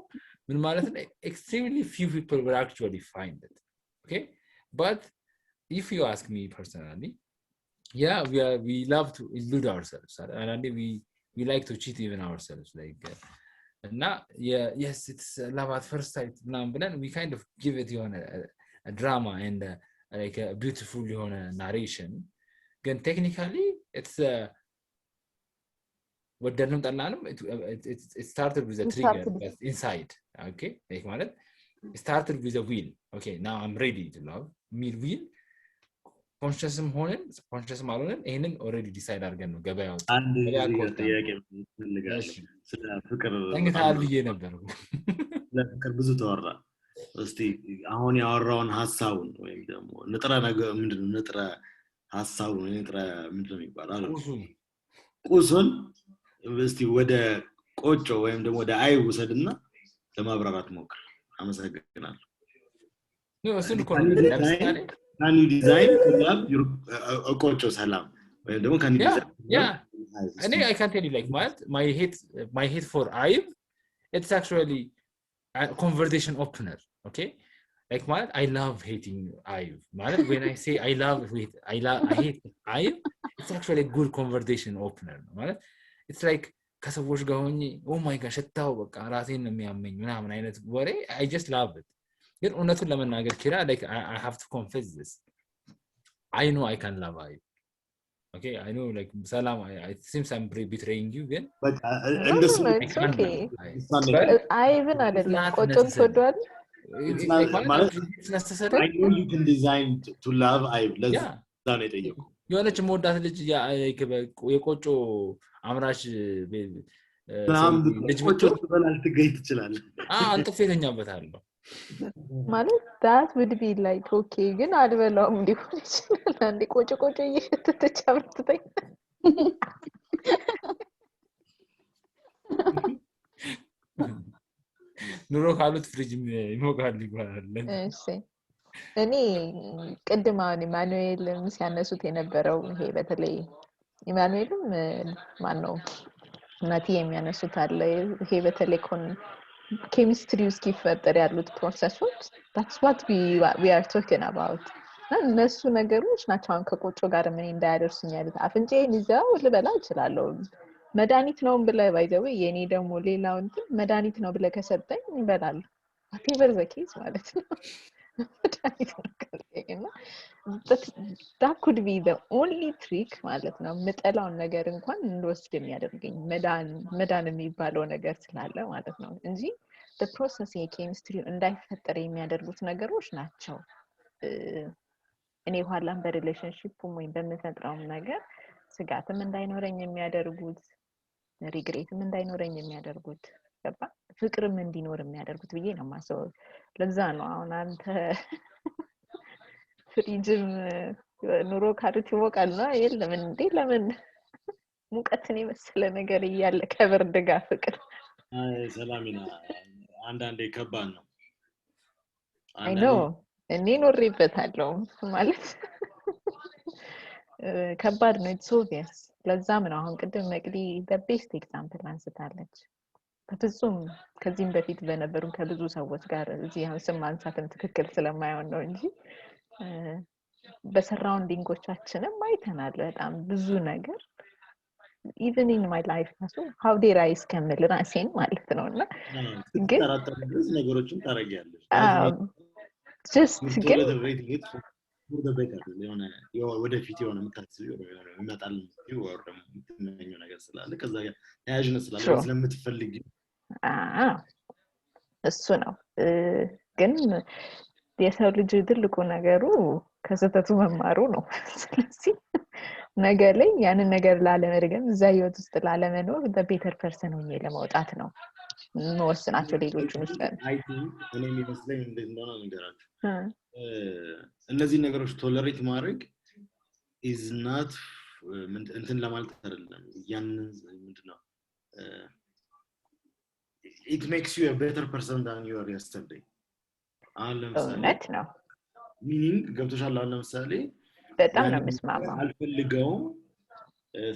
ምን ማለት ነው extremely few people will actually find it okay but if you ask me personally yeah we love to illude ourselves and we like to cheat even ourselves like yes it's love at first sight we kind of give it a drama and like a beautiful narration again technically it's what it started with a trigger that's inside okay like ማለት it started with a will okay now I'm ready to love me will consciousም ሆነን consciousም አልሆነን ይሄንን already decide አድርገን ነው ገበያ ወጣ አንድ ጥያቄ ፈልጋለሁ ስለ ፍቅር እንግዲህ ብዬ ነበር ለፍቅር ብዙ ተወራ እስቲ አሁን ያወራውን ሐሳቡን ወይም ደግሞ ንጥረ ነገር ምንድነው ንጥረ ሐሳቡን ንጥረ ምንድነው ይባላል ቁሱን እስቲ ወደ ቆጮ ወይም ደግሞ ወደ አይብ ወሰድና ለማብራራት ሞክር አመሰግናለሁ ነው እሱን ለምሳሌ can you design to love your ቆጮ ሰላም ወይም ደግሞ can you design yeah I can tell you like my hate for ayib it's actually a conversation opener okay like I love hating ayib when I say I hate ayib it's actually a good conversation opener it's like ከሰዎች ጋር ሆኜ oh my gosh እታው በቃ ራሴን ነው የሚያመኝ ምናምን አይነት ወሬ I just love it ግን እውነቱን ለመናገር ኪራ like I have to confess this I know I can love ayib okay I know like salam it seems I'm betraying you then but it's okay ayibን አይደለም ቆጮን ተወዷል it's necessary I know you can design to love ayib ለዛ ነው የጠየቁ የሆነች ሞዳት ልጅ የቆጮ አምራች ልጅ ብትወጥ በላል ትገኝ ትችላለህ አንጥፌ ተኛበታለሁ ማለት that would be like okay ግን አልበላውም ሊሆን ይችላል አንዴ ቆጮ እየተተቻ ብትተኝ ኑሮ ካሉት ፍሪጅ ይሞቃል ይባላል እሺ እኔ ቅድም አሁን ኢማኑኤልም ሲያነሱት የነበረው ይሄ በተለይ ኢማኑኤልም ማን ነው ናቲ የሚያነሱት አለ ይሄ በተለይ ኬሚስትሪ ውስጥ ይፈጠር ያሉት ፕሮሰሶች that's what we are talking about እነሱ ነገሮች ናቸው አሁን ከቆጮ ጋር ምን እንዳያደርሱኝ ያሉት አፍንጫዬን ይዘው ልበላ እችላለሁ መድኃኒት ነው ብለህ ባይዘው የኔ ደግሞ ሌላው እንትን መድኃኒት ነው ብለህ ከሰጠኝ ይበላል whatever the case ማለት ነው መድኃኒት ነው ከለና that could be the only trick ማለት ነው መጠላውን ነገር እንኳን እንድወስድ የሚያደርገኝ መዳን የሚባለው ነገር ስላለ ማለት ነው እንጂ the process የኬሚስትሪ እንዳይፈጠር የሚያደርጉት ነገሮች ናቸው እኔ ኋላም በሪሌሽንሺፕም ወይ በመፈጥራውም ነገር ስጋትም እንዳይኖረኝ የሚያደርጉት ሪግሬትም እንዳይኖረኝ የሚያደርጉት ገባ ፍቅርም እንዲኖር የሚያደርጉት ብዬ ነው ማሰው ለዛ ነው አሁን አንተ ፍሪጅም ኑሮ ካርት ይሞቃል ነው የለም እንዴ ለምን ሙቀትን የመሰለ ነገር እያለ ከብርድ ጋር ፍቅር ሰላሚና አንዳንዴ ከባድ ነው I know እኔ ኖሬበታለሁ ማለት ከባድ ነው it's obvious ለዛም ነው አሁን ቅድም መቅዲ the best example አንስታለች በፍጹም ከዚህም በፊት በነበሩ ከብዙ ሰዎች ጋር እዚህ አሁን ስም ማንሳትም ትክክል ስለማይሆን ነው እንጂ በሰራውንዲንጎቻችንም አይተናል በጣም ብዙ ነገር even in my life how dare I እስከምል ራሴን ማለት ነውና ግን ነገሮችን ታረጋለሽ just ግን ወደፊት የሆነ የምታስቢው ይመጣል ይወርም የምትመኘው ነገር ስላለ ከዛ ጋር ተያያዥነት ስላለ ስለምትፈልጊ እሱ ነው ግን የሰው ልጅ ትልቁ ነገሩ ከስተቱ መማሩ ነው ስለዚህ ነገ ላይ ያንን ነገር ላለመድገም እዛ ህይወት ውስጥ ላለመኖር the better person ሆኜ ለመውጣት ነው ወስናቸው ሌሎቹን ውስጥ አይ ቲንክ እኔ የሚመስለኝ እንደሆነ ነገራችሁ እነዚህ ነገሮች ቶለሬት ማድረግ is not እንትን ለማለት አይደለም ያንን ምንድነው it makes you a better person than you were yesterday. እውነት ነው meaning ገብቶሻል አሁን ለምሳሌ በጣም ነው የምስማማው አልፈልገው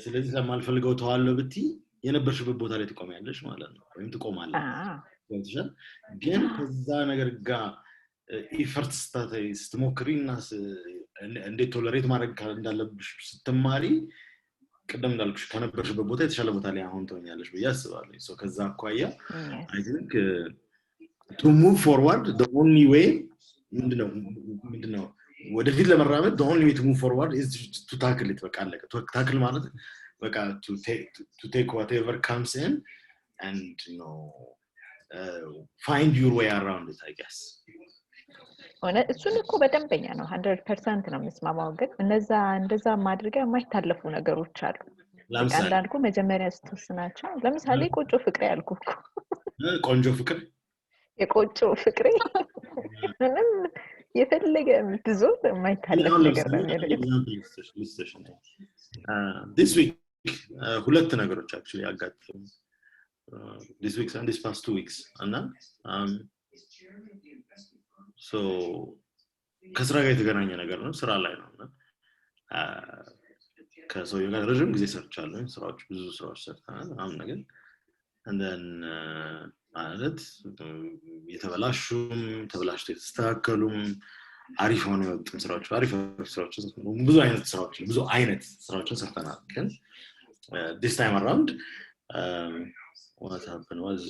ስለዚህ ለማልፈልገው ተዋለው ብቲ የነበርሽበት ቦታ ላይ ትቆሚያለሽ ማለት ነው ወይም ትቆማለሽ ገብቶሻል ግን ከዛ ነገር ጋር ኢፈርት ስትሞክሪና እንዴት ቶለሬት ማድረግ እንዳለብሽ ስትማሪ ቀደም እንዳልኩሽ ከነበርሽበት ቦታ የተሻለ ቦታ ላይ አሁን ትሆኛለሽ ብዬ አስባለሁ so ከዛ አኳያ I think to move forward the only way ምንድነው ወደፊት ለመራመድ the only way to move forward is to tackle it በቃ አለቀ tackle ማለት በቃ to take whatever comes in and you know find your way around it I guess እሱን እኮ በደንበኛ ነው 100% ነው የምስማማው ግን እንደዛ ማድረግ የማይታለፉ ነገሮች አሉ አንዳንዱ መጀመሪያ ስትወስናቸው ለምሳሌ ቆጮ ፍቅሬ ያልኩት ቆንጆ ፍቅር የቆጮ ፍቅሬ ምንም የፈለገ ምትዞር የማይታለፍ ነገር ነው this week ሁለት ነገሮች actually አጋጥሙ this week and this past 2 weeks እና so ከስራ ጋር የተገናኘ ነገር ነው ስራ ላይ ነውና ከሰው ጋር ረጅም ጊዜ ሰርቻለሁ ስራዎች ብዙ ስራዎች ሰርተናል አሁን ነገር and then ማለት ተበላሽቶ የተስተካከሉም አሪፍ ሆነ የወጡም ስራዎች ብዙ አይነት ስራዎችን ሰርተናል ግን this time around what happened was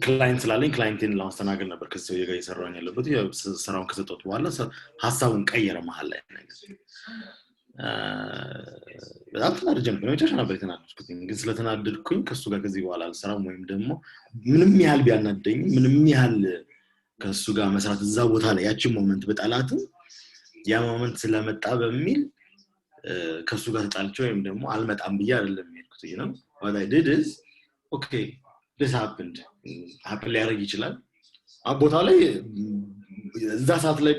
client ስላለኝ clientን ለማስተናገድ ነበር ከሰው ጋር እየሰራሁኝ ያለበት ስራውን ከሰጠሁት በኋላ ሐሳቡን ቀየረ መሃል ላይ በጣም ተናድጄ ነበር የተናደድኩት ግን ስለተናደድኩኝ ከሱ ጋር ከዚህ በኋላ አልሰራም ወይም ደግሞ ምንም ያህል ቢያናደኝ ምንም ያህል ከሱ ጋር መስራት እዛ ቦታ ላይ ያቺ ሞመንት በጣላትም ያ ሞመንት ስለመጣ በሚል ከሱ ጋር ተጣልቼ ወይም ደግሞ አልመጣም ብዬ አይደለም የሄድኩት you know what I did is okay this happened ሊያደርግ ይችላል ቦታ ላይ እዛ ሰዓት ላይ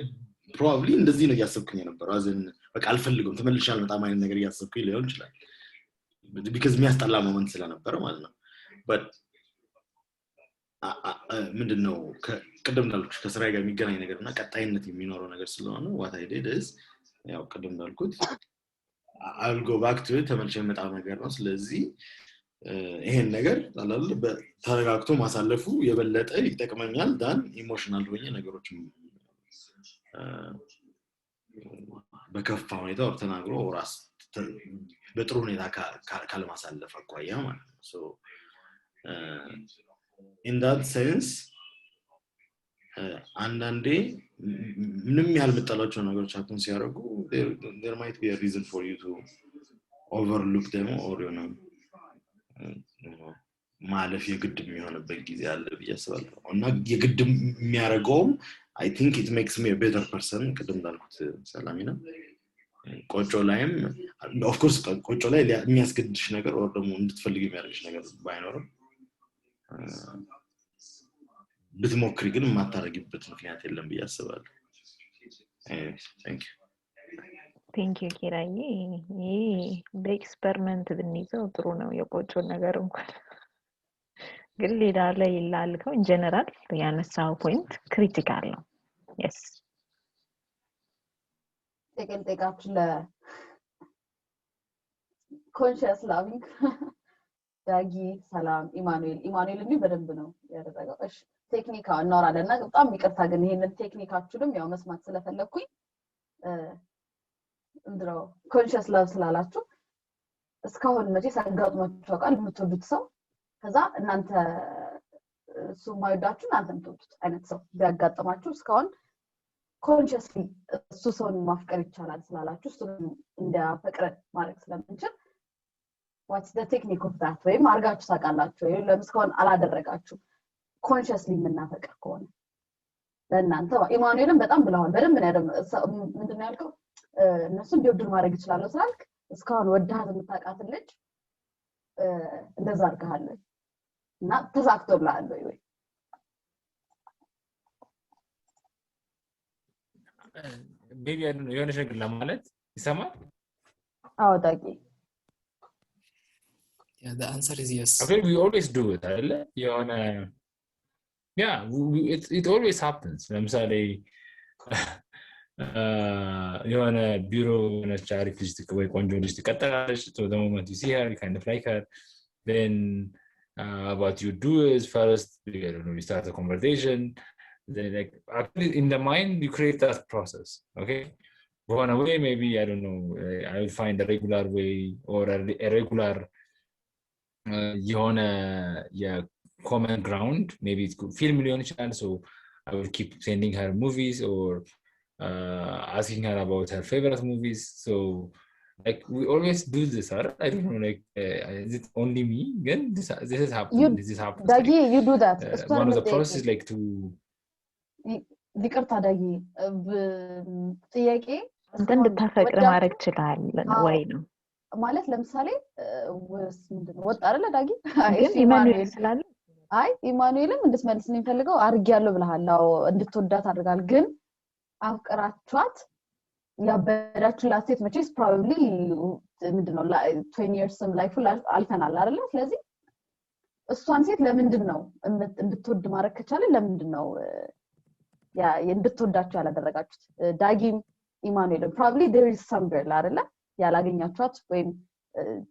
probably እንደዚህ ነው ያሰብኩኝ ነበር አዘን በቃ አልፈልግም ተመልሻል በጣም አይነት ነገር ያሰብኩኝ ሊሆን ይችላል because የሚያስጠላ ሞመንት ስለነበር ማለት ነው but ምንድነው ቀደም እንዳልኩሽ ከስራዬ ጋር የሚገናኝ ነገርና ቀጣይነት የሚኖረው ነገር ስለሆነ what I did is ያው ቀደም እንዳልኩት I'll go back to it ተመልሼ የመጣው ነገር ነው ስለዚህ ይሄን ነገር አላለ በተረጋግቶ ማሳለፉ የበለጠ ይጠቅመኛል ዳን ኢሞሽናል ሆኜ ነገሮችን በከፋ ሁኔታ ተናግሮ ራስ በጥሩ ሁኔታ ካልማሳለፍ አቋያ ማለት ነው so in that sense አንዳንዴ ምንም ያልመጣላቸው ነገሮች አሁን ሲያደርጉ there might be a reason for you to overlook them or you know ማለፍ የግድ የሚሆንበት ጊዜ አለ ብዬአስባለሁ እና የግድ የሚያረጋው I think it makes me a better person ቀደም እንዳልኩት ሰላሚና ቆጮ ላይም of course ቆጮ ላይ የሚያስገድድሽ ነገር or ደግሞ እንድትፈልጊ የሚያደርግሽ ነገር ባይኖርም ብትሞክሪ ግን ማታረጊበት ምክንያት የለም ብዬአስባለሁ thank you ኪራዬ በኤክስፐሪመንት ብንይዘው ጥሩ ነው የቆጮ ነገር እንኳን ግን ሌላ ላይ ላልከው in general ያነሳው ፖይንት ክሪቲካል ነው yes ቴክኒካችሁ ለ conscious loving ዳጊ ሰላም ኢማኑኤል እንዴ በደንብ ነው ያደረገው እሺ ቴክኒካ እናወራለና በጣም ይቅርታ ግን ይሄንን ቴክኒካችሁንም ያው መስማት ስለፈለኩኝ እንደው conscious love ስላላችሁ እስካሁን መቼ ሳጋጥማችሁ ቃል የምትወዱት ሰው ከዛ እናንተ እሱ ማይወዳችሁ እናንተ የምትወዱት አይነት ሰው ቢያጋጥማችሁ እስካሁን consciously እሱ ሰውን ማፍቀር ይቻላል ስላላችሁ እሱ እንዲያፈቅር ማድረግ ስለምንችል what's the technique of that ወይ ማርጋችሁ ሳቃላችሁ ወይ ለምስካውን አላደረጋችሁ consciously ምናፈቅር ከሆነ ለእናንተ ኢማኑኤልን በጣም ብለዋል በደንብ ነው ያደም ምንድነው ያልከው እነሱ እንዲወዱ ማድረግ ይችላል ስላልክ እስካሁን ወዳት የምታቃት ልጅ እንደዛ አርጋለ እና ተሳክቶላል ወይ maybe የሆነ ነገር ለማለት ይሰማል አዎ ዳጊ Yeah, the answer is yes. Okay, we always do it, right? Yeah, it always happens. ለምሳሌ የሆነ ቢሮ የሆነች አሪፍ ልጅ ወይ ቆንጆ ልጅ ትቀጠራለች. So the moment you see her, you kind of like her. Then what you do is first, you start a conversation. Then like actually in the mind, you create that process. Okay, going away, maybe I don't know. I will find a regular way or a regular common ground. Maybe it's film ሊሆን ይችላል. So I will keep sending her movies or asking her about her favorite movies. So like we always do this. I don't know, like is it only me? Again, this is happening. This is happening. ዳጊ you do that. One of the processes like to ይቅርታ ዳጊ ጥያቄ እንድታፈቅር ማድረግ ይችላል ወይ ነው ማለት ለምሳሌ ምንድነው ወጣ አይደለ ዳጊ ግን ኢማኑኤል ስላለ አይ ኢማኑኤልም እንድትመልስልኝ ፈልገው አርጊያለሁ ብለሃል አዎ እንድትወዳት አድርጋል ግን አፍቅራቿት ያበዳችሁላት ሴት መቼስ probably ምንድነው 20 years ላይ full አልፈናል አይደለ ስለዚህ እሷን ሴት ለምንድነው እንድትወድ ማድረግ ከቻለ ለምንድነው ያ እንድትወዳችሁ ያላደረጋችሁት ዳጊም ኢማኑኤልም probably there is some girl አይደለ ያላገኛችኋት ወይም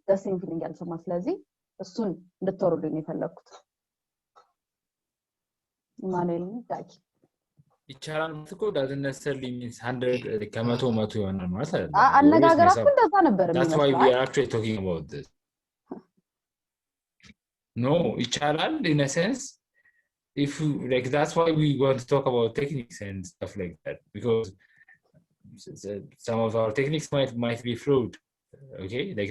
the same feeling ያልሰማ ስለዚህ እሱን እንድትወሩልኝ የፈለኩት ኢማኑኤል ዳጊ ይቻላል ማለት እኮ doesn't necessarily means 100 ከመቶ ይሆናል ማለት አይደለም አነጋገራችሁ እንደዛ ነበር That's why we are actually talking about this. No, ይቻላል in a sense if you, like that's why we want to talk about techniques and stuff like that because some of our techniques might be flawed. Okay, like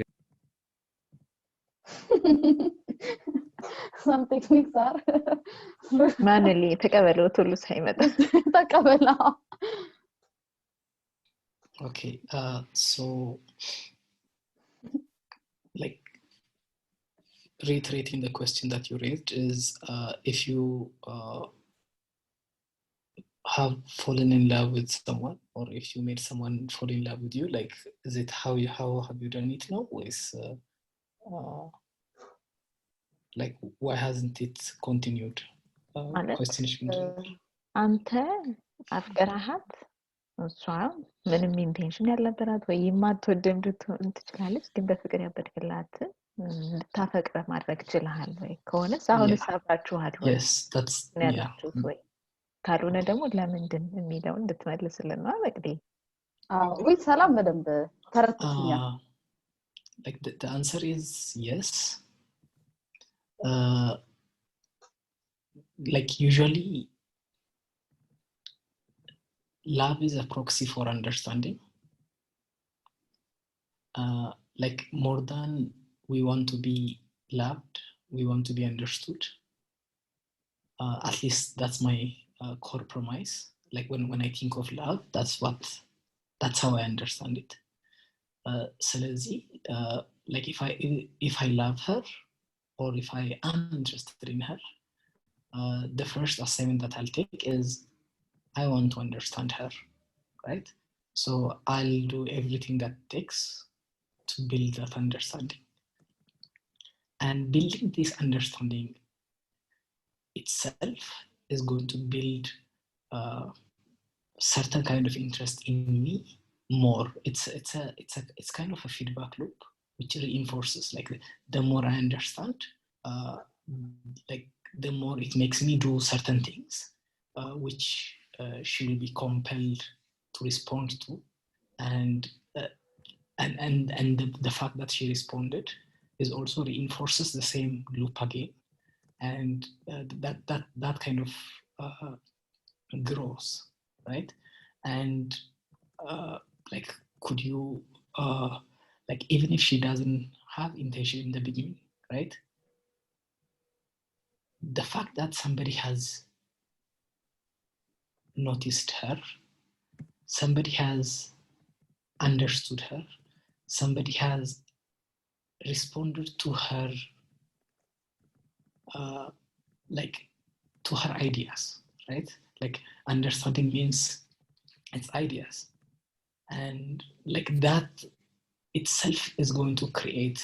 some techniques are ማንሊ ተቀበለው ሁሉ ሳይመጣ ተቀበለው Okay, so like reiterating the question that you raised is if you have fallen in love with someone or if you made someone fall in love with you, like is it how have you done it now with like why hasn't it continued? Question is አንተ አፍቅራሃት እሷ ምንም ኢንቴንሽን ያልነበራት ወይ የማትወደም ልትሆን ትችላለች ግን በፍቅር ያበድክላት እንድታፈቅረ ማድረግ ይችላል ወይ ከሆነስ አሁንስ አብራችኋል ወይ Yes, that's ወይ ካልሆነ ደግሞ ለምንድን የሚለው እንድትመልስልን ነው በቅዴ ወይ ሰላም በደንብ ተረትኛ like the answer is yes. Like usually love is a proxy for understanding. Like more than we want to be loved, we want to be understood. At least that's my core premise. Like when I think of love, that's how I understand it. Selezi, like if I love her or if I am interested in her, the first assignment that I'll take is I want to understand her, right? So I'll do everything that takes to build that understanding. And building this understanding itself is going to build certain kind of interest in me more. It's kind of a feedback loop which reinforces. Like the more I understand, like the more it makes me do certain things which she will be compelled to respond to, and the fact that she responded is also reinforces the same loop again, and that kind of grows, right? And like could you like even if she doesn't have intention in the beginning, right? The fact that somebody has noticed her, somebody has understood her, somebody has responded to her like to her ideas, right? Like understanding means it's ideas, and like that itself is going to create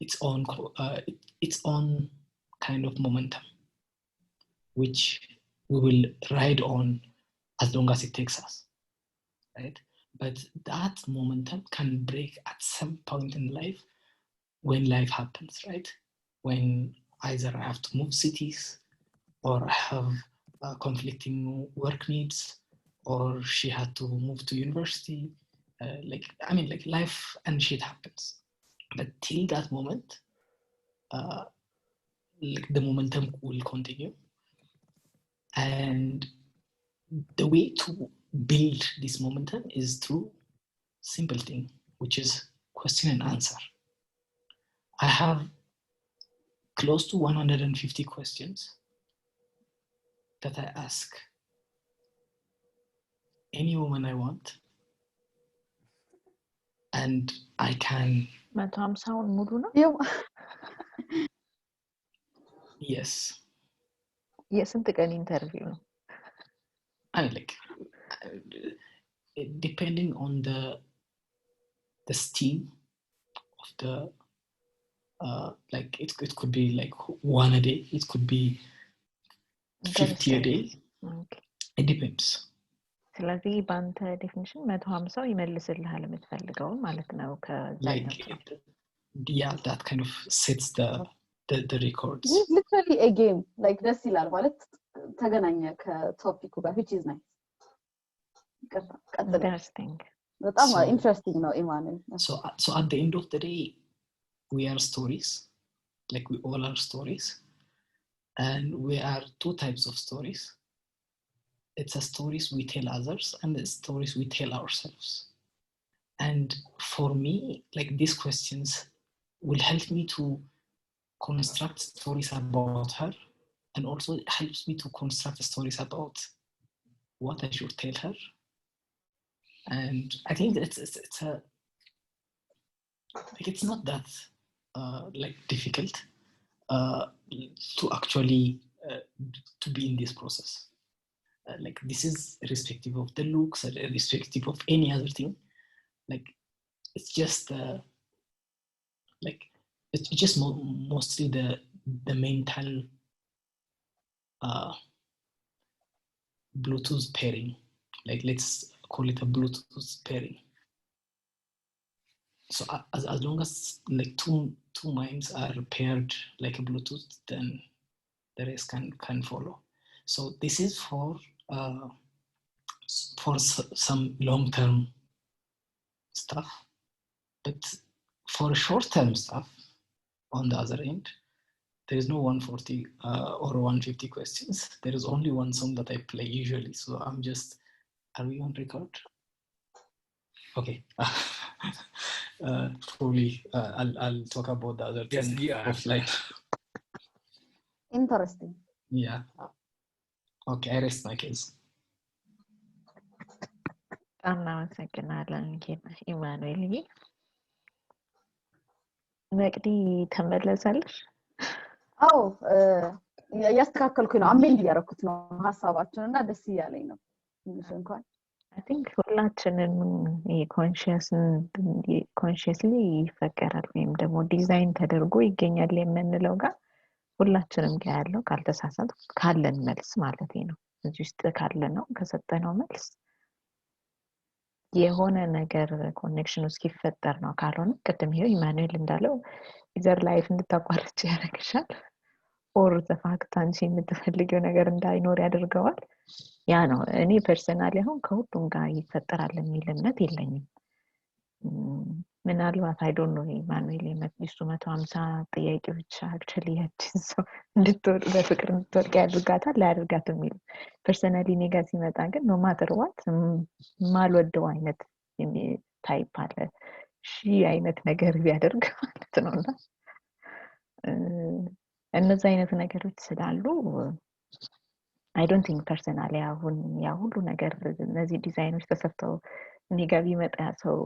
its own kind of momentum, which we will ride on as long as it takes us, right? But that momentum can break at some point in life when life happens, right? When either I have to move cities, or I have conflicting work needs, or she had to move to university. Like life and shit happens. But till that moment, like the momentum will continue. And the way to build this momentum is through simple thing, which is question and answer. I have close to 150 questions that I ask any woman I want, and I can. 150 ሙሉ ነው? Yes. የስንት ቀን ኢንተርቪው ነው? I mean, like, depending on the steam of the like it could be like 1 a day, it could be 50 a day. Okay. It depends. ስለዚህ ባንተ ዴፊኒሽን 150 ይመልስልሃል የምትፈልገው ማለት ነው ከዛኛው yeah, that kind of sets the records. This is literally a game, like ደስ ይላል ማለት ተገናኘ ከቶፒኩ ጋር, which is nice. Interesting. በጣም interesting ነው ኢማኑኤል. So at the end of the day, we are stories, like we all are stories, and we are two types of stories. It's a stories we tell others and the stories we tell ourselves. And for me, like these questions will help me to construct stories about her, and also it helps me to construct stories about what I should tell her. And I think it's not that like difficult to actually to be in this process. Like this is irrespective of the looks, irrespective of any other thing. Like it's just like it's just mostly the mental Bluetooth pairing. Like let's call it a Bluetooth pairing. So as long as like two minds are paired like a Bluetooth, then the rest can follow. So this is for some long-term stuff, but for short-term stuff, on the other end, there is no 140 or 150 questions. There is only one song that I play usually. So I'm just, are we on record? Okay. Probably I'll talk about the other thing offline. Interesting. Yeah. Okay, I rest my case. እናመሰግናለን ኢማኑኤል። መቅዲ ተመለሳለሽ? አዎ ያስተካከልኩኝ ነው። አሜንድ ያደረኩት ነው ሐሳባችሁንና ደስ ይያለኝ ነው። ትንሽ እንኳን I think ሁላችንም ኮንሺየስሊ ይፈቀራል ወይም ደግሞ ዲዛይን ተደርጎ ይገኛል የምንለው ጋር ሁላችንም ጋር ያለው ካልተሳሳት ካለን መልስ ማለት ነው። እዚህ ውስጥ ካለ ነው ከሰጠነው መልስ የሆነ ነገር ኮኔክሽን እስኪፈጠር ነው። ካልሆነ ቅድም ይሄ ኢማኑኤል እንዳለው ኢዘር ላይፍ እንድታቋርጭ ያደርግሻል ኦር ዘፋክት አንቺ የምትፈልጊው ነገር እንዳይኖር ያደርገዋል። ያ ነው እኔ ፐርሰናሊ አሁን ከሁሉም ጋር ይፈጠራል የሚል እምነት የለኝም። ምናልባት አይ ዶንት ኖ ኢማኑኤል የመጥቶ 150 ጥያቄዎች አክቹሊ ያችን ሰው እንድትወድ በፍቅር እንድትወድ ያደርጋታል ላያደርጋት የሚል ፐርሰናሊ ኔጋ ሲመጣ ግን ኖ ማተር ዋት ማልወደው አይነት ታይፕ አለ ሺ አይነት ነገር ቢያደርግ ማለት ነውና እነዚህ አይነት ነገሮች ስላሉ I don't think personally አሁን ያ ሁሉ ነገር እነዚህ ዲዛይኖች ተሰርተው ኔጋ ቢመጣ ሰው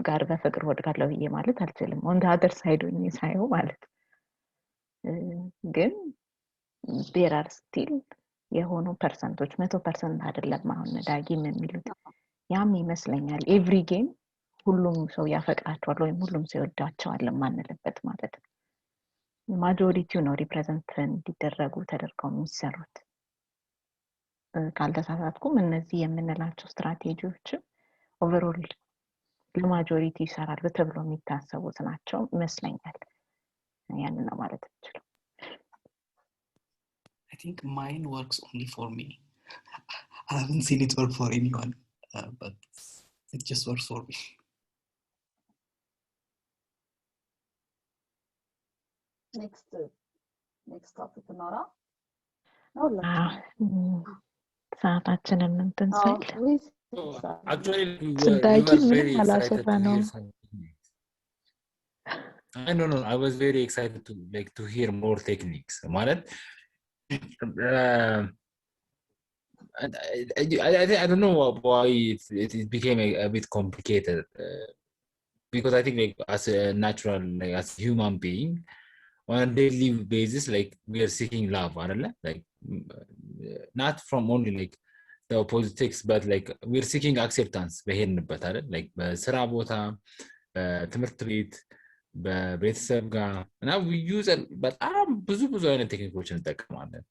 ጋር በፍቅር ወድቃለሁ ብዬ ማለት አልችልም። on the other side ሆኜ ሳይው ማለት ግን there are still የሆኑ ፐርሰንቶች 100% አይደለም አሁን ዳጊም የሚሉት ያም ይመስለኛል every game ሁሉም ሰው ያፈቅራቸዋል ወይም ሁሉም ሰው ይወዳቸዋል ማንልበት ማለት ነው። ማጆሪቲው ነው ሪፕሬዘንት እንዲደረጉ ተደርገው የሚሰሩት። ካልተሳሳትኩም እነዚህ የምንላቸው ስትራቴጂዎች ኦቨርኦል ለማጆሪቲ ይሰራሉ ተብሎ የሚታሰቡት ናቸው ይመስለኛል። ያንን ነው ማለት እንችላለን። I think mine works only for me. I haven't seen it work for anyone, but it just works for me. Next topic እናውራ ነው ሰዓታችንን እንትን ስል Actually, ስዳጊ we were ምንም very excited አላሰራ to ነው። hear something. I don't know. I was very excited to hear more techniques. ማለት I don't know why it became a bit complicated because I think as a natural, as a human being, on a daily basis, we are seeking love, not from only the opposite sex, but we're seeking acceptance. በስራ ቦታ በትምህርት ቤት በቤተሰብ ጋር እና we use በጣም ብዙ አይነት ቴክኒኮችን እንጠቀማለን።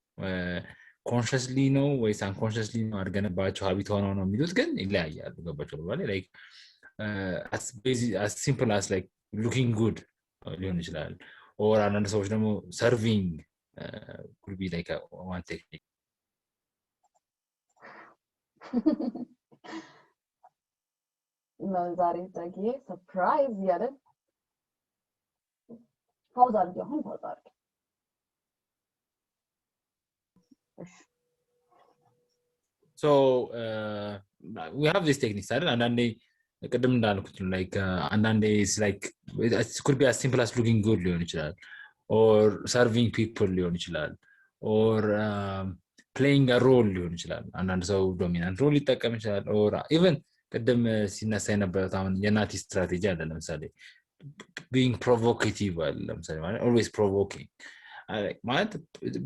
ኮንሽስሊ ነው ወይስ አንኮንሽስሊ ነው አድርገንባቸው ሀቢት ሆነው ነው የሚሉት ግን ይለያያሉ። ገባቸው ባለ as simple as looking good ሊሆን ይችላል። or አንዳንድ ሰዎች ደግሞ serving could be one technique. ነው ዛሬ ታጊ ሰርፕራይዝ ያለ ፓውዝ አድርጊ አሁን ፓውዝ አድርጊ። So we have these techniques አይደል? አንዳንዴ ቅድም እንዳልኩት አንዳንዴ it could be as simple as looking good ሊሆን ይችላል or serving people ሊሆን ይችላል or playing a role ሊሆን ይችላል። አንዳንድ ሰው ዶሚናንት ሮል ሊጠቀም ይችላል or even ቅድም ሲነሳ የነበረው አሁን የናቲ ስትራቴጂ አለ ለምሳሌ being provocative አለ ለምሳሌ ማለት always provoking ማለት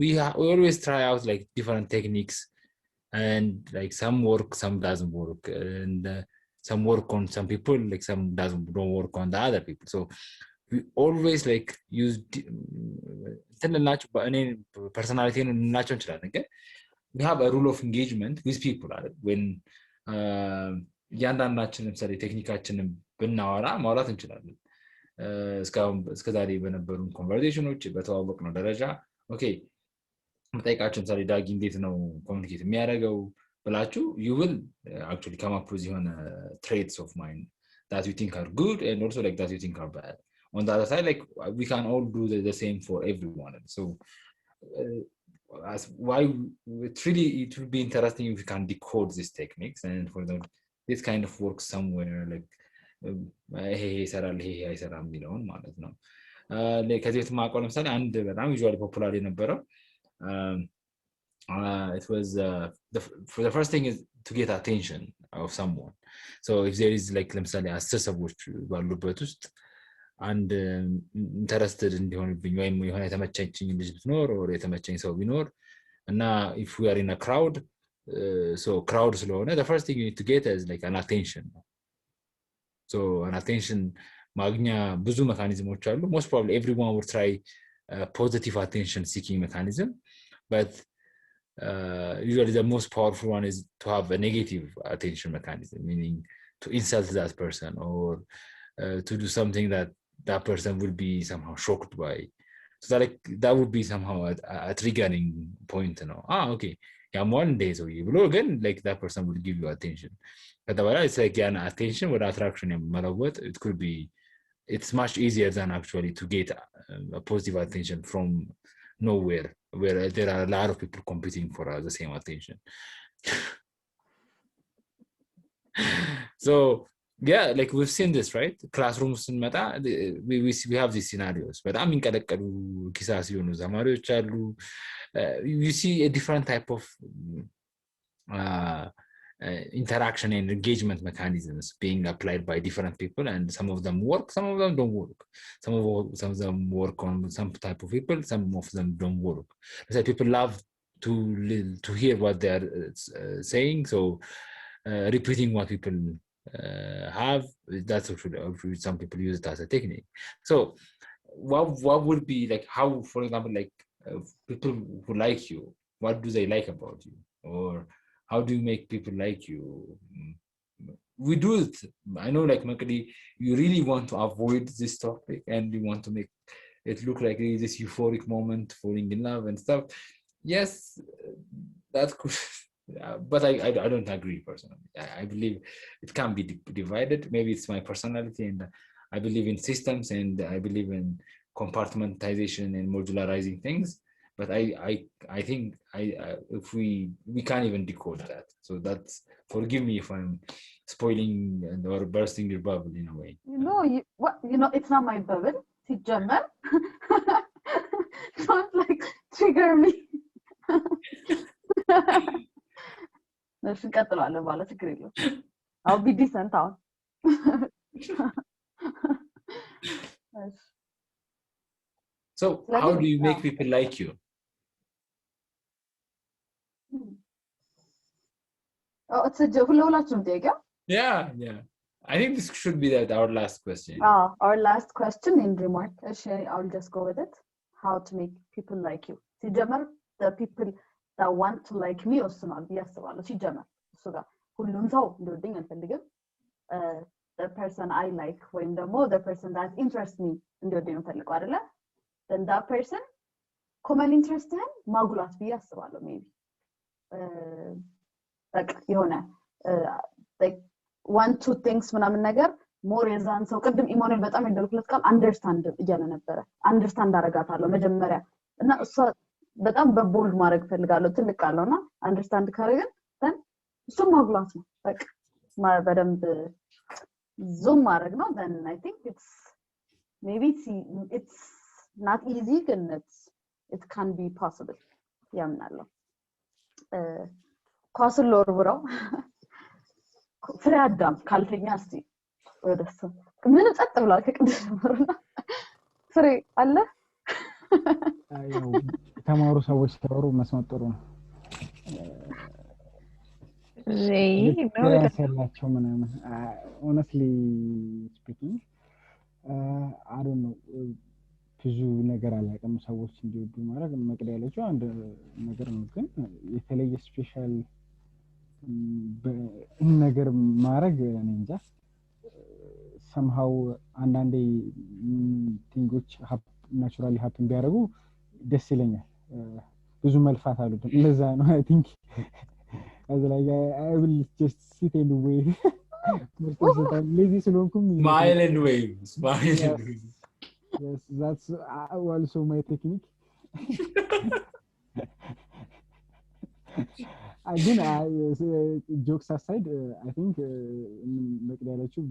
we always try out different techniques and some work, some doesn't work, and some work on some people, some don't work on the other people. So we always use personality we have a rule of engagement with people when እያንዳንዳችን ለምሳሌ ቴክኒካችንን ብናወራ ማውራት እንችላለን። እስከዛሬ በነበሩን ኮንቨርሴሽኖች በተዋወቅነው ደረጃ ኦኬ መጠይቃችን ለምሳሌ ዳጊ እንዴት ነው ኮሚኒኬት የሚያደርገው ብላችሁ you will actually come up with traits of mind that you think are good and also that you think are bad. On the other side we can all do the same for everyone. So as why it would be interesting if we can decode these techniques and for them this kind of work somewhere ይሄ ይሰራል ይሄ አይሰራም የሚለውን ማለት ነው። ከዚህ በተማቀው ለምሳሌ አንድ በጣም ዩዥዋሊ ፖፑላር የነበረው it was for the first thing is to get attention of someone. So if there is ለምሳሌ 10 ሰዎች ባሉበት ውስጥ አንድ ኢንተረስትድ እንዲሆንብኝ ወይም የሆነ የተመቸኝ ልጅ ብትኖር or የተመቸኝ ሰው ቢኖር እና if we are in a crowd so crowd ስለሆነ the first thing you need to get is an attention. So an attention ማግኛ ብዙ ሜካኒዝሞች አሉ. Most probably everyone would try positive attention seeking mechanism, but usually the most powerful one is to have a negative attention mechanism, meaning to insult that person or to do something that person will be somehow shocked by. So that would be somehow a triggering point, okay, I'm one day so you will again that person will give you attention. But it's an attention with attraction. It could be, it's much easier than actually to get a positive attention from nowhere where there are a lot of people competing for the same attention. So yeah, we've seen this, right? Classrooms in meta we have these scenarios, but I mean you see a different type of interaction and engagement mechanisms being applied by different people, and some of them work, some of them don't work. Some of them work on some type of people, some of them don't work. So people love to hear what they are saying, so repeating what people have, that's what some people use it as a technique. So what would be like, how, for example, like people who like you, what do they like about you, or how do you make people like you? We do it. I know, like Makadi, you really want to avoid this topic and you want to make it look like this euphoric moment, falling in love and stuff. Yes, that could, but I don't agree personally. I believe it can be divided. Maybe it's my personality, and I believe in systems, and I believe in compartmentalization and modularizing things. But I think if we can't even decode that. So that's, forgive me if I'm spoiling or bursting your bubble in a way. It's not my bubble. ሲጀመር don't like trigger me. እሺ እንቀጥላለን በኋላ ችግር የለውም። I'll be decent አሁን። So how do you make people like you? Oh, it's a ሁላችሁም ጥያቄ? Yeah. I think this should be our last question. Our last question in remark. I'll just go with it. How to make people like you. ሲጀመር the people that want to like me ወስኗል ብዬ አስባለሁ። ሲጀመር እሱ ጋር ሁሉም ሰው እንዲወደኝ አልፈልግም። The person I like ወይም ደግሞ the person that interests me እንዲወደኝ ነው ፈልገው አይደለ? Then that person common interestህን ማጉላት ብዬ አስባለሁ። maybe በቃ የሆነ like 1-2 things ምናምን ነገር more የዛን ሰው ቅድም ኢሞኔል በጣም የደልኩለት ቃል አንደርስታንድ እያለ ነበረ። አንደርስታንድ አደርጋታለሁ መጀመሪያ እና እሷ በጣም በቦልድ ማድረግ ፈልጋለሁ። ትልቅ ቃለውና አንደርስታንድ ካረገን then እሱም ማጉላት ነው። በቃ በደንብ ዙም ማድረግ ነው። then I think it's not easy ግን it can be possible ያምናለሁ። ኳስን ልወርውረው ፍሬ አዳም ካልተኛ እስቲ ወደሱ ምንም ጸጥ ብሏል ከቅድም ጀምሮና ፍሬ አለ። ያው ተማሩ ሰዎች ሲያወሩ መስማት ጥሩ ነው። ያላቸው ምናምን honestly speaking I don't know ብዙ ነገር አላውቅም። ሰዎች እንዲወዱ ማድረግ መቅደ ያለችው አንድ ነገር ነው፣ ግን የተለየ ስፔሻል ነገር ማድረግ እኔ እንጃ። somehow አንዳንዴ ቲንጎች ናቹራሊ ሀፕን ቢያደርጉ ደስ ይለኛል። ብዙ መልፋት አሉብን። ለዛ ነው I think as like I will just sit and wait. lazy ስለሆንኩም smile and wave. Yes, that's also my technique. Again, jokes aside, I think መቅደላችሁ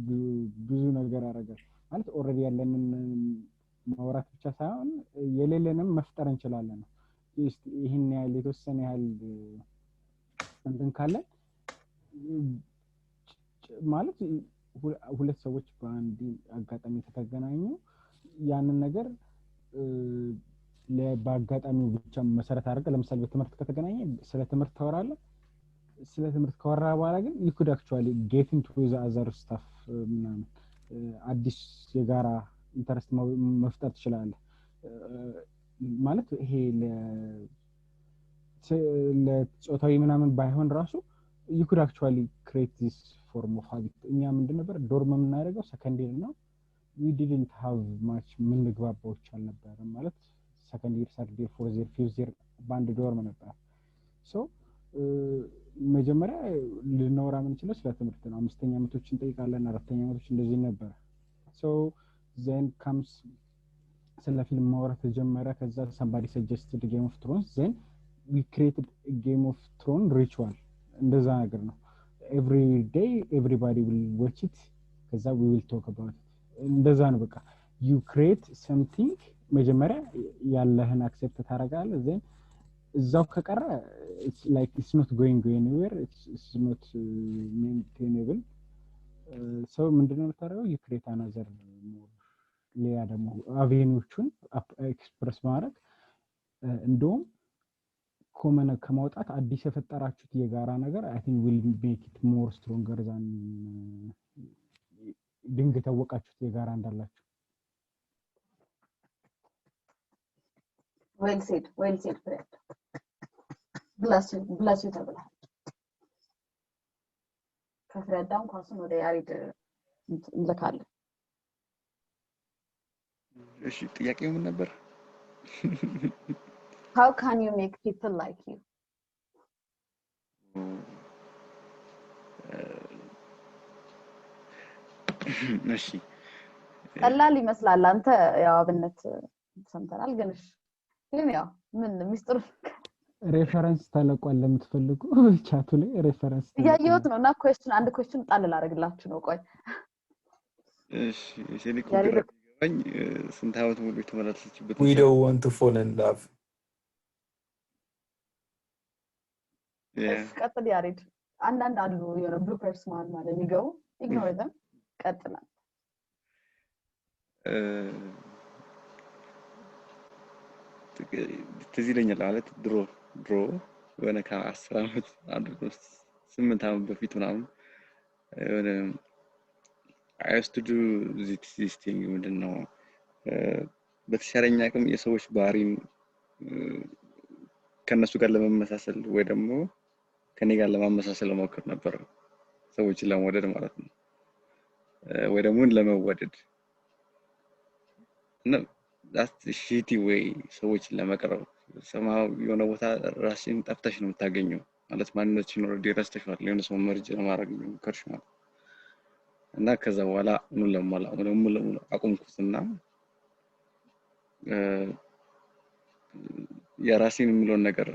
ብዙ ነገር አደረጋል ማለት ኦልሬዲ ያለንን ማውራት ብቻ ሳይሆን የሌለንም መፍጠር እንችላለን። ይሄን ያህል የተወሰነ ያህል እንትን ካለ ማለት ሁለት ሰዎች በአንድ አጋጣሚ ከተገናኙ ያንን ነገር ለባጋጣሚው ብቻ መሰረት አድርገህ ለምሳሌ በትምህርት ከተገናኘ ስለ ትምህርት ታወራለህ። ስለ ትምህርት ካወራ በኋላ ግን you could actually get into the other stuff ምናምን አዲስ የጋራ ኢንተረስት መፍጠር ትችላለህ። ማለት ይሄ ለጾታዊ ምናምን ባይሆን ራሱ you could actually create this form of habit። እኛ ምንድን ነበር ዶርም የምናደርገው ሰከንድ ይር ነው። we didn't have much ምንግባባዎች አልነበረም ማለት second year third year fourth year fifth year ባንድ ዶርም ነበር። so መጀመሪያ ልናወራ የምንችለው ስለ ትምህርት ነው። አምስተኛ ዓመቶችን እንጠይቃለን፣ አራተኛ ዓመቶች እንደዚህ ነበር። so then comes ስለ ፊልም ማውራት ተጀመረ። ከዛ somebody suggested game of thrones, then we created a game of thrones ritual። እንደዛ ነገር ነው። every day everybody will watch it፣ ከዛ we will talk about it። እንደዛ ነው በቃ you create something መጀመሪያ ያለህን አክሰፕት ታደርጋለህ። then እዛው ከቀረ it's like it's not going anywhere, it's not maintainable። so ምንድነው የምታደርገው you create another more ሌላ ደግሞ አቬኒዎቹን ኤክስፕረስ ማድረግ እንደውም ኮመን ከማውጣት አዲስ የፈጠራችሁት የጋራ ነገር I think will make it more stronger than ድንገት ያወቃችሁት የጋራ እንዳላችሁ well said Fred bless you ተብላ ከፍረዳም ኳሱን ወደ ያሬድ እንልካለን እሺ ጥያቄው ምን ነበር how can you make people like you እሺ ቀላል ይመስላል አንተ ያው አብነት ሰምተናል ግን ያው ምን ሚስጥሩ ሬፈረንስ ተለቋል ለምትፈልጉ ቻቱ ላይ ሬፈረንስ ያየሁት ነውና አንድ ኩዌስችን ጣል ላደርግላችሁ ነው ቆይ እሺ እኔ ኮንትራክት ይገባኝ ስንት ዓመት ሙሉ የተመላለሰችበት we don't want to fall in love ቀጥል ያሬድ አንዳንድ አሉ የሆነ ብሉፐርስ ማለት የሚገቡ ኢግኖር them ቀጥላ ትዝ ይለኛል ማለት ድሮ የሆነ ከ10 ዓመት አንድ 8 ዓመት በፊት ምናምን የሆነ I used to do this thing ምንድነው በተሻለኝ አቅም የሰዎች ባህሪን ከነሱ ጋር ለመመሳሰል ወይ ደግሞ ከኔ ጋር ለማመሳሰል ሞክር ነበር ሰዎችን ለመወደድ ማለት ነው ወይ ደግሞ ለመወደድ እና that's the shitty way ሰዎችን ለመቅረብ somehow የሆነ ቦታ ራስን ጠፍተሽ ነው የምታገኘው ማለት ማንነትሽን ኦልሬዲ ረስተሽዋል የሆነ ሰው መርጅ ለማድረግ ነው ከርሽ ማለት እና ከዛ በኋላ ምን ለማላ አቆምኩትና የራሴን የሚለውን ነገር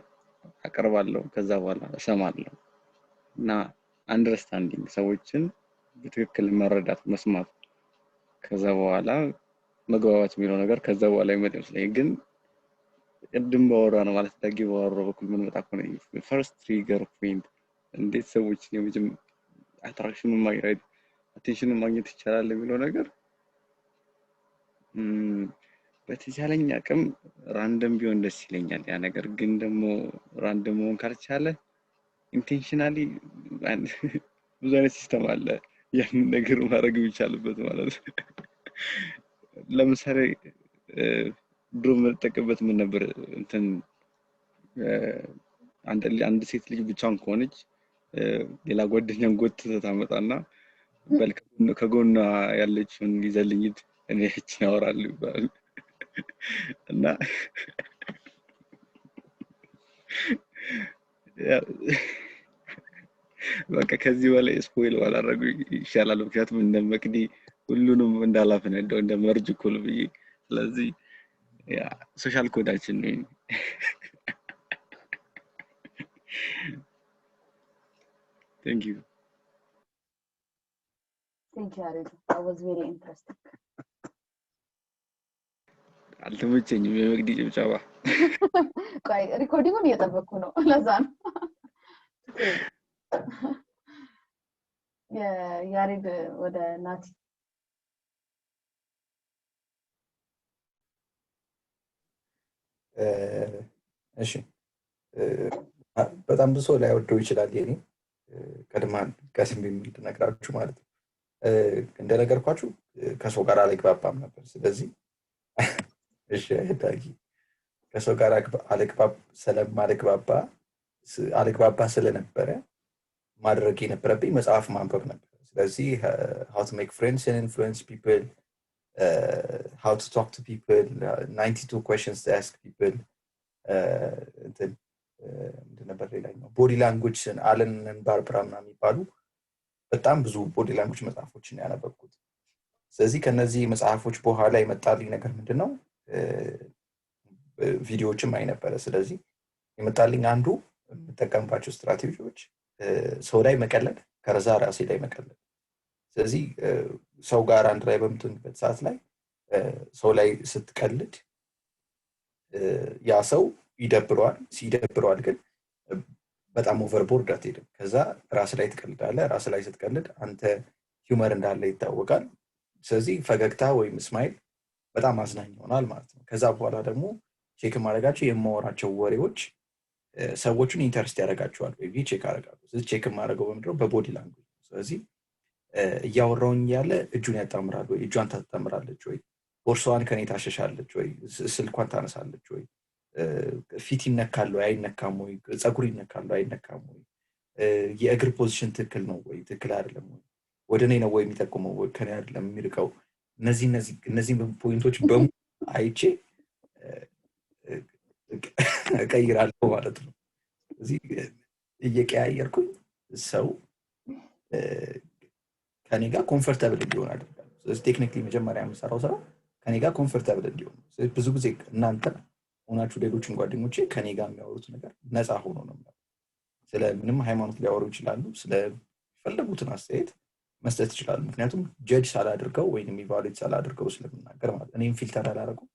አቀርባለሁ ከዛ በኋላ እሰማለሁ እና አንደርስታንዲንግ ሰዎችን በትክክል መረዳት መስማት ከዛ በኋላ መግባባት የሚለው ነገር ከዛ በኋላ ይመጣል ግን ቅድም ባወራ ነው ማለት ዳጊ ባወራ በኩል ምን መጣ ነው ፈርስት ትሪገር ፖይንት እንዴት ሰዎች የምጅም አትራክሽኑን ማግኘት አቴንሽኑን ማግኘት ይቻላል የሚለው ነገር በተቻለኝ አቅም ራንደም ቢሆን ደስ ይለኛል ያ ነገር ግን ደግሞ ራንደም ሆን ካልቻለ ኢንቴንሽናሊ ብዙ አይነት ሲስተም አለ ያን ነገር ማድረግ ይቻላልበት ማለት ለምሳሌ ድሮ መጠቀበት ምን ነበር እንትን አንድ ሴት ልጅ ብቻውን ከሆነች ሌላ ጓደኛን ጎትታ ታመጣና በልክ ከጎና ያለችውን ይዘልኝት እኔ እቺ ያወራሉ ይባላል እና በቃ ከዚህ በላይ ስፖይል ባላረጉ ይሻላል ምክንያቱም እንደመቅዲ ሁሉንም እንዳላፈነ እንደመርጅ ኩል ብዬ ስለዚህ ያ ሶሻል ኮዳችን ነው Thank you Yared that was very interesting አልተመቸኝም የመቅዲ ጭብጨባ ቆይ ሪኮርዲንጉን እየጠበቅኩ ነው ለዛ ነው ያሬድ ወደ ናቲ እሺ በጣም ብዙ ሰው ላይወደው ይችላል የኔ ቀድማን ከስም ቢል ነግራችሁ ማለት ነው እንደነገርኳችሁ ከሰው ጋር አልግባባም ነበር ስለዚህ እሺ ዳጊ ከሰው ጋር አልግባባ ስለነበረ ማድረግ የነበረብኝ መጽሐፍ ማንበብ ነበር ስለዚህ how to make friends and influence people how to talk to people 92 questions to ask people ነበር ሌላኛው ቦዲ ላንጉዌጅን አለንን ባርብራም ነው የሚባሉ በጣም ብዙ ቦዲ ላንጉዌጅ መጽሐፎችን ያነበብኩት ስለዚህ ከነዚህ መጽሐፎች በኋላ የመጣልኝ ነገር ምንድነው ቪዲዮዎችም አይነበረ ስለዚህ የመጣልኝ አንዱ ተጠቀምባቸው ስትራቴጂዎች ሰው ላይ መቀለድ ከረዛ ራሴ ላይ መቀለድ ስለዚህ ሰው ጋር አንድ ላይ በምትሆንበት ሰዓት ላይ ሰው ላይ ስትቀልድ ያ ሰው ሲደብረዋል ግን በጣም ኦቨርቦርድ አትሄድም ከዛ ራስ ላይ ትቀልዳለህ ራስ ላይ ስትቀልድ አንተ ሂውመር እንዳለ ይታወቃል ስለዚህ ፈገግታ ወይም ስማይል በጣም አዝናኝ ይሆናል ማለት ነው ከዛ በኋላ ደግሞ ቼክ ማድረጋቸው የማወራቸው ወሬዎች ሰዎችን ኢንተረስት ያደርጋቸዋል ወይ ቼክ አደርጋለሁ። ስለዚህ ቼክ የማደርገው በምንድነው በቦዲ ላንጉዌጅ። ስለዚህ እያወራውኝ ያለ እጁን ያጣምራል ወይ እጇን ታጣምራለች ወይ ቦርሳዋን ከኔ ታሸሻለች ወይ ስልኳን ታነሳለች ወይ ፊት ይነካል ወይ አይነካም ወይ ፀጉር ይነካል ወይ አይነካም ወይ የእግር ፖዚሽን ትክክል ነው ወይ ትክክል አይደለም ወይ ወደ እኔ ነው ወይ የሚጠቁመው ወይ ከኔ አይደለም የሚርቀው እነዚህ ፖይንቶች በሙሉ አይቼ እቀይራለሁ ማለት ነው። እዚህ እየቀያየርኩኝ ሰው ከኔ ጋር ኮምፎርታብል እንዲሆን አደርጋለሁ። ስለዚህ ቴክኒካሊ መጀመሪያ የምሰራው ስራ ከኔ ጋር ኮምፎርታብል እንዲሆን። ስለዚህ ብዙ ጊዜ እናንተ ሆናችሁ ሌሎችን ጓደኞቼ ከኔ ጋር የሚያወሩት ነገር ነፃ ሆኖ ነው የሚያወሩት። ስለ ምንም ሃይማኖት ሊያወሩ ይችላሉ። ስለፈለጉትን አስተያየት መስጠት ይችላሉ። ምክንያቱም ጀጅ ሳላደርገው ወይንም ኢቫሉዌት ሳላደርገው ስለምናገር ማለት እኔም ፊልተር አላደርገው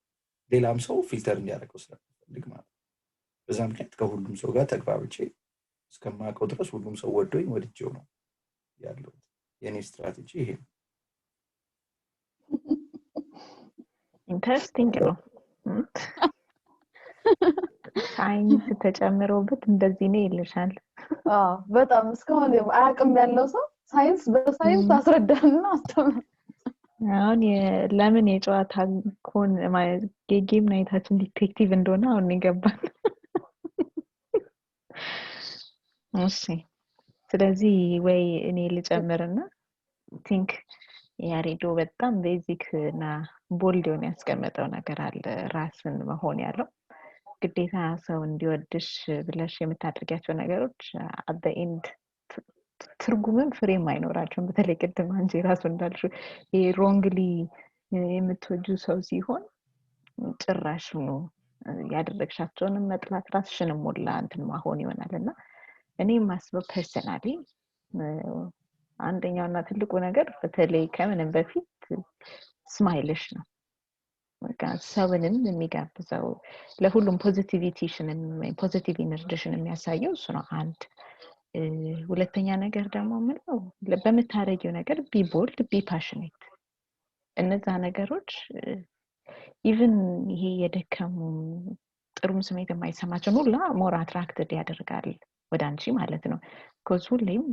ሌላም ሰው ፊልተር እንዲያደርገው ስለምፈልግ ማለት ነው። በዛ ምክንያት ከሁሉም ሰው ጋር ተግባብቼ እስከማውቀው ድረስ ሁሉም ሰው ወዶኝ ወድጄው ነው ያለው። የኔ ስትራቴጂ ይሄ ነው። ኢንተረስቲንግ ነው። ሳይንስ ተጨምሮበት እንደዚህ ነው ይልሻል። በጣም እስካሁን አያውቅም ያለው ሰው ሳይንስ በሳይንስ አስረዳልና አስተምር። አሁን ለምን የጨዋታ ኮን ጌም ናይታችን ዲቴክቲቭ እንደሆነ አሁን ይገባል። እሺ ስለዚህ ወይ እኔ ልጨምርና ቲንክ ያሬዶ በጣም ቤዚክ እና ቦልድ የሆነ ያስቀመጠው ነገር አለ። ራስን መሆን ያለው ግዴታ ሰው እንዲወድሽ ብለሽ የምታደርጊያቸው ነገሮች at the end ትርጉምም ፍሬም አይኖራቸውም። በተለይ ቅድም አንቺ ራሱ እንዳልሽው ይሄ ሮንግሊ የምትወጁ ሰው ሲሆን ጭራሽ ነው ያደረግሻቸውንም መጥላት ራስሽንም ሞላ እንትን ማሆን ይሆናልና እኔ ማስበው ፐርሰናሊ አንደኛውና ትልቁ ነገር በተለይ ከምንም በፊት ስማይልሽ ነው። በቃ ሰውንም የሚጋብዘው ለሁሉም ፖዚቲቪቲሽንን ወይ ፖዚቲቭ ኢነርጂሽን የሚያሳየው እሱ ነው አንድ። ሁለተኛ ነገር ደግሞ ምንድነው በምታረጊው ነገር ቢ ቦልድ ቢ ፓሽኔት። እነዛ ነገሮች ኢቭን ይሄ የደከሙ ጥሩም ስሜት የማይሰማቸው ሁላ ሞር አትራክትድ ያደርጋል ወደ አንቺ ማለት ነው። ኮዝ ሁሌም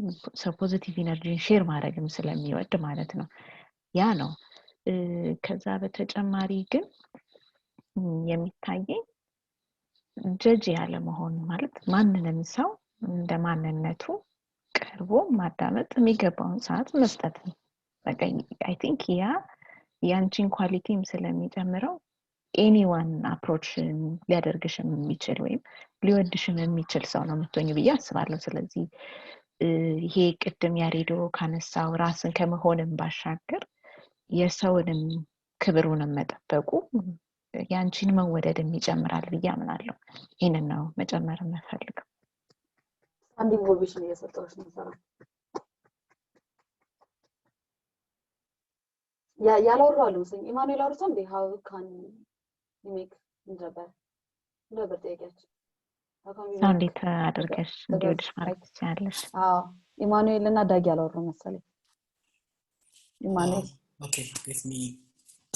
ሰው ፖዚቲቭ ኢነርጂን ሼር ማድረግም ስለሚወድ ማለት ነው። ያ ነው። ከዛ በተጨማሪ ግን የሚታየኝ ጀጅ ያለ መሆን ማለት ማንንም ሰው እንደ ማንነቱ ቀርቦ ማዳመጥ የሚገባውን ሰዓት መስጠት ነው። በቃ አይ ቲንክ ያንቺን ኳሊቲም ስለሚጨምረው ኤኒዋን አፕሮች ሊያደርግሽም የሚችል ወይም ሊወድሽም የሚችል ሰው ነው የምትሆኝ ብዬ አስባለሁ። ስለዚህ ይሄ ቅድም ያሬዶ ካነሳው ራስን ከመሆንም ባሻገር የሰውንም ክብሩንም መጠበቁ ያንቺን መወደድም ይጨምራል ብዬ አምናለሁ። ይሄንን ነው መጨመር የምፈልገው። አንድ ኢንፎርሜሽን እየሰጠሁሽ ነው ሰራ ያላወራሉ ሰኝ ኢማኑኤል አውርቶ እንዴ how can you make ነበር ጥያቄያችን። እንዴት አድርገሽ እንዲወድሽ ማድረግ ትችያለሽ? ኢማኑኤል እና ዳጊ ያላወሩ መሰለኝ። ኢማኑኤል okay, let me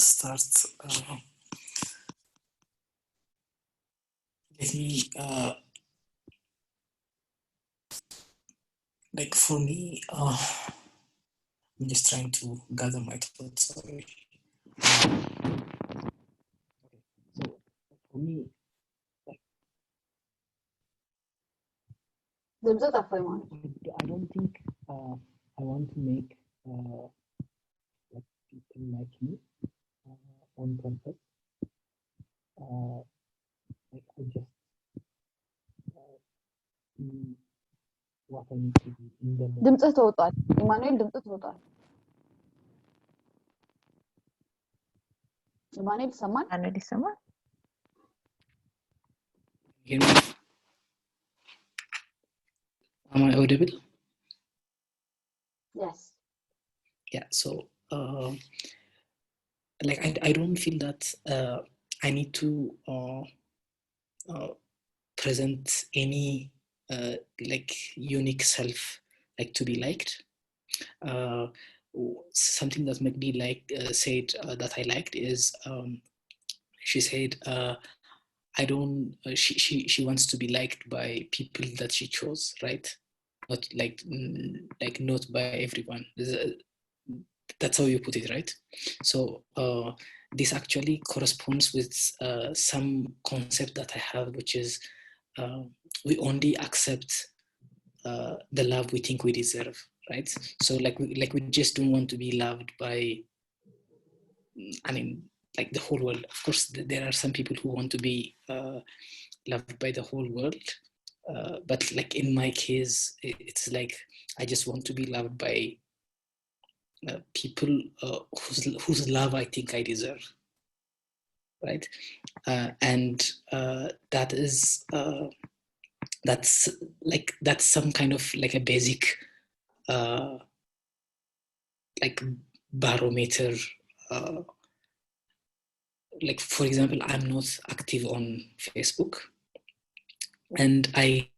start. Like for me, I'm just trying to gather my thoughts. Sorry. So for me, like I don't think I want to make like people like me on purpose. Like I just what I need to do in the moment. ድምጽህ ተወጣል። ኢማኑኤል ድምጽህ ተወጣል። ኢማኑኤል ሰማን? አንዴ ሰማን? Am I audible? Yes. Yeah, so like I don't feel that I need to present any like unique self like to be liked. Something that Magdi said that I liked is she said I don't. She wants to be liked by people that she chose, right? Not like not by everyone. That's how you put it, right? So this actually corresponds with some concept that I have, which is we only accept the love we think we deserve, right? So we just don't want to be loved by, I mean, like the whole world. Of course, there are some people who want to be loved by the whole world, but like in my case, it's like I just want to be loved by people whose love I think I deserve, right? And that is that's some kind of like a basic like barometer. Like for example, I'm not active on Facebook, and I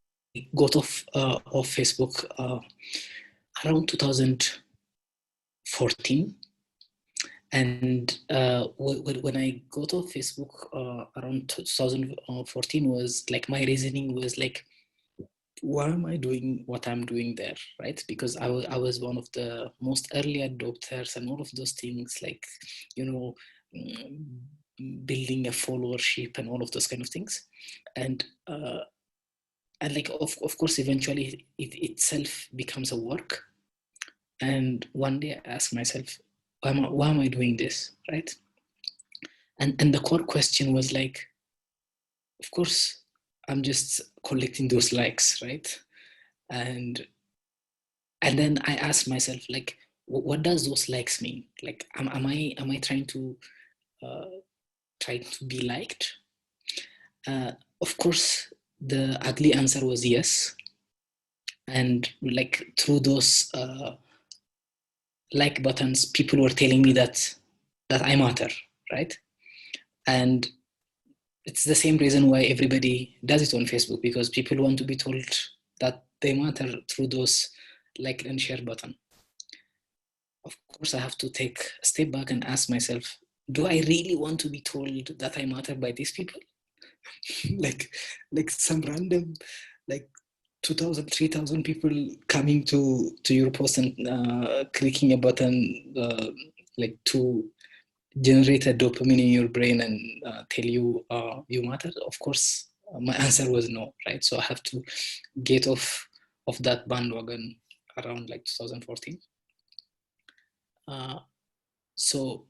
got off Facebook around 2014. And when I got off Facebook around 2014, was like my reasoning was like, why am I doing what I'm doing there, right? Because I was one of the most early adopters and all of those things, like, you know, building a followership and all of those kind of things. And like, of course, eventually it itself becomes a work. And one day I asked myself, why am I doing this, right? And the core question was like, of course, I'm just collecting those likes, right? And then I asked myself, like, what does those likes mean? Like, am I trying to be liked? Of course, the ugly answer was yes. And like through those like buttons, people were telling me that I matter, right? And it's the same reason why everybody does it on Facebook, because people want to be told that they matter through those like and share button. Of course, I have to take a step back and ask myself, do I really want to be told that I matter by these people? like some random, like 2,000, 3,000 people coming to your post and clicking a button like to generate a dopamine in your brain and tell you you matter? Of course, my answer was no, right? So I have to get off of that bandwagon around like 2014. So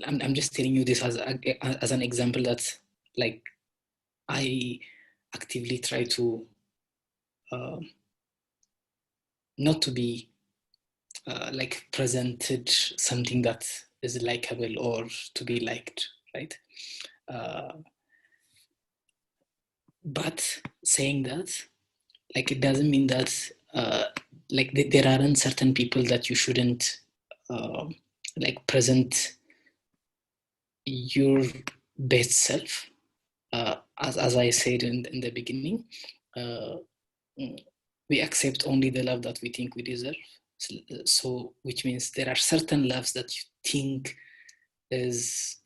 I'm just telling you this as an example that like I actively try to not to be like presented something that is likable or to be liked, right? But saying that, like, it doesn't mean that like there aren't certain people that you shouldn't like present your best self. As I said in the beginning, we accept only the love that we think we deserve. So which means there are certain loves that you think is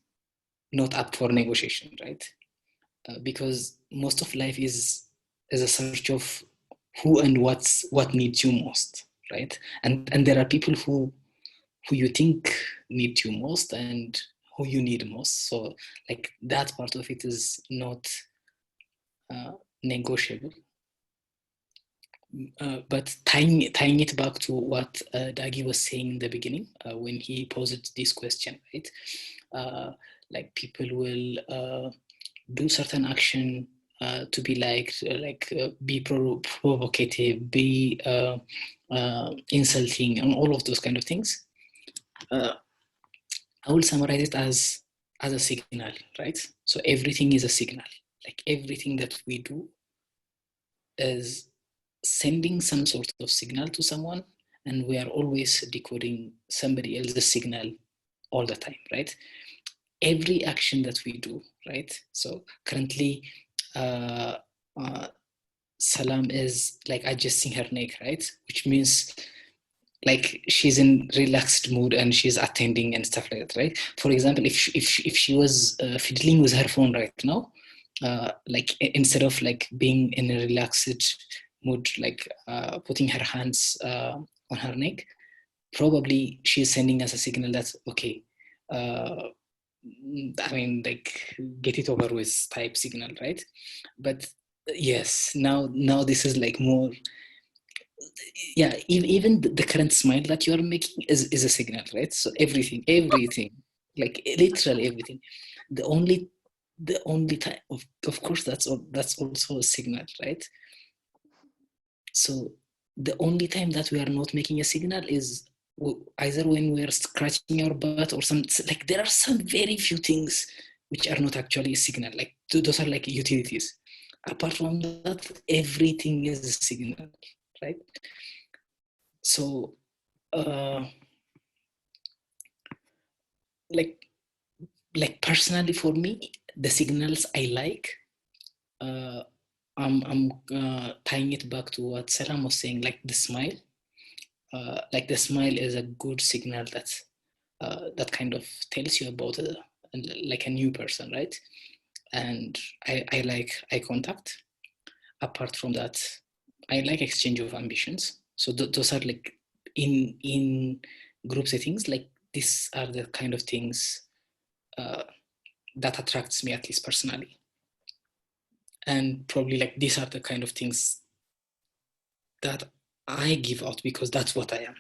not up for negotiation, right? Because most of life is a search of who and what needs you most, right? And there are people who you think need you most and who you need most. So like that part of it is not negotiable. But tying it back to what Dagi was saying in the beginning when he posed this question, right? Like people will do certain action to be liked, be provocative, be insulting, and all of those kind of things. I will summarize it as a signal, right? So everything is a signal. Like everything that we do is sending some sort of signal to someone, and we are always decoding somebody else's signal all the time, right? Every action that we do, right? So currently, Salam is like adjusting her neck, right? Which means like she's in relaxed mood and she's attending and stuff like that, right? For example, if she was fiddling with her phone right now, like instead of like being in a relaxed mood, like putting her hands on her neck, probably she's sending us a signal that okay, I mean, like get it over with type signal, right? But yes, now this is like more, yeah, even the current smile that you are making is a signal, right? So everything, like literally everything. The only time, of course, that's also a signal, right? So the only time that we are not making a signal is either when we are scratching our butt or some, like there are some very few things which are not actually a signal, like those are like utilities. Apart from that, everything is a signal, right? So like personally for me, the signals I like, I'm tying it back to what Salam was saying, like the smile. Like the smile is a good signal that kind of tells you about like a new person, right? And I like eye contact. Apart from that, I like exchange of ambitions. So those are like in group settings, like these are the kind of things that attracts me, at least personally. And probably like these are the kind of things that I give out because that's what I am,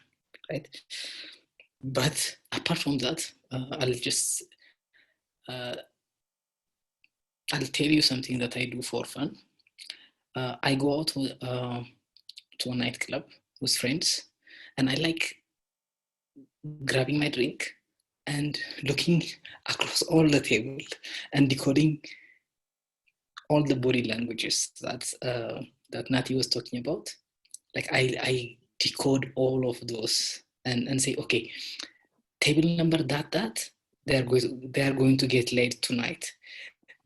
right? But apart from that, I'll tell you something that I do for fun. I go out to a nightclub with friends, and I like grabbing my drink and looking across all the table and decoding all the body languages that Nati was talking about. Like I decode all of those and say, okay, table number that they are going to get laid tonight.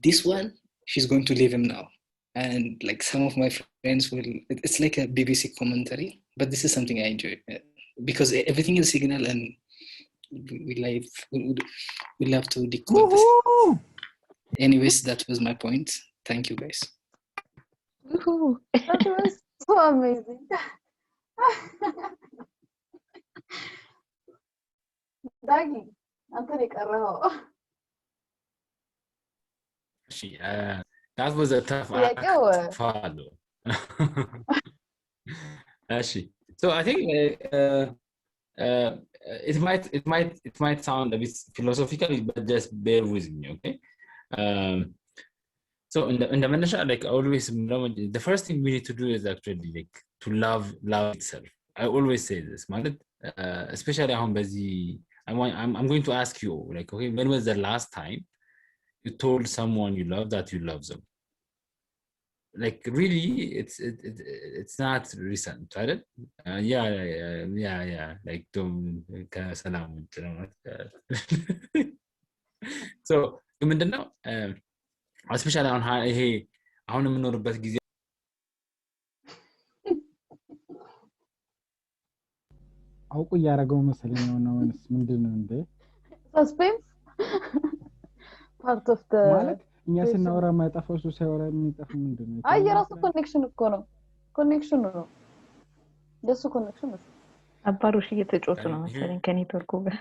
This one, she's going to leave him now. And like some of my friends will, it's like a BBC commentary, but this is something I enjoy because everything is signal and we love to decode this. Anyways, that was my point. Thank you guys. That was so amazing. Dagi, አንተን የቀረኸው that was a tough ጥያቄው act to follow. Actually, so I think it might sound a bit philosophical, but just bear with me, okay? So in the Manasha, like always, the first thing we need to do is actually like to love itself. I always say this, especially I'm going to ask you, like, okay, when was the last time you told someone you love that you love them? Like really, it's not recent, right? Yeah. Like salam. So ምንድነው ስፔሻሊ አሁን ይሄ አሁን የምኖርበት ጊዜ አውቁ እያደረገው መሰለኝ ነውስ ምንድነው እንዴ ሰስፔንስ ፓርት ኦፍ ዘ ማለት እኛ ስናወራ ማይጣፈው እሱ ሲያወራ የሚጣፍ ምንድነው? አይ የራሱ ኮኔክሽን እኮ ነው። ኮኔክሽን ነው። ደሱ ኮኔክሽን ነው። አባሮሽ እየተጫወቱ ነው መሰለኝ ከኔትወርኩ ጋር።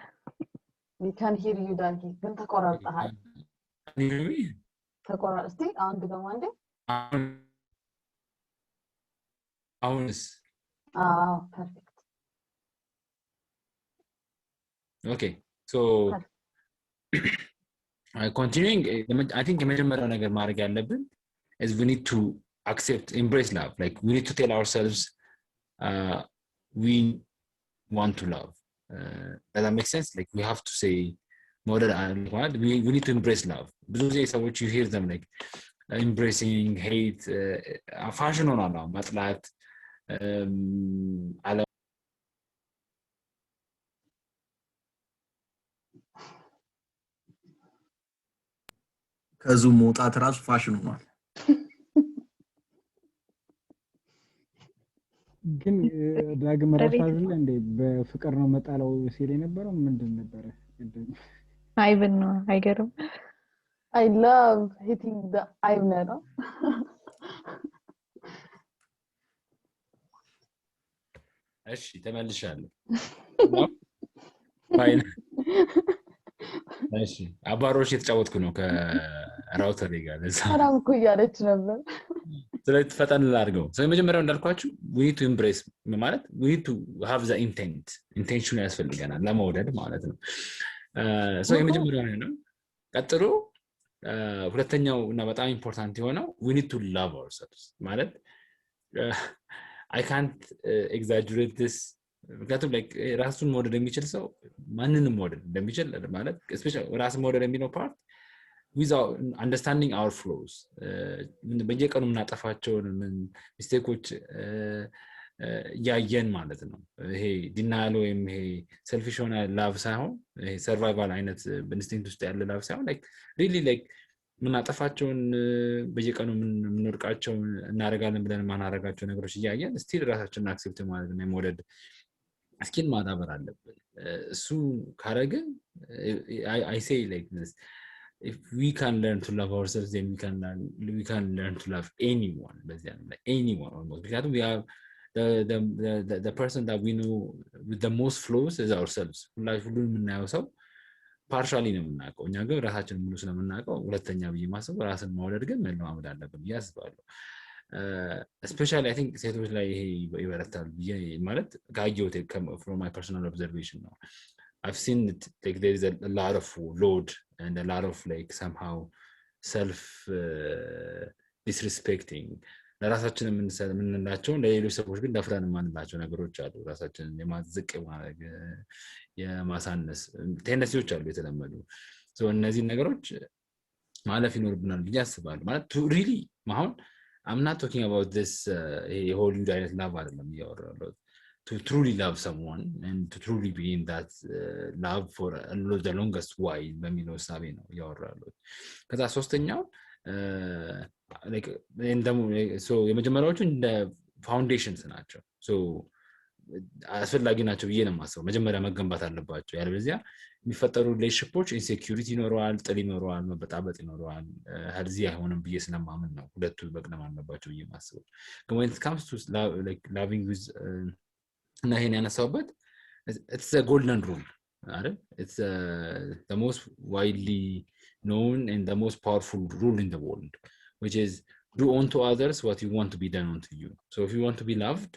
we can hear you ዳጊ ግን ተቆራርጠሃል። እስቲ አንድ ደግሞ አንዴ አሁንስ? ፐርፌክት። Okay, so continuing, I think የመጀመሪያው ነገር ማድረግ ያለብን is we need to embrace love. Like we need to tell ourselves we want to love. Does that make sense? Like we have to say we need to embrace love. ብዙ ጊዜ ሰዎች you hear them like embracing hate, fashion ሆኗል ነው መጥላት ከዙም መውጣት ራሱ ፋሽን ሆኗል። ግን ዳግም ራሱ አይደል እንዴ በፍቅር ነው መጣለው ሲል የነበረው ምንድን ነበረ? አይብን ነው አይገርም። I love hitting the አይብነ ነው እሺ ተመልሻለሁ ፋይን እሺ አባሮሽ የተጫወትኩ ነው ከራውተር ጋር ለዛ ሰላም እኮ እያለች ነበር ስለዚህ ፈጠን ላድርገው የመጀመሪያው እንዳልኳችሁ we need to embrace ማለት we need to have the intention ያስፈልገናል ለመውደድ ማለት ነው የመጀመሪያው ነው ቀጥሎ ሁለተኛው እና በጣም ኢምፖርታንት የሆነው we need to love ourselves ማለት I can't exaggerate this ምክንያቱም like ራሱን መውደድ የሚችል ሰው ማንንም መውደድ እንደሚችል ማለት especially ራስን መውደድ የሚለው part without understanding our flaws በየቀኑ የምናጠፋቸውን ሚስቴኮች ያየን ማለት ነው ይሄ ዲናያል ወይም ይሄ selfish ሆነ love ሳይሆን ይሄ survival አይነት ኢንስቲንክት ውስጥ ያለ love ሳይሆን like really like ምናጠፋቸውን በየቀኑ ምንወርቃቸው እናረጋለን ብለን ማናረጋቸው ነገሮች ያያየን ስቲል ራሳችንን አክሴፕት ማለት ነው መውደድ ስኪል ማዳበር አለብን እሱ ካረግን I say like this if we can learn to love ourselves then we can learn to love anyone like anyone almost because we are the person that we know with the most flaws is ourselves ሁሉንም የምናየው ሰው partially ነው የምናውቀው እኛ ግን ራሳችንን ሙሉ ስለምናውቀው ሁለተኛ ብዬ ማሰብ ራስን መውደድ ግን መለማመድ አለብን ያስባለሁ especially I think ሴቶች ላይ ይሄ ይበረታል ብዬ ማለት ጋየው from my personal observation ነው I've seen it like there is a lot of load and a lot of like somehow self disrespecting ለራሳችን የምንላቸው ለሌሎች ሰዎች ግን ደፍረን የማንላቸው ነገሮች አሉ ራሳችንን የማዝቅ ማድረግ የማሳነስ ቴንደንሲዎች አሉ የተለመዱ እነዚህ ነገሮች ማለፍ ይኖርብናል ብዬ አስባለሁ ማለት to really አሁን I'm not talking about this whole አይነት love አይደለም ያወራለው to truly love someone and to truly be in that love for the longest while በሚለው ሳቤ ነው ያወራለው ከዛ ሶስተኛው like so የመጀመሪያዎቹ እንደ ፋውንዴሽንስ ናቸው so አስፈላጊ ናቸው ብዬ ነው የማስበው መጀመሪያ መገንባት አለባቸው ያለበለዚያ የሚፈጠሩ ሪሌሽንሺፖች ኢንሴኩሪቲ ይኖረዋል ጥል ይኖረዋል መበጣበጥ ይኖረዋል ሄልዚ አይሆንም ብዬ ስለማምን ነው ሁለቱ በቅደም አለባቸው ብዬ የማስበው ግን when it comes to like loving with እና ይሄን ያነሳውበት it's a golden rule አይደል it's the most widely known and the most powerful rule in the world which is do unto others what you want to be done unto you so if you want to be loved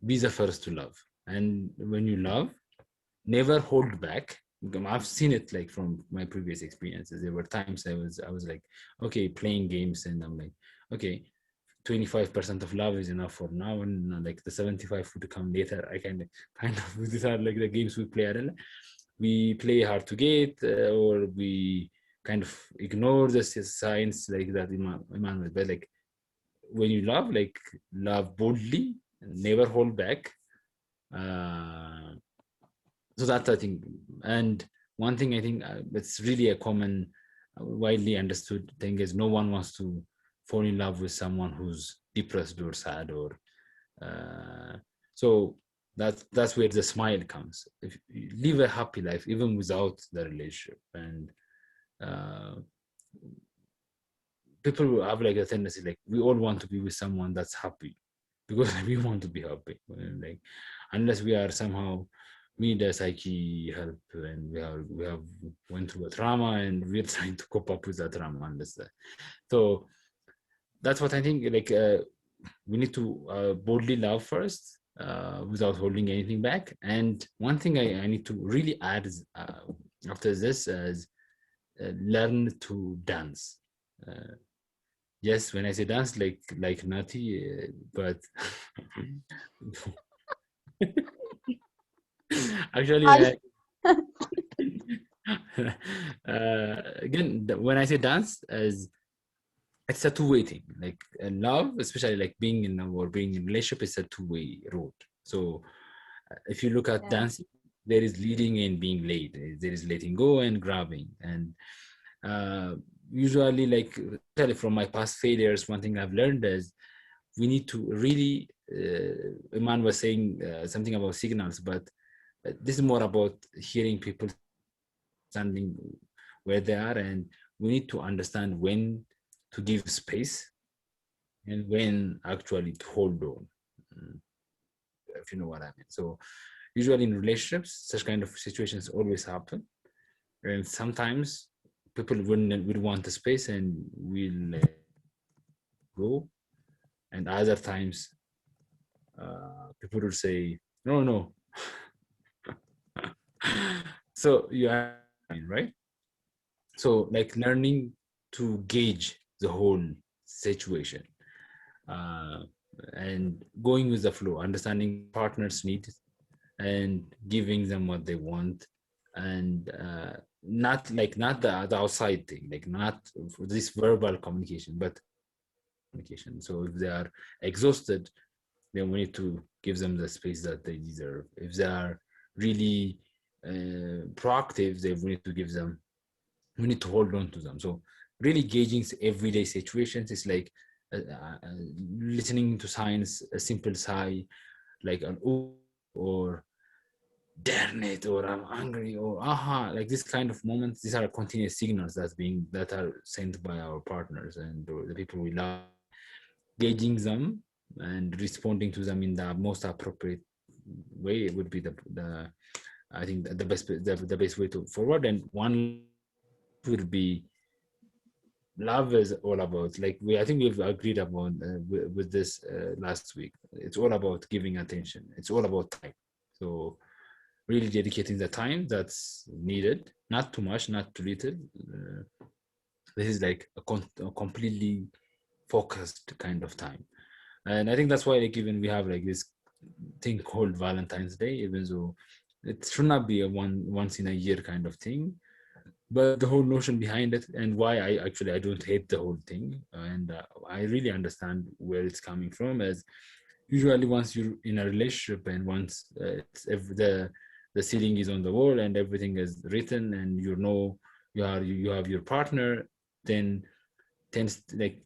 be the first to love and when you love never hold back I've seen it like from my previous experiences there were times I was like okay playing games and I'm like okay 25% of love is enough for now and like the 75 would come later I kind of these are like the games we play we play hard to get or we kind of ignore the signs like that but like when you love like love boldly never hold back so that's I think and one thing I think it's really a common widely understood thing is no one wants to fall in love with someone who's depressed or sad or so that's where the smile comes if you live a happy life even without the relationship and people have like a tendency like we all want to be with someone that's happy because we want to be happy like unless we are somehow we need a psyche help and we have went through a trauma and we're trying to cope up with that trauma unless so that's what I think like we need to boldly love first without holding anything back and one thing I need to really add is, after this is learn to dance yes when I say dance like Nati but actually again when I say dance as it's a two-way thing like love especially like being in love or being in a relationship is a two-way road so if you look at dancing there is leading and being laid there is letting go and grabbing and usually like from my past failures one thing I've learned is we need to really Iman was saying something about signals but this is more about hearing people standing where they are and we need to understand when to give space and when actually to hold on, if you know what I mean. So usually in relationships, such kind of situations always happen. And sometimes people will want the space and will go. And other times, people will say, no. So you are right. So like learning to gauge the whole situation and going with the flow, understanding partners' needs and giving them what they want, and not the outside thing, like not this verbal communication, but communication. So if they are exhausted, then we need to give them the space that they deserve. If they are really proactive, then we need to give them, we need to hold on to them. So really gauging everyday situations is like listening to signs, a simple sigh, like an oh, or darn it, or I'm angry, or aha, like this kind of moments. These are continuous signals that are sent by our partners and the people we love. Gauging them and responding to them in the most appropriate way would be the I think the best way to forward. And one would be love is all about, like I think we've agreed about with this last week. It's all about giving attention. It's all about time. So really dedicating the time that's needed, not too much, not too little. This is like a completely focused kind of time. And I think that's why, like, even we have like this thing called Valentine's Day, even though it should not be a once in a year kind of thing. But the whole notion behind it, and why I don't hate the whole thing, and I really understand where it's coming from, is usually once you're in a relationship and once the ceiling is on the wall and everything is written and you have your partner, then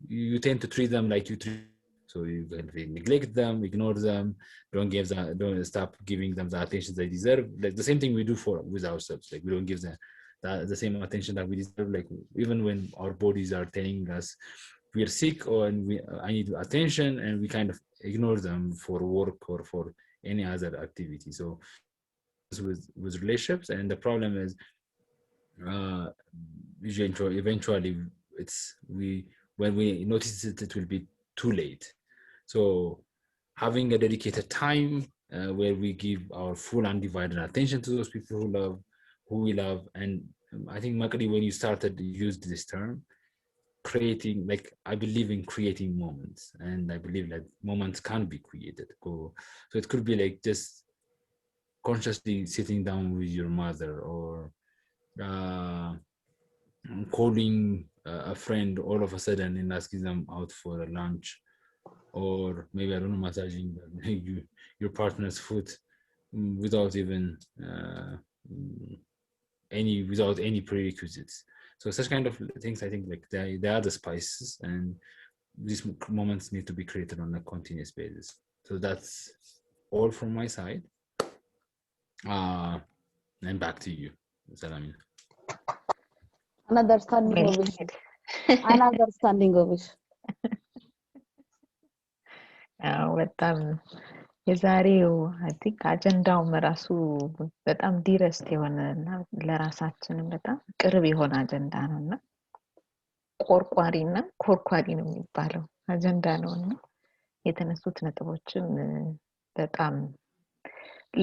you tend to treat them like you treat. So you neglect them, ignore them, don't stop giving them the attention they deserve. Like the same thing we do with ourselves. Like we don't give them the same attention that we deserve. Like even when our bodies are telling us we're sick or I need attention, and we kind of ignore them for work or for any other activity. So with relationships, and the problem is eventually when we notice it will be too late. So having a dedicated time where we give our full undivided attention to those people who we love. And I think, Makadi, when you started, you used this term, creating, like, I believe in creating moments, and I believe that moments can be created. So it could be like just consciously sitting down with your mother, or calling a friend all of a sudden and asking them out for a lunch, or maybe, I don't know, massaging your partner's foot without even without any prerequisites. So such kind of things, I think, like they are the spices, and these moments need to be created on a continuous basis. So that's all from my side. And back to you, Salamin. Another standing ovation. Another standing ovation. በጣም የዛሬው አይ ቲንክ አጀንዳውም ራሱ በጣም ዲረስት የሆነና ለራሳችንም በጣም ቅርብ የሆነ አጀንዳ ነውና ቆርቋሪና ኮርኳሪ ነው የሚባለው አጀንዳ ነውና የተነሱት ነጥቦችም በጣም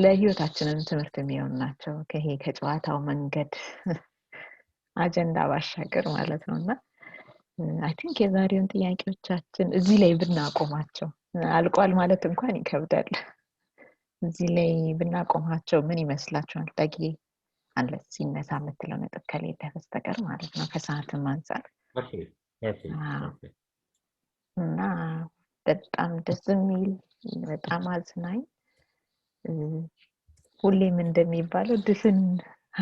ለህይወታችንም ትምህርት የሚሆኑ ናቸው። ከጨዋታው መንገድ አጀንዳ ባሻገር ማለት ነውና አይ ቲንክ የዛሬውን ጥያቄዎቻችን እዚህ ላይ ብናቆማቸው አልቋል ማለት እንኳን ይከብዳል። እዚህ ላይ ብናቆማቸው ምን ይመስላችኋል? ጠቂ አለ ሲነሳ የምትለው ነጥብ ከሌለ በስተቀር ማለት ነው፣ ከሰዓትም አንፃር። እና በጣም ደስ የሚል በጣም አዝናኝ ሁሌም እንደሚባለው ድፍን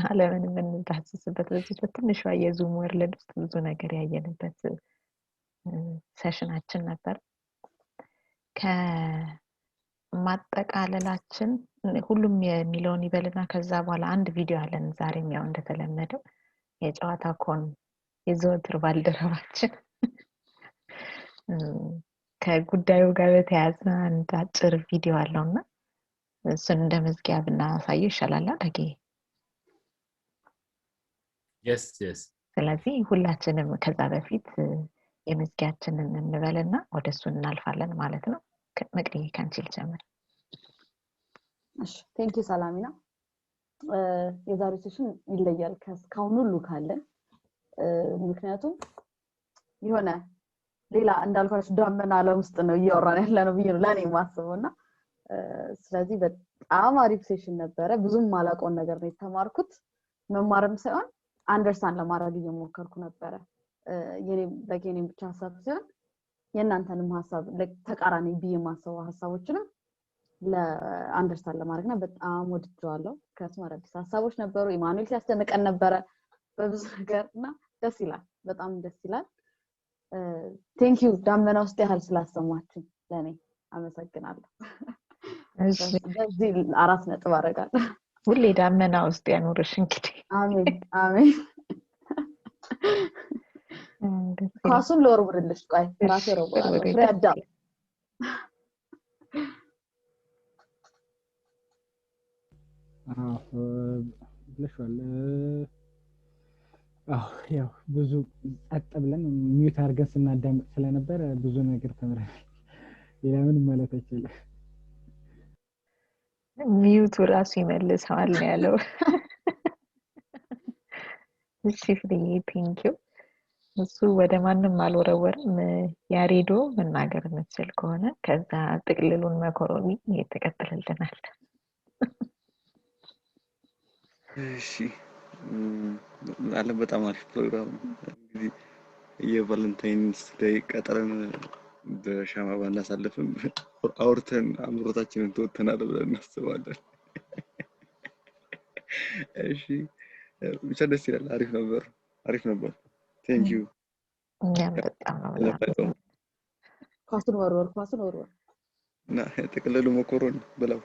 ዓለምን የምንዳስስበት በዚህ በትንሿ የዙም ወርልድ ውስጥ ብዙ ነገር ያየንበት ሴሽናችን ነበር። ከማጠቃለላችን ሁሉም የሚለውን ይበልና ከዛ በኋላ አንድ ቪዲዮ አለን ዛሬም ያው እንደተለመደው የጨዋታ ኮን የዘወትር ባልደረባችን ከጉዳዩ ጋር በተያያዘ አንድ አጭር ቪዲዮ አለውና እሱን እንደ መዝጊያ ብናሳየው ይሻላል አዳጌ። yes ስለዚህ ሁላችንም ከዛ በፊት የመዝጊያችንን እንበልና ወደሱ እናልፋለን ማለት ነው። መቅዲ ካንቺል ጀምር። እሺ ቴንክ ዩ ሰላሚና። የዛሬው ሴሽን ይለያል ከስካሁን ሁሉ ካለን ምክንያቱም የሆነ ሌላ እንዳልኳችሁ ዳመና ዓለም ውስጥ ነው እያወራን ያለነው ብዬ ነው ለኔ ማስበውና ስለዚህ በጣም አሪፍ ሴሽን ነበረ። ብዙም ማላውቀውን ነገር ነው የተማርኩት። መማርም ሳይሆን አንደርስታንድ ለማድረግ እየሞከርኩ ነበረ። የኔም ብቻ ሀሳብ ሳይሆን የእናንተንም ሀሳብ ተቃራኒ ብዬ ማሰቡ ሀሳቦችንም ለአንደርስታንድ ለማድረግና በጣም ወድጄዋለሁ። ምክንያቱም አዳዲስ ሀሳቦች ነበሩ። ኢማኑኤል ሲያስደንቀን ነበረ በብዙ ነገርና ደስ ይላል፣ በጣም ደስ ይላል። ቴንክ ዩ ዳመና ውስጥ ያህል ስላሰማችሁ ለኔ አመሰግናለሁ። በዚህ 4 ነጥብ አደርጋለሁ። ሁሌ ዳመና ውስጥ ያኖርሽ እንግዲህ። አሜን አሜን። ኳሱን ለወርውርልሽ። ቆይ ራሴ ወርውራለሁ። ፍሬ አዳም ብለሽዋል። ያው ብዙ ጸጥ ብለን ሚውት አድርገን ስናዳምጥ ስለነበር ብዙ ነገር ተምረናል። ሌላ ምን ማለት አይችልም። ሚውቱ ራሱ ይመልሰዋል ነው ያለው። እሺ ፍሬ ቴንክ ዩ። እሱ ወደ ማንም አልወረወርም። ያሬዶ መናገር የምትችል ከሆነ ከዛ ጥቅልሉን መኮሮኒ ይተቀጥልልናል። እሺ አለ በጣም አሪፍ ፕሮግራም እንግዲህ የቫለንታይንስ ዴይ ቀጠረን በሻማ ባናሳልፍም አውርተን አምሮታችንን ተወተናል ብለን እናስባለን። እሺ ብቻ ደስ ይላል። አሪፍ ነበር። ቴንክ ዩ። እኛም በጣም ነው ኳሱን ወርወር እና ጥቅልሉ መኮሮኒ ብለው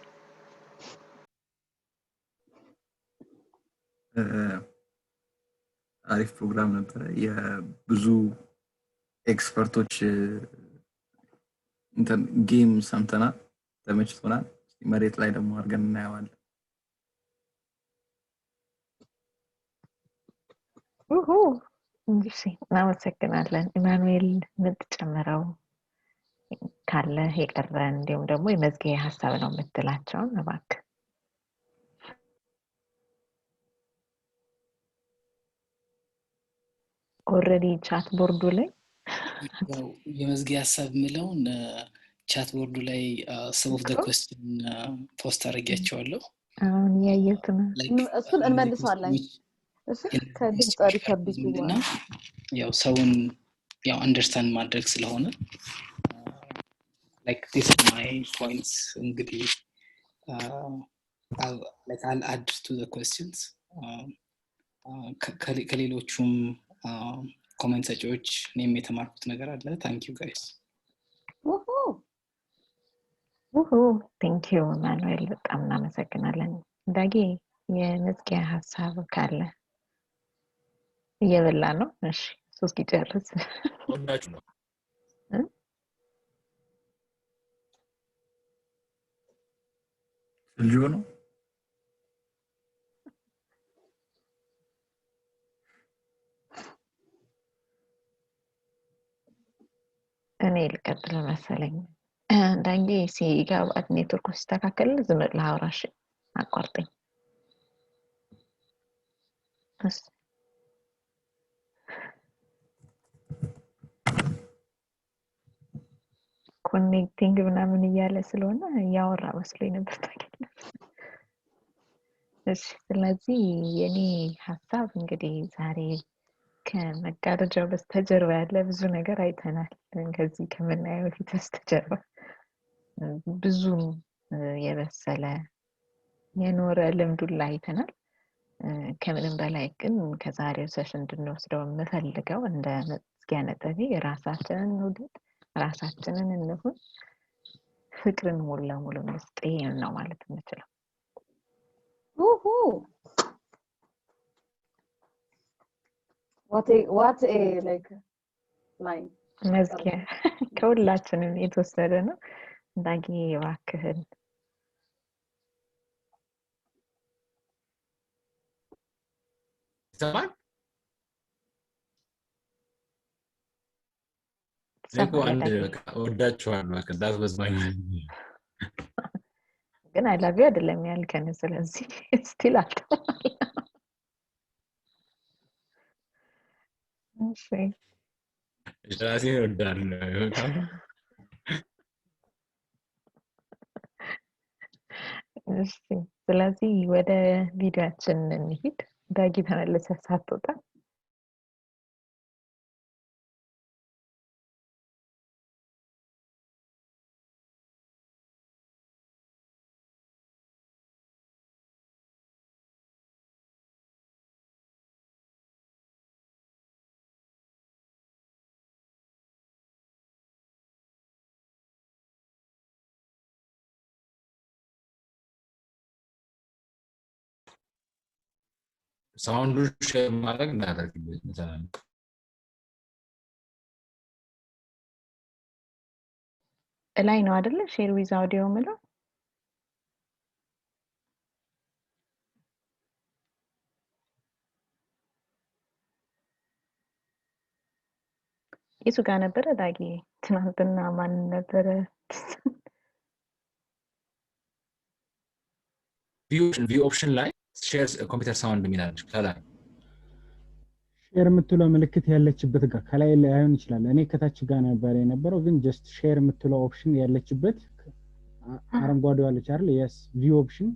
አሪፍ ፕሮግራም ነበር። የብዙ ኤክስፐርቶች ጌም ሰምተናል፣ ተመችቶናል። መሬት ላይ ደግሞ አድርገን እናየዋለን። እሺ እናመሰግናለን። ኢማኑኤል የምትጨምረው ካለ የቀረ እንዲሁም ደግሞ የመዝጊያ ሀሳብ ነው የምትላቸውን እባክህ። ኦልሬዲ ቻት ቦርዱ ላይ ያው የመዝጊያ ሀሳብ ምለውን ቻት ቦርዱ ላይ some of the question ፖስት አድርጌያቸዋለሁ። አሁን ያየሁት ነው። እሱን እንመልሳለን። እሺ ከድምጽ ሪከርድ ይችላል። ያው ሰውን ያው አንደርስታንድ ማድረግ ስለሆነ like this is my points እንግዲህ I'll add to the questions ከሌሎቹም ኮሜንት ሰጪዎች እኔም የተማርኩት ነገር አለ። ታንክ ዩ ጋይስ። ቴንክ ዩ ማኑኤል በጣም እናመሰግናለን። ዳጊ የመዝጊያ ሀሳብ ካለ እየበላ ነው። እሺ ሶስት ይጨርስ ወንዳችሁ ነው ልጅ ነው እኔ ልቀጥል መሰለኝ። አንዳንዴ ሲገባት ኔትወርክ ሲስተካከል ዝም ብለህ አውራሽ አቋርጠኝ። ኮኔክቲንግ ምናምን እያለ ስለሆነ ያወራ መስሎኝ ነበር ታውቂያለሽ። እሺ ስለዚህ የኔ ሀሳብ እንግዲህ ዛሬ ከመጋረጃው በስተጀርባ ያለ ብዙ ነገር አይተናል። ከዚህ ከምናየው ፊት በስተጀርባ ብዙ የበሰለ የኖረ ልምዱን ላይ አይተናል። ከምንም በላይ ግን ከዛሬው ሴሽን እንድንወስደው የምፈልገው እንደ መዝጊያ ነጥቤ ራሳችንን እንውደድ፣ ራሳችንን እንሁን፣ ፍቅርን ሙሉ ለሙሉ እንስጥ ነው ማለት የምችለው። what a like line መዝጊያ ከሁላችንም የተወሰደ ነው ዳጊ እባክህን ይሰማል ለቆ አንድ በቃ ወዳችኋለሁ በቃ ዳስ በዝማኝ ግን አይ ላቭ ዩ አይደለም ያልከን ስለዚህ ስቲል አልተባለ እሺ ራሴ ወዳለሁ እሺ ስለዚህ ወደ ቪዲዮአችን እንሂድ ዳጊ ተመለሰ ሳትወጣ ሳውንዱ ሼር ማድረግ እንዳደረግልኝ መሰለኝ ላይ ነው አይደለ ሼር ዊዝ አውዲዮ ምለው እሱ ጋር ነበረ ዳጊ ትናንትና ማን ነበረ ቪው ኦፕሽን ላይ ሼር ኮምፒውተር ሳውንድ የሚላልሽ ከላይ ሼር የምትለው ምልክት ያለችበት ጋር ከላይ ላይ አይሆን ይችላል እኔ ከታች ጋር ነበር የነበረው ግን ጀስት ሼር የምትለው ኦፕሽን ያለችበት አረንጓዴው አለች አይደል yes view option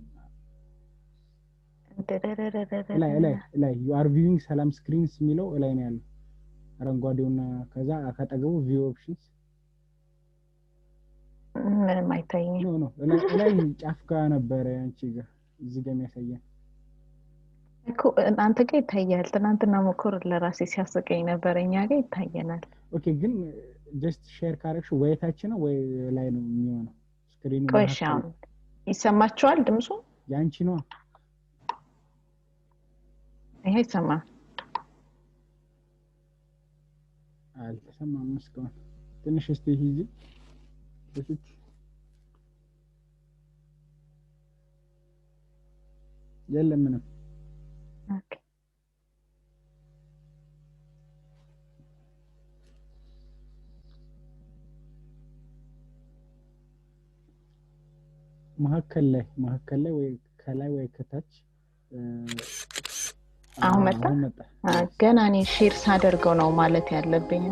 ላይ you are viewing ሰላም ስክሪንስ የሚለው ላይ ነው ያለው አረንጓዴውና ከዛ አካጠገቡ view options ምንም አይታየኝም ኖ ላይ ጫፍ ጋር ነበር አንቺ ጋር እዚህ ጋር የሚያሳየን እኮ አንተ ጋር ይታያል ትናንትና ሞከር ለራሴ ሲያስቀኝ ነበር እኛ ጋር ይታየናል ኦኬ ግን ጀስት ሼር ካረክሽ ወይ ታች ነው ወይ ላይ ነው የሚሆነው ስክሪኑ ቆይሻው ይሰማችኋል ድምፁ ያንቺ ነው ይሄ ይሰማ አልተሰማም እስካሁን ትንሽ እስቲ ሂጂ በፊት የለም ምንም ኦኬ መሀከል ላይ ወይ ከላይ ወይ ከታች አሁን መጣ ገና እኔ ሼር ሳደርገው ነው ማለት ያለብኝ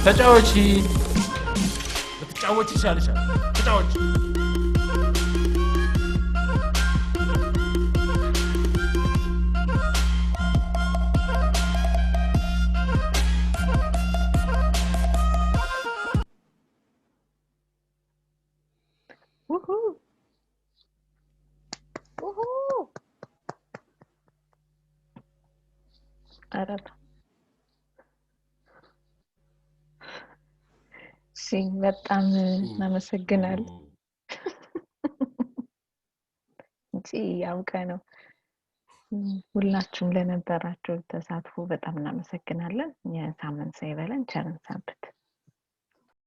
ተጫወቺ በተጫወቺ ይሻልሻል ተጫወቺ አረብ በጣም እናመሰግናለን እንጂ ያውቀ ነው ሁላችሁም ለነበራችሁ ተሳትፎ በጣም እናመሰግናለን የሳምንት ሳይበለን ቸርን ሰንብት